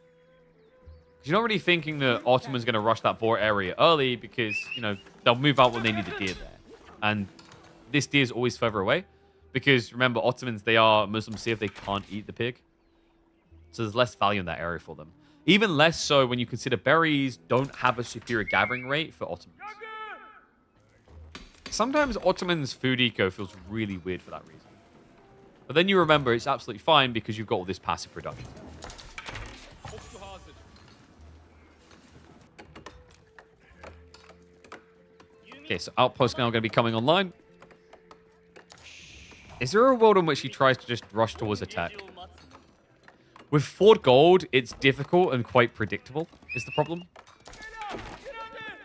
You're not really thinking the Ottoman's going to rush that boar area early because, you know, they'll move out when they need a deer there. And this deer is always further away. Because, remember, Ottomans, they are Muslim Civ. They can't eat the pig. So there's less value in that area for them. Even less so when you consider berries don't have a superior gathering rate for Ottomans. Sometimes Ottomans' food eco feels really weird for that reason. But then you remember it's absolutely fine because you've got all this passive production. Okay, so Outpost now going to be coming online. Is there a world in which he tries to just rush towards attack? With Fort Gold, it's difficult and quite predictable, is the problem.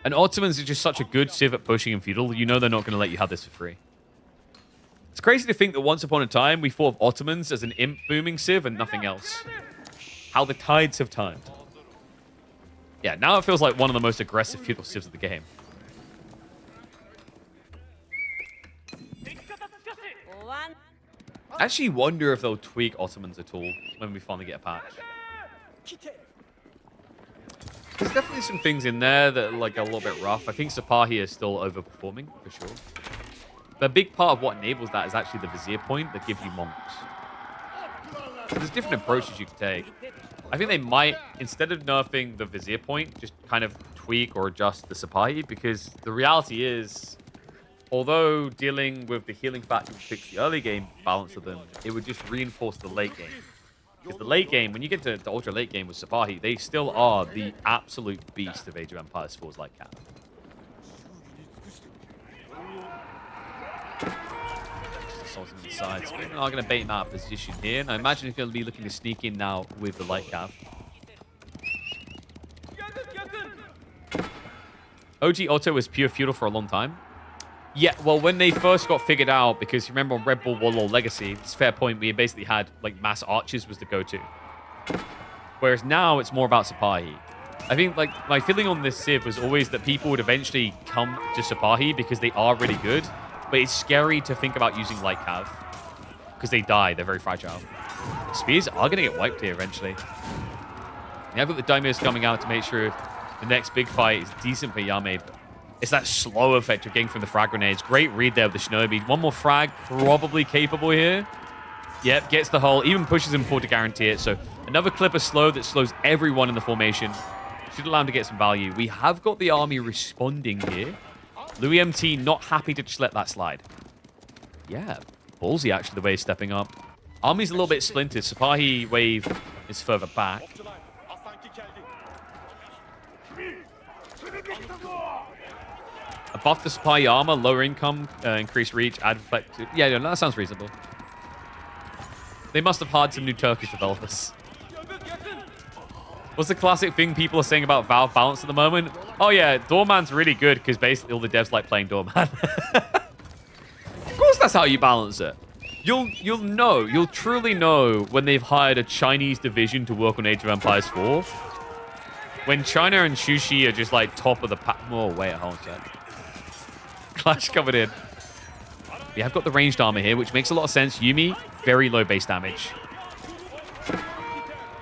And Ottomans are just such a good civ at pushing in feudal, you know they're not going to let you have this for free. It's crazy to think that once upon a time, we thought of Ottomans as an imp booming civ and nothing else. How the tides have turned. Yeah, now it feels like one of the most aggressive feudal civs of the game. I actually wonder if they'll tweak Ottomans at all when we finally get a patch. There's definitely some things in there that are like a little bit rough. I think Sapahi is still overperforming, for sure. But a big part of what enables that is actually the Vizier point that gives you monks. So there's different approaches you can take. I think they might, instead of nerfing the Vizier point, just kind of tweak or adjust the Sapahi, because the reality is, although dealing with the healing factor would fix the early game balance of them, it would just reinforce the late game. Because the late game, when you get to the ultra late game with Sapahi, they still are the absolute beast of Age of Empires 4's light cap. Assaulting the sides. We're not going to bait him out of position here. And I imagine he's going to be looking to sneak in now with the light cap. OG Otto was pure feudal for a long time. Yeah, well, when they first got figured out, because you remember on Red Bull Warlord Legacy, it's a fair point, we basically had, like, mass archers was the go-to. Whereas now, it's more about Sapahi. I think, like, my feeling on this civ was always that people would eventually come to Sapahi because they are really good, but it's scary to think about using Light Cav, because they die, they're very fragile. Spears are going to get wiped here eventually. Yeah, I've got the Daimyos coming out to make sure the next big fight is decent for Yame, but It's that slow effect you're getting from the frag grenades. Great read there with the Shinobi. One more frag, probably capable here. Yep, gets the hole, even pushes him forward to guarantee it. So another Clipper slow that slows everyone in the formation. Should allow him to get some value. We have got the army responding here. Louis MT not happy to just let that slide. Yeah, ballsy actually the way he's stepping up. Army's a little bit splintered. Sipahi wave is further back. A buff to Sipahi armor, lower income, increased reach, add effect. Yeah, no, that sounds reasonable. They must have hired some new Turkish developers. What's the classic thing people are saying about Valve balance at the moment? Oh yeah, Doorman's really good because basically all the devs like playing Doorman. Of course that's how you balance it. You'll truly know when they've hired a Chinese division to work on Age of Empires 4. When China and Shushi are just like top of the pack. Oh, wait, hold on a sec. Clash coming in. We have got the ranged armor here, which makes a lot of sense. Yumi, very low base damage.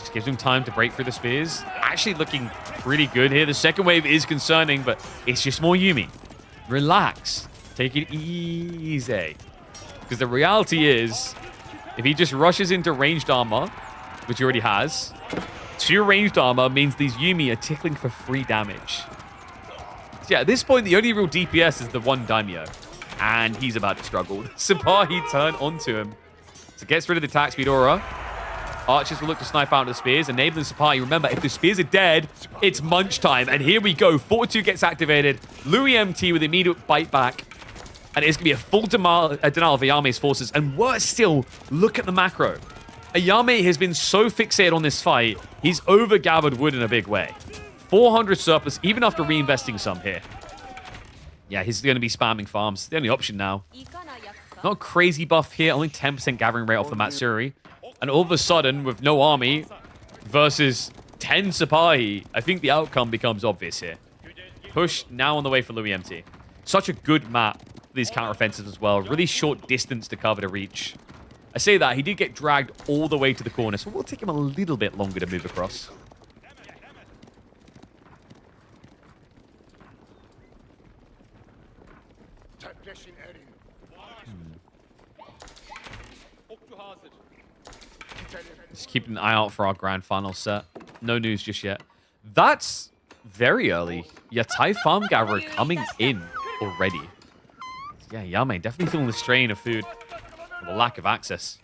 Just gives him time to break through the spears. Actually looking pretty good here. The second wave is concerning, but it's just more Yumi. Relax. Take it easy. Because the reality is, if he just rushes into ranged armor, which he already has, 2 ranged armor means these Yumi are tickling for 3 damage. So yeah, at this point, the only real DPS is the one Daimyo. And he's about to struggle. Sipahi turn onto him. So gets rid of the attack speed aura. Archers will look to snipe out the spears, enabling Sipahi. Remember, if the spears are dead, it's munch time. And here we go. 4-2 gets activated. Louis MT with immediate bite back. And it's going to be a full denial of Ayame's forces. And worse still, look at the macro. Ayame has been so fixated on this fight, he's overgathered wood in a big way. 400 surplus, even after reinvesting some here. Yeah, he's going to be spamming farms. It's the only option now. Not a crazy buff here. Only 10% gathering rate off the Matsuri. And all of a sudden, with no army versus 10 Sipahi, I think the outcome becomes obvious here. Push now on the way for Louis MT. Such a good map for these counteroffensives as well. Really short distance to cover to reach. I say that, he did get dragged all the way to the corner, so we'll take him a little bit longer to move across. Just keeping an eye out for our grand final set. No news just yet. That's very early. Yatai Farm Gatherer coming in already. Yeah, Yame definitely feeling the strain of food. The lack of access.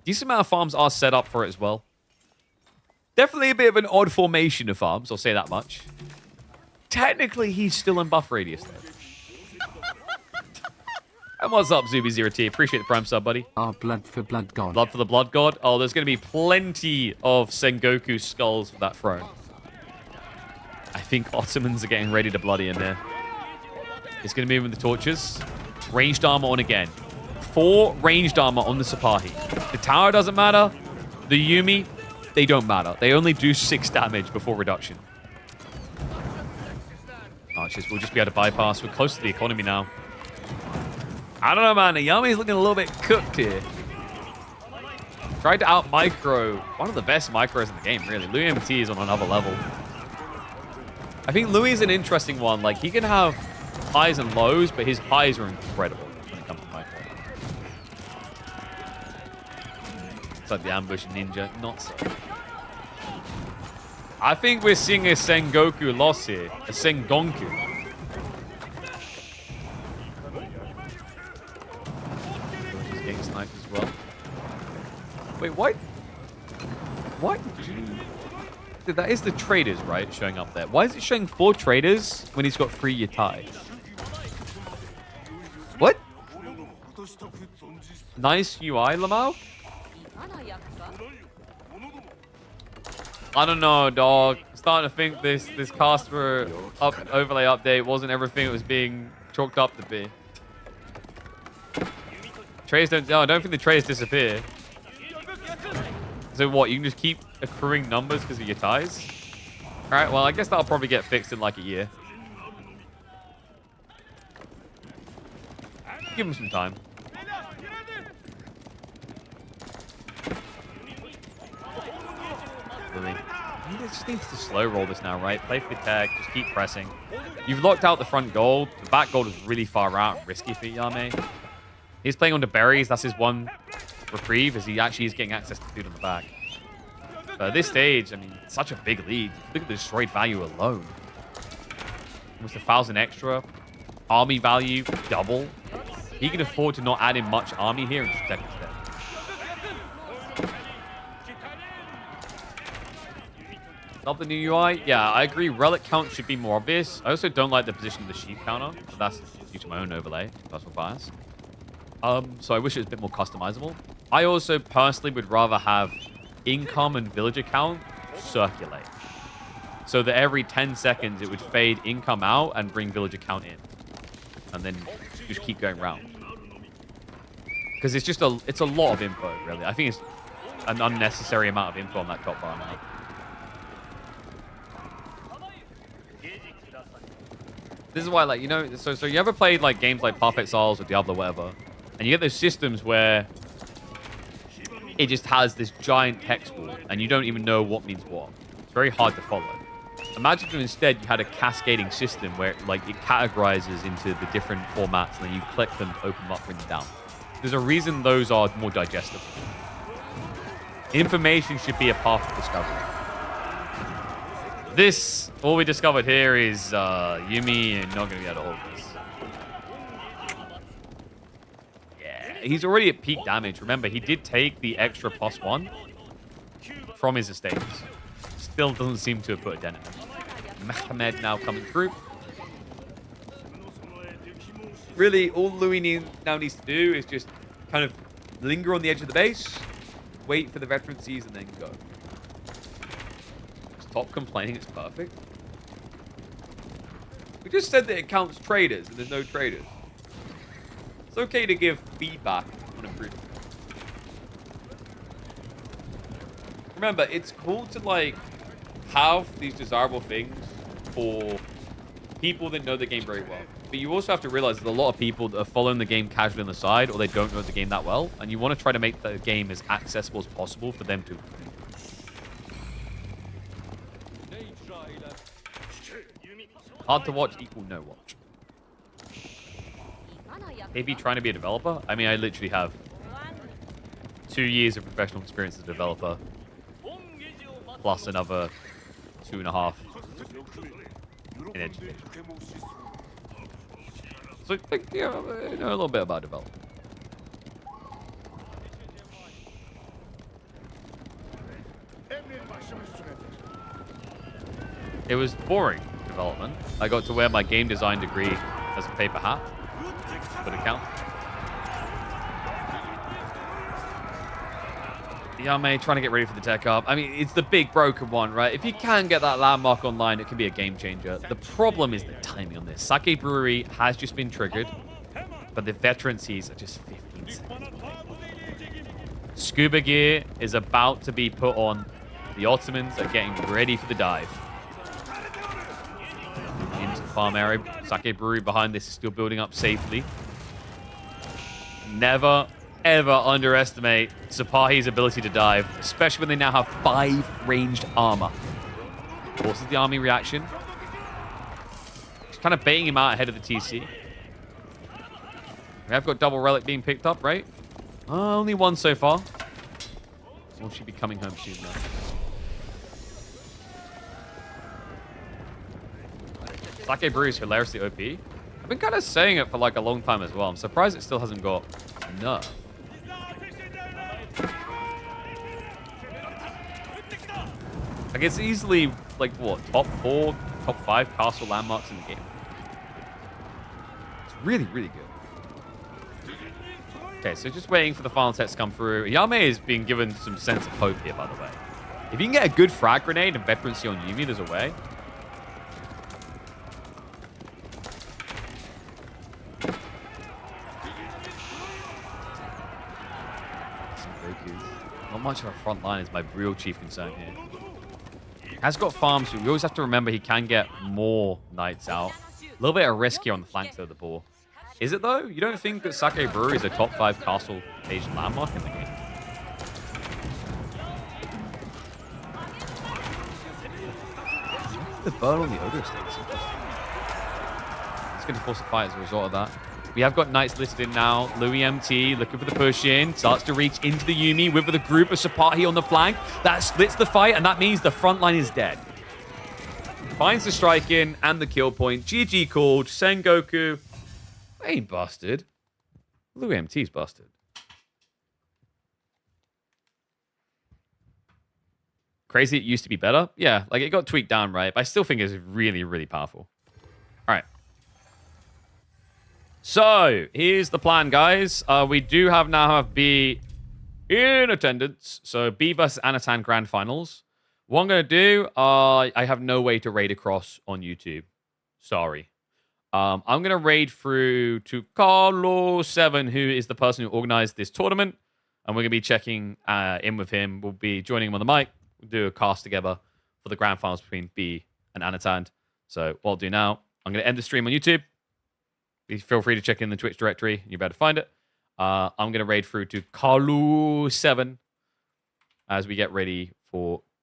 Decent amount of farms are set up for it as well. Definitely a bit of an odd formation of farms, I'll say that much. Technically, he's still in buff radius, though. And what's up, Zuby0T? Appreciate the prime sub, buddy. Blood for Blood God. Blood for the Blood God. Oh, there's going to be plenty of Sengoku skulls for that throne. I think Ottomans are getting ready to bloody in there. It's going to move with the torches. Ranged armor on again. 4 ranged armor on the Sipahi. The tower doesn't matter. The Yumi, they don't matter. They only do 6 damage before reduction. Archers will just be able to bypass. We're close to the economy now. I don't know, man. Ayami's looking a little bit cooked here. Tried to out-micro. One of the best micros in the game, really. Louis MT is on another level. I think Louis is an interesting one. Like, he can have highs and lows, but his highs are incredible when it comes to micro. It's like the ambush ninja. Not so. I think we're seeing a Sengoku loss here. A Sengonku. Getting sniped as well. Wait, what? What? That is the traders, right? Showing up there. Why is it showing 4 traders when he's got 3 Yatai? What? Nice UI, Lamau? I don't know, dog. I'm starting to think this Casper overlay update wasn't everything it was being chalked up to be. Trays don't... No, I don't think the trays disappear. So what, you can just keep accruing numbers because of your ties? Alright, well, I guess that'll probably get fixed in like a year. Give him some time. Really. He just needs to slow roll this now, right? Play for tech, just keep pressing. You've locked out the front gold. The back gold is really far out, risky for Yame. He's playing under berries. That's his one reprieve, as he actually is getting access to food on the back. But at this stage, I mean, such a big lead. Look at the destroyed value alone. Almost 1,000 extra. Army value, double. He can afford to not add in much army here and just protect instead. Love the new UI. Yeah, I agree. Relic count should be more obvious. I also don't like the position of the sheep counter. But that's due to my own overlay, personal bias. So I wish it was a bit more customizable. I also personally would rather have income and villager count circulate. So that every 10 seconds it would fade income out and bring villager count in. And then just keep going round. Because it's just it's a lot of info, really. I think it's an unnecessary amount of info on that top bar now. This is why, like, you know, so you ever played like games like Perfect Souls or Diablo, whatever, and you get those systems where it just has this giant text wall, and you don't even know what means what. It's very hard to follow. Imagine if instead you had a cascading system where like it categorizes into the different formats, and then you click them to open them up, bring them down. There's a reason those are more digestible. Information should be a path of discovery. This, all we discovered here is Yumi and not going to be able to hold this. Yeah, he's already at peak damage. Remember, he did take the extra +1 from his estates. Still doesn't seem to have put a dent in him. Mehmed now coming through. Really, all Louis now needs to do is just kind of linger on the edge of the base, wait for the veteran seas, and then go. Stop complaining, it's perfect. We just said that it counts traders, and there's no traders. It's okay to give feedback on improvement. Remember, it's cool to, like, have these desirable things for people that know the game very well. But you also have to realize that a lot of people that are following the game casually on the side, or they don't know the game that well, and you want to try to make the game as accessible as possible for them to. Hard to watch equal no watch. Maybe trying to be a developer? I mean, I literally have 2 years of professional experience as a developer, plus another 2.5 in education. So, like, yeah, I know a little bit about development. It was boring development. I got to wear my game design degree as a paper hat. Would it count? Yame trying to get ready for the tech up. I mean, it's the big broken one, right? If you can get that landmark online, it can be a game changer. The problem is the timing on this. Sake Brewery has just been triggered, but the veteran seas are just 15 seconds. Scuba gear is about to be put on. The Ottomans are getting ready for the dive. Into the farm area. Sake Brewery behind this is still building up safely. Never, ever underestimate Sapahi's ability to dive, especially when they now have 5 ranged armor. Forces the army reaction. Just kind of baiting him out ahead of the TC. We have got double relic being picked up, right? Only one so far. Will she be coming home soon, though? Sake Brewery is hilariously OP. I've been kind of saying it for like a long time as well. I'm surprised it still hasn't got nerf. Like, it's easily, like, what, top 4, top 5 castle landmarks in the game. It's really, really good. Okay, so just waiting for the final text to come through. Yame is being given some sense of hope here, by the way. If you can get a good frag grenade and veterancy on Yumi, there's a way. Not much of a front line is my real chief concern here. Has got farms, but we always have to remember he can get more knights out. A little bit of risk here on the flanks of the ball. Is it though? You don't think that Sake Brewery is a top 5 castle Asian landmark in the game? The burn on the Ogre estate is interesting. It's going to force a fight as a result of that. We have got knights listed in now. Louis MT looking for the push in. Starts to reach into the Yumi with the group of Sapahi on the flank. That splits the fight, and that means the front line is dead. Finds the strike in and the kill point. GG called. Sengoku ain't busted. Louis MT's busted. Crazy it used to be better. Yeah, like it got tweaked down, right? But I still think it's really, really powerful. All right. So, here's the plan, guys. We do now have B in attendance. So, B versus Anatan Grand Finals. What I'm going to do, I have no way to raid across on YouTube. Sorry. I'm going to raid through to Carlo7, who is the person who organized this tournament. And we're going to be checking in with him. We'll be joining him on the mic. We'll do a cast together for the Grand Finals between B and Anatan. So, what I'll do now, I'm going to end the stream on YouTube. Feel free to check in the Twitch directory. You better find it. I'm going to raid through to Carlo7 as we get ready for